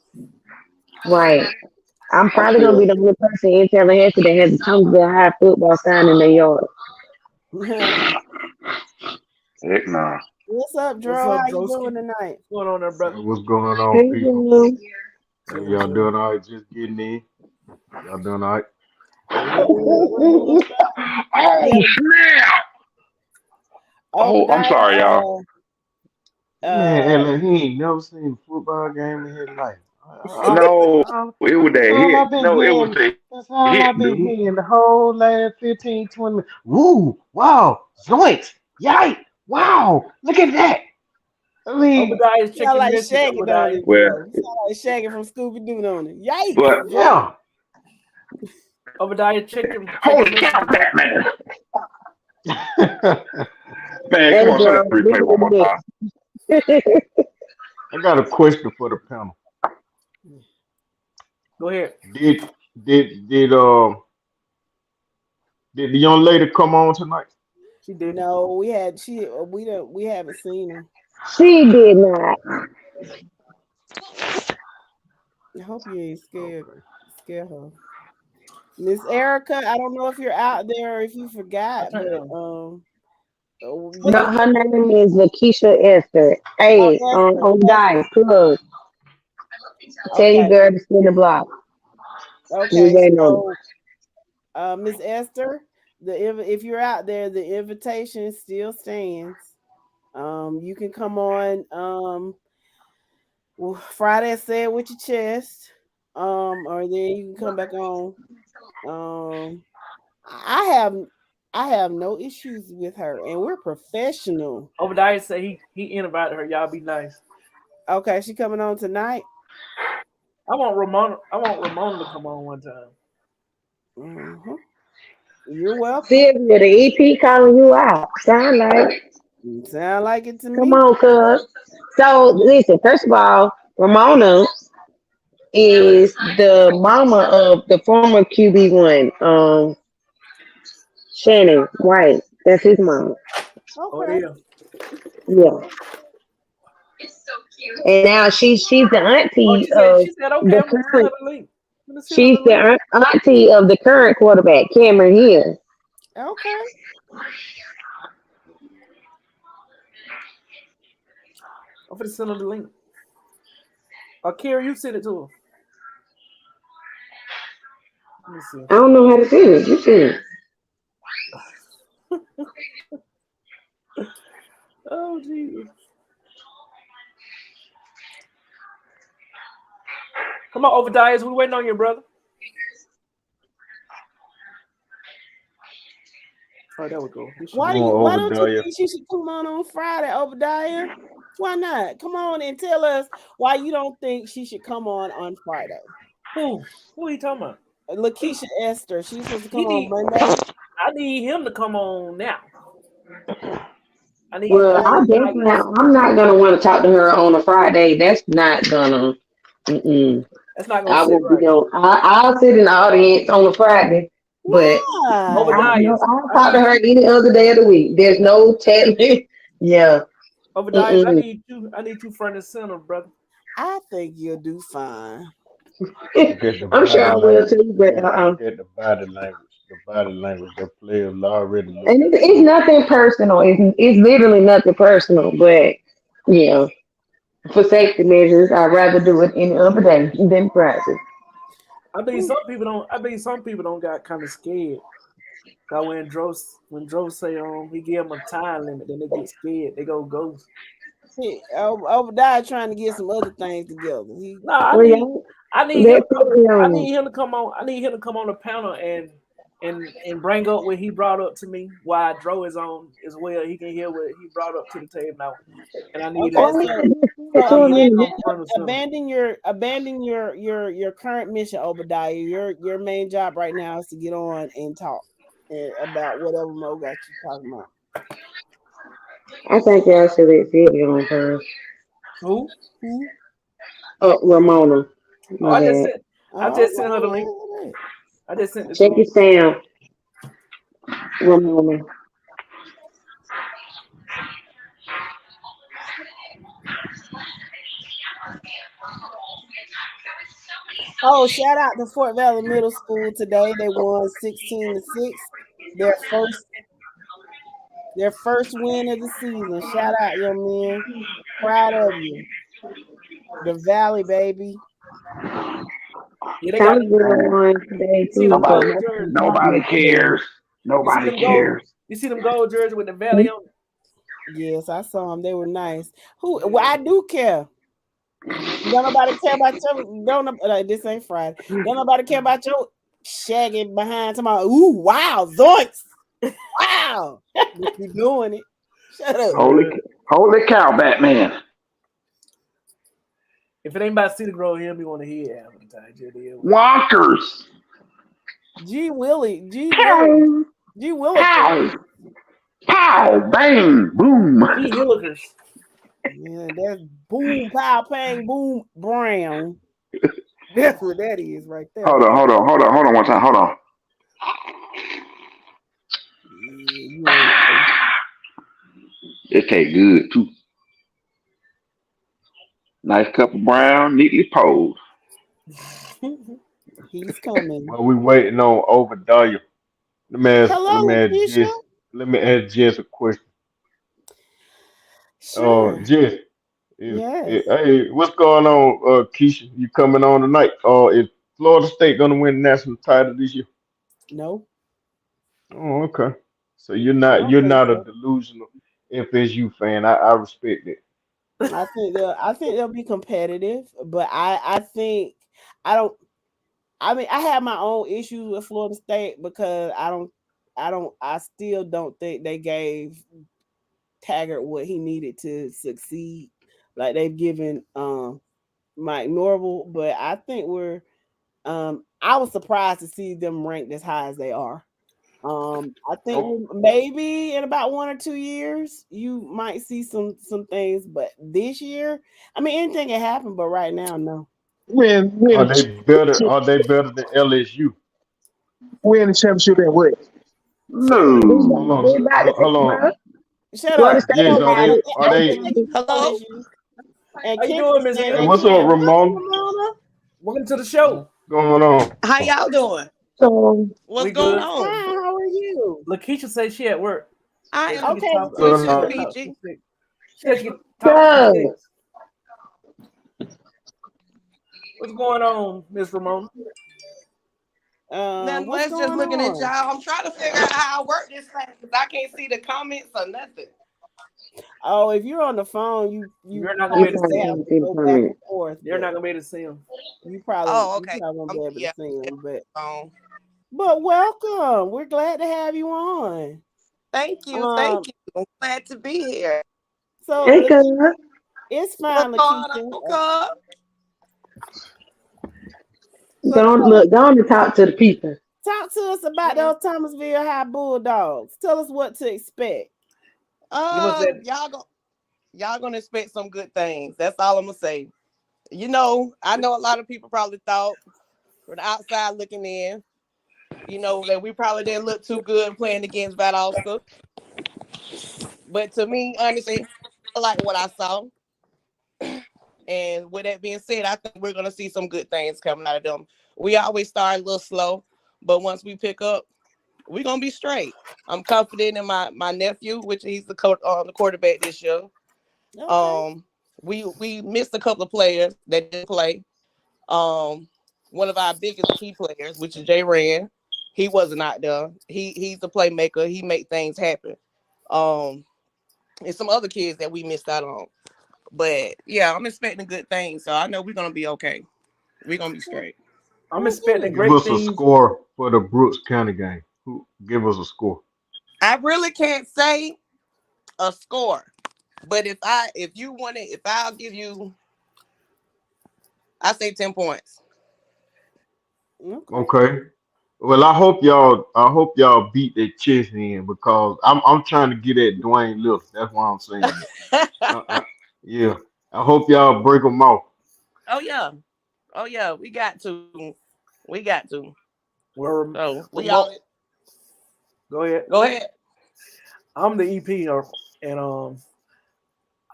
Right. I'm probably gonna be the only person in Tallahassee that has a Thomasville High football sign in their yard. Heck no. What's up, Dro? What's up, How you Broski? doing tonight? What's going on there, brother? What's going on, Hey, people? you. Hey, y'all doing all right? Just getting in. Y'all doing all right? Oh snap! Oh, I'm sorry, y'all. Man, Ellen, he ain't never seen a football game in his life. No, I- it was That's that all hit. I've been No, it was hearing. the That's all hit, I've been dude. hearing the whole last 15, 20 minutes. Woo! Wow! Zoinks! Yikes! Wow! Look at that! I mean, Obadiah's Sound chicken like message, Shaggy, don't Obadiah. it, Well, Dro? Sound like Shaggy from Scooby Doo, don't it? Yikes, but Dro. yeah. Obadiah chicken holy message, cow, brother. Batman! Man, come Hey, on, show bro, that replay look one more time. at this. I got a question for the panel. Go ahead. Did did did uh did the young lady come on tonight? She did. No, we haven't seen her. She did not. I hope you ain't scared. Okay. Scare her. Miss Erica, I don't know if you're out there or if you I forgot, turned but it on. No, you her name is Lakeisha Esther. oh Hey, Esther. on Dice, look, tell you Okay. girl to spin the block. We Okay. waiting on it. So Miss Esther, if you're out there, the invitation still stands. You can come on Friday at Say It With Your Chest. Or then you can come back on. I have no issues with her, and we're professional. Obadiah say he invited her. Y'all be nice. Okay, she coming on tonight. I want Ramona to come on one time. Mm-hmm. You're welcome. Sylvia, the EP calling you out. Sound like it to come me. on, cuz. So listen, first of all, Ramona is the mama of the former QB1, Shannon White. That's his mom. Oh Okay. yeah. Yeah. And now she's the Oh, auntie she of said okay. the I'm gonna send her current. the link. I'm gonna send her She's the the link. auntie of the current quarterback, Cameron Hill. Okay. I'm gonna send her the link. Kira, you send it to her. Let me see. I don't know how to do it. You see it. Oh Jesus. Come on, Obadiah. We waiting on you, brother. Oh, there we go. Come Why on, don't you Obadiah. think she should come on Friday, Obadiah? Why not? Come on and tell us why you don't think she should come on Friday. Who are you talking about? Lakeisha Esther. She's supposed to He come on need. Monday. I need him to come on now. I need. Well, Okay. I'm not gonna want to talk to her on a Friday. That's not gonna. Mm-mm. That's not gonna I sit will be right. on. I'll sit in the audience on a Friday, but Why? Obadiah. I'll talk to her any other day of the week. There's no telling. Yeah. Obadiah. Mm-mm. I need you front and center, brother. I think you'll do fine. Look at the I'm sure body I will language. too, but Look at the body language. The body language. The players already and looking it's for. nothing personal. It's literally nothing personal. But yeah, for safety measures, I'd rather do it any other day than Friday. I bet some people don't got kind of scared. Cause when Dro say he give them a time limit, then they get scared. They go ghost. See, Obadiah trying to get some other things together. No, I Well, need y'all, I need him. that put me I on. need him to come on. I need him to come on the panel and bring up what he brought up to me while Dro is on as well. He can hear what he brought up to the table now. And I need Okay, him Well, to I so need to to just so to him be in abandon the front of center. your current mission, Obadiah. Your main job right now is to get on and talk about whatever Mo got you talking about. I think y'all should let Sylvia on first. Who? Who? Oh, Ramona. Oh, My bad. I Oh, just sent her the link. okay. I just sent it to Check her. your spam, Ramona. Oh, shout out to Fort Valley Middle School today. They won 16-6. Their first win of the season. Shout out, young man. Proud of you. The Valley, baby. Yeah, they got Thomasville won today you see too, them so Nobody, gold my jerseys. nobody cares. You see Nobody them gold. cares. You see them gold jerseys with the valley on. Yes, I saw them. They were nice. Well, I do care. Don't nobody care about your. This ain't Friday. Don't nobody care about your shagging behind somebody. Ooh, wow, zoinks. Wow. But you doing it. Shut up. Holy cow, Batman. If it ain't about City Grove, he'll be want to hear it half of the time. Just deal with it. Wonkers. G Willie. Pow, G Willikers. pow, pow, bang, boom. He Hillikers. Yeah, that's boom, pow, pang, boom, brown. That's what that is right there. Hold on one time. Hold on. Yeah, you ain't. It tastes good too. Nice cup of brown, neatly posed. He's coming. Well, we waiting on Obadiah. Let me Hello, ask Lakeisha. Jess a question. Sure. Jess, Yes. hey, what's going on, Keisha? You coming on tonight? Is Florida State gonna win the national title this year? No, Oh, okay. So I don't you're think not a so. delusional FSU fan. I respect it. I think they'll be competitive, but I think I don't. I mean, I have my own issues with Florida State because I still don't think they gave Taggart what he needed to succeed. Like they've given Mike Norvell, but I think I was surprised to see them ranked as high as they are. I think Oh, maybe in about 1 or 2 years you might see some things, but this year, I mean, anything can happen. But right now, no. Win are they better? Are they better than LSU? win the championship and what? No. They about to Hold say, on. bro. Shut Florida up. State Yes, gonna have it. are I they? think they can Hello? challenge you. And How you Kendrick doing, Miss saying Hey, they Hill? what's up, can. What's Ramon? Ramona? Welcome to the show. Going on? How y'all doing? So What's We going good. on? Fine. How are you? Lakeisha say she at work, I so she am can Okay, talk. well, with Going She you, on? can talk some Peachy. shit. She said she can talk some good. shit. What's going on, Miss Ramona? Nothing what's less, just going looking at on? y'all. I'm trying to figure out how I work this thing because I can't see the comments or nothing. Oh, if you're on the phone, you You're not gonna You be able probably to see probably him. have can't to see the go back comment. and forth, You're but not gonna be able to see him. Oh, you okay. probably won't be able to Yeah. see Yeah. him. Um, But welcome. We're glad to have you on. thank you. Um, Thank you. I'm glad to be here. so Hey, cuz. it's What's fine, going Lakeisha. on, cuz? So Go on and talk to the people. talk to us about those Thomasville High Bulldogs. Tell us what to expect. Give us that. Y'all gonna expect some good things. That's all I'm gonna say. I know a lot of people probably thought from the outside looking in, that we probably didn't look too good playing against Valdosta. But to me, honestly, I like what I saw. And with that being said, I think we're gonna see some good things coming out of them. We always start a little slow, but once we pick up, we're gonna be straight. I'm confident in my nephew, which he's the quarterback this year. Okay. Um, we missed a couple of players that didn't play. One of our biggest key players, which is Jay Rand, he wasn't out there. He's a playmaker. He make things happen. Um, and some other kids that we missed out on. But yeah, I'm expecting good things, so I know we're gonna be okay. We're gonna be straight. I'm Well, expecting good. Give great us a things. score for the Brooks County game. Give us a score. I really can't say a score, but if you want it, if I'll give you, I say 10 points. Okay. Okay. Well, I hope y'all beat their chest in because I'm trying to get at Dwayne Lewis. That's why I'm saying it. Yeah. I hope y'all break them off. Oh yeah, oh yeah, we got to. Well, So we all remote. Go ahead. go ahead. I'm the EP, and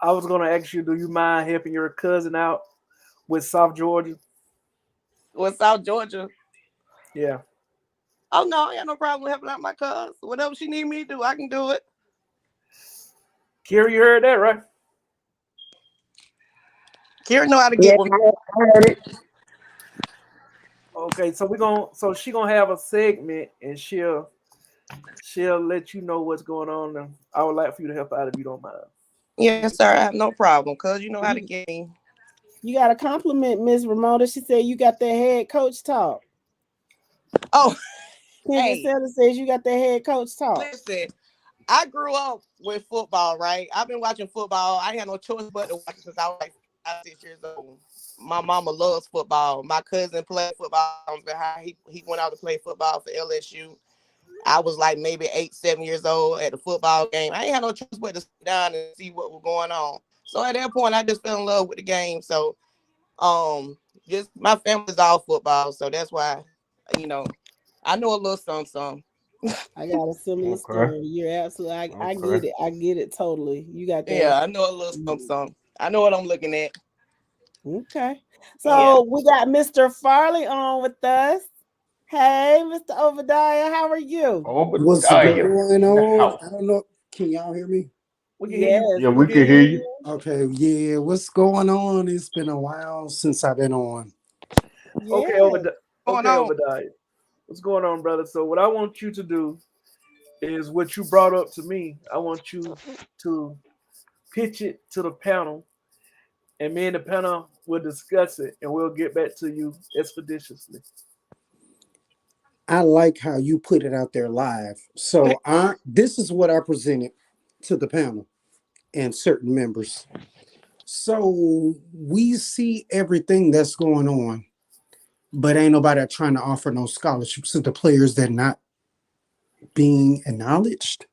I was gonna ask you, do you mind helping your cousin out with South Georgia? With South Georgia. Yeah. Oh no, I got no problem helping out my cuz. Whatever she need me to do, I can do it. Kira, you heard that, right? Kira know how to Yeah, get with me. I heard it. Okay, so she gonna have a segment, and she'll let you know what's going on. And I would like for you to help out if you don't mind. Yes, sir. I have no problem, cuz you know how to You, get me. you got to compliment Miss Ramona. She said you got that head coach talk. Oh, Kendra hey, Sanders says you got that head coach talk. listen. I grew up with football, right? I've been watching football. I had no choice but to watch it since I was like 5, 6 years old. My mama loves football. My cousin played football. He went out to play football for LSU. I was like maybe 8, 7 years old at the football game. I ain't had no choice but to sit down and see what was going on. So at that point, I just fell in love with the game. So just my family's all football, so that's why you know I know a little something. I got a similar Okay. story. You're absolutely. I Okay. get it. I get it totally. You got that. Yeah, I know a little something. I know what I'm looking at. Okay. Yeah. So we got Mr. Farley on with us. Hey, Mr. Obadiah, how are you? What's Obadiah going in the on? house. I don't know. Can y'all hear me? We can hear Yes, you. Yeah, we we can can hear hear you. you. Okay, yeah. What's going on? It's been a while since I've been on. Okay, Yes. Going on. Obadiah. What's going on, brother? So what I want you to do is what you brought up to me. I want you to pitch it to the panel, and me and the panel will discuss it, and we'll get back to you expeditiously. I like how you put it out there live. So this is what I presented to the panel and certain members. So we see everything that's going on, but ain't nobody trying to offer no scholarships to the players that not being acknowledged,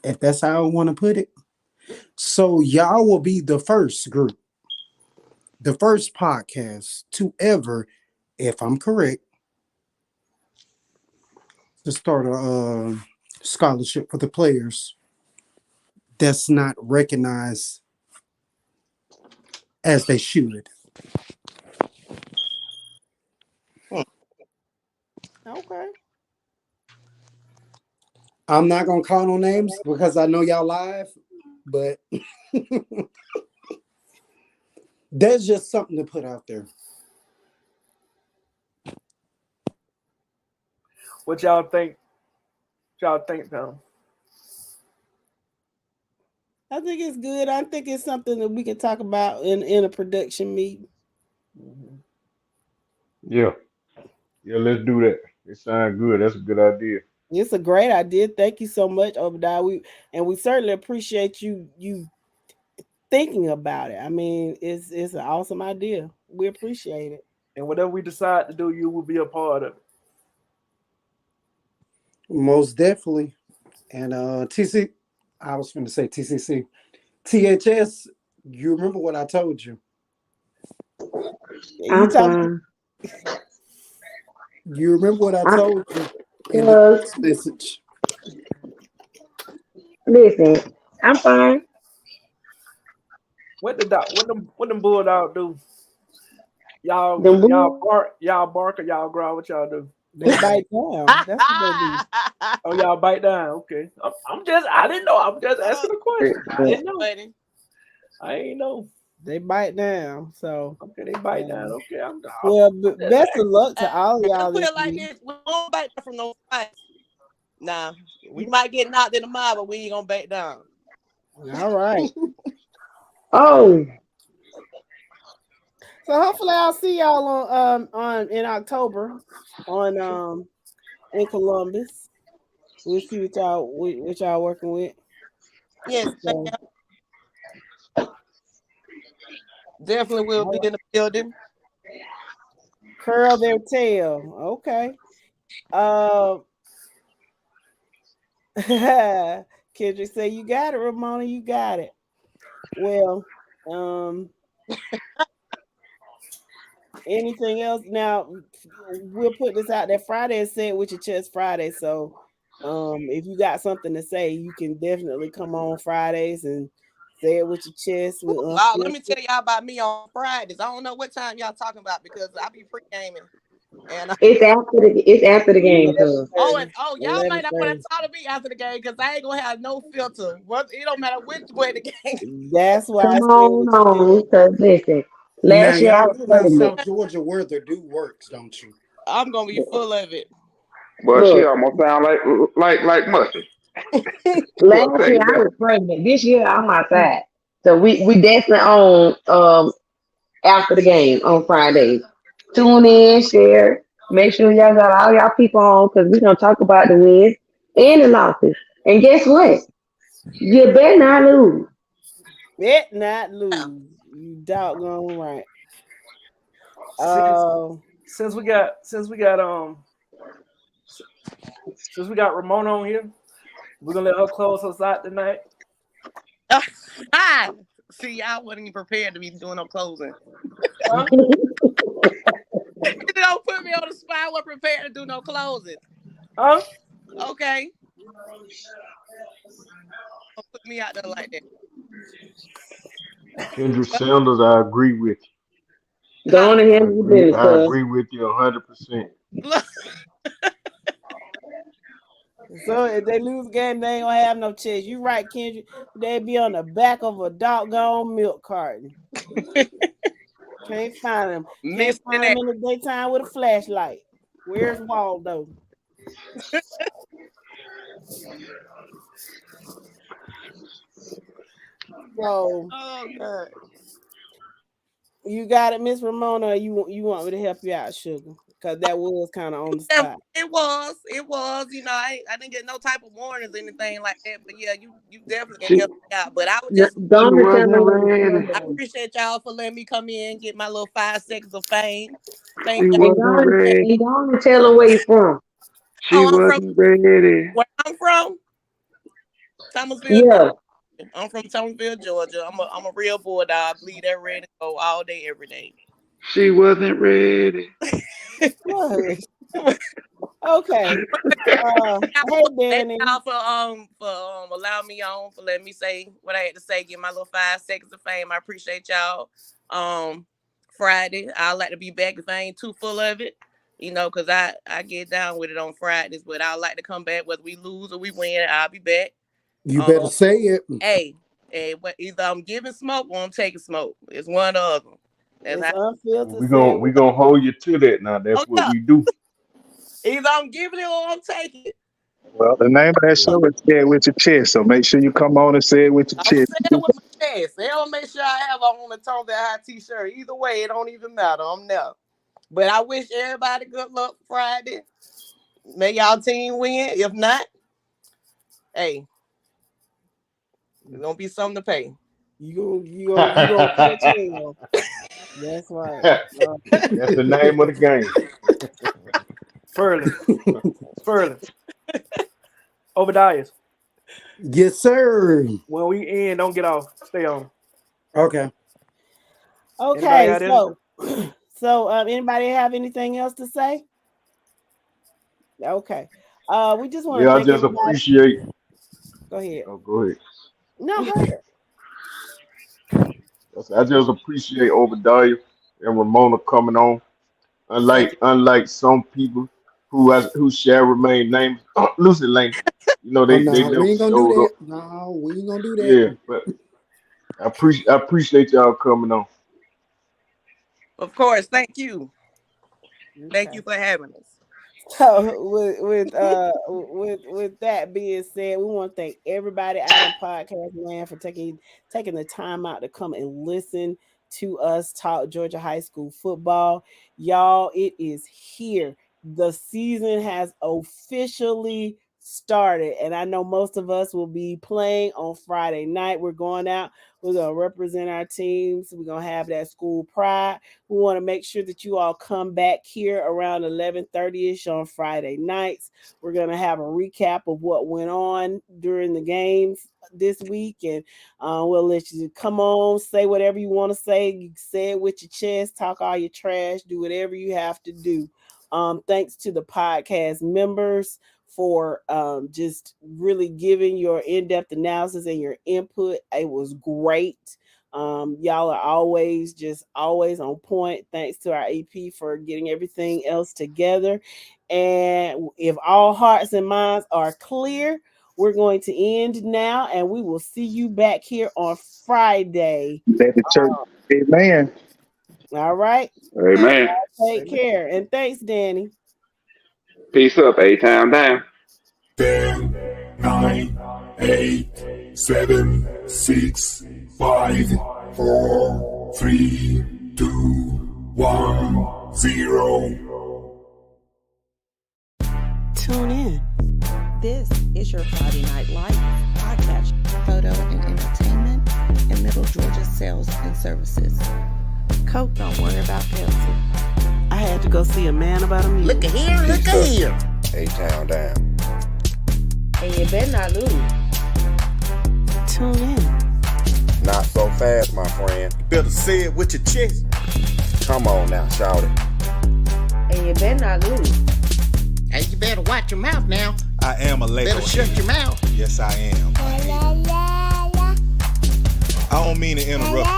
if that's how I want to put it. So y'all will be the first group, the first podcast to ever, if I'm correct, to start a scholarship for the players that's not recognized as they should. Okay. I'm not gonna call no names because I know y'all live, but that's just something to put out there. What y'all think? Y'all think, panel? I think it's good. I think it's something that we can talk about in a production meeting. Yeah. Yeah, let's do that. It sounds good. That's a good idea. It's a great idea. Thank you so much, Obadiah. We certainly appreciate you thinking about it. I mean, it's an awesome idea. We appreciate it. And whatever we decide to do, you will be a part of it. Most definitely. And I was going to say TCC. THS, you remember what I told you? You I'm talk. fine. You remember what I I'm told you in the look, text message? listen. I'm fine. What them bulldog do? Y'all The y'all move. bark y'all bark or y'all growl? What y'all do? They bite down. That's what they do. Oh, y'all bite down. Okay. I didn't know. I'm just asking a question. I That's didn't know. funny. I ain't know. They bite down. So Okay, they bite down. Okay, well, I'm just best of asking. luck to all Let's y'all put this it like year. this: we won't back down from no fights. Nah, we might get knocked in the mouth, but we ain't gonna back down. All right. Oh, So hopefully I'll see y'all on in October on in Columbus. We'll see what y'all working with. Yes, So, definitely will be in the building. curl their tail. Okay. Uh Kendrick say you got it, Ramona, you got it. Well, anything else? Now we'll put this out there. Friday is Say It With Your Chest Friday. So if you got something to say, you can definitely come on Fridays and say it with your chest with Wow, let me tell y'all about me on Fridays. I don't know what time y'all talking about because I be pre gaming. And it's after the game, cuz. y'all might not want 11:30. to talk to me after the game because I ain't gonna have no filter. It don't matter which way the game. That's why Come I said on, what you on, cause listen, Now last year I y'all was know how pregnant. South Georgia weather do works, don't you? I'm gonna be full of it. But she Look, almost sound like Mustard. For a last year second I there. was pregnant. This year I'm outside. So we definitely on after the game on Fridays. Tune in, share. Make sure y'all got all y'all people on because we're gonna talk about the wins and the losses. And guess what? You better not lose. bet not lose. You doggone right. Since Uh, since we got Ramona on here, we're gonna let her close us out tonight. See, y'all wasn't even prepared to be doing no closing. Huh? Don't put me on the spot. I wasn't prepared to do no closing. Huh? Okay, don't put me out there like that. Kendrick Sanders, I agree with Go Huh? on you. ahead and do it, I cuz. agree with you 100%. Look, so if they lose the game, they ain't gonna have no chance. You right, Kendrick. They be on the back of a doggone milk carton. Can't find them. Can't missing find that. them in the daytime with a flashlight. Where's Waldo? So Oh God. you got it, Miss Ramona. Or you want me to help you out, sugar? Because that was kind of on the Yeah, spot. it was. You know, I didn't get no type of warnings or anything like that. But yeah, you definitely can She help me out. But I would just, Go she on and tell wasn't them where you ready. from, I though. appreciate y'all for letting me come in, get my little 5 seconds of fame. Thank She y'all. And go wasn't on ready. and go on and tell them where you from. She Oh, I'm from wasn't ready. where I'm from, Thomasville, Georgia. Yeah. I'm from Thomasville, Georgia. I'm a real bulldog. Bleed that red and go all day, every day. She wasn't ready. What? Okay. Hey, Thank Danny. y'all for allowing me on, for letting me say what I had to say, get my little 5 seconds of fame. I appreciate y'all. Friday, I'd like to be back if I ain't too full of it. You know, cause I get down with it on Fridays, but I like to come back whether we lose or we win. I'll be back. You better Um, say it. hey, either I'm giving smoke or I'm taking smoke. It's one or other. That's It's how. unfiltered. We Say gonna it we with gonna hold you to that now. That's Oh what yeah, we do. either I'm giving it or I'm taking it. Well, the name of that Yeah. show is Say It With Your Chest. So make sure you come on and say it with your I'm gonna chest. say it with my chest. They don't make sure I have on a Tone That High t-shirt. Either way, it don't even matter. I'm there. But I wish everybody good luck Friday. May y'all team win. If not, hey, it's gonna be something to pay. you gonna catch hell. That's right. That's the name of the game. Furley. Furley. Obadiah. Yes, sir. When we end, don't get off. Stay on. Okay. Anybody Okay, got anything? so anybody have anything else to say? Okay. We just want to Yeah, I thank just everybody. appreciate. Go ahead. Oh, go ahead. No, go ahead. I just appreciate Obadiah and Ramona coming on. Thank Unlike some people who shall remain nameless, Lucy Lane, Oh they no, we never ain't gonna do showed that. up. No, we ain't gonna do that. Yeah, but I appreciate y'all coming on. Of course. Thank you. Thank Okay. you for having us. So with that being said, we want to thank everybody out in podcast land for taking the time out to come and listen to us talk Georgia high school football. Y'all, it is here. The season has officially started, and I know most of us will be playing on Friday night. We're going out. We're gonna represent our teams. We're gonna have that school pride. We want to make sure that you all come back here around 11:30ish on Friday nights. We're going to have a recap of what went on during the games this week, and we'll let you come on, say whatever you want to say. You say it with your chest, talk all your trash, do whatever you have to do. Thanks to the podcast members for just really giving your in-depth analysis and your input. It was great. Y'all are always on point. Thanks to our AP for getting everything else together. And if all hearts and minds are clear, we're going to end now, and we will see you back here on Friday. Let the church. Amen. All right. Amen. Take care. And thanks, Danny. Peace up. A-Town down. 10, 9, 8, 7, 6, 5, 4, 3, 2, 1, 0. Tune in. This is your Friday Night Lights podcast, photo and entertainment, and Middle Georgia sales and services. Coke don't worry about Pepsi. I had to go see a man about a music. Look at here, look at here. A-Town down. And you better not lose. Tune in. Not so fast, my friend. Better say it with your chest. Come on now, shout it. And you better not lose. Hey, you better watch your mouth now. I am a label. Better shut your mouth. Yes, I am. I don't mean to interrupt.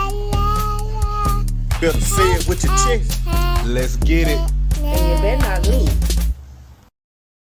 Better say it with your chest. Let's get it. And you better not lose.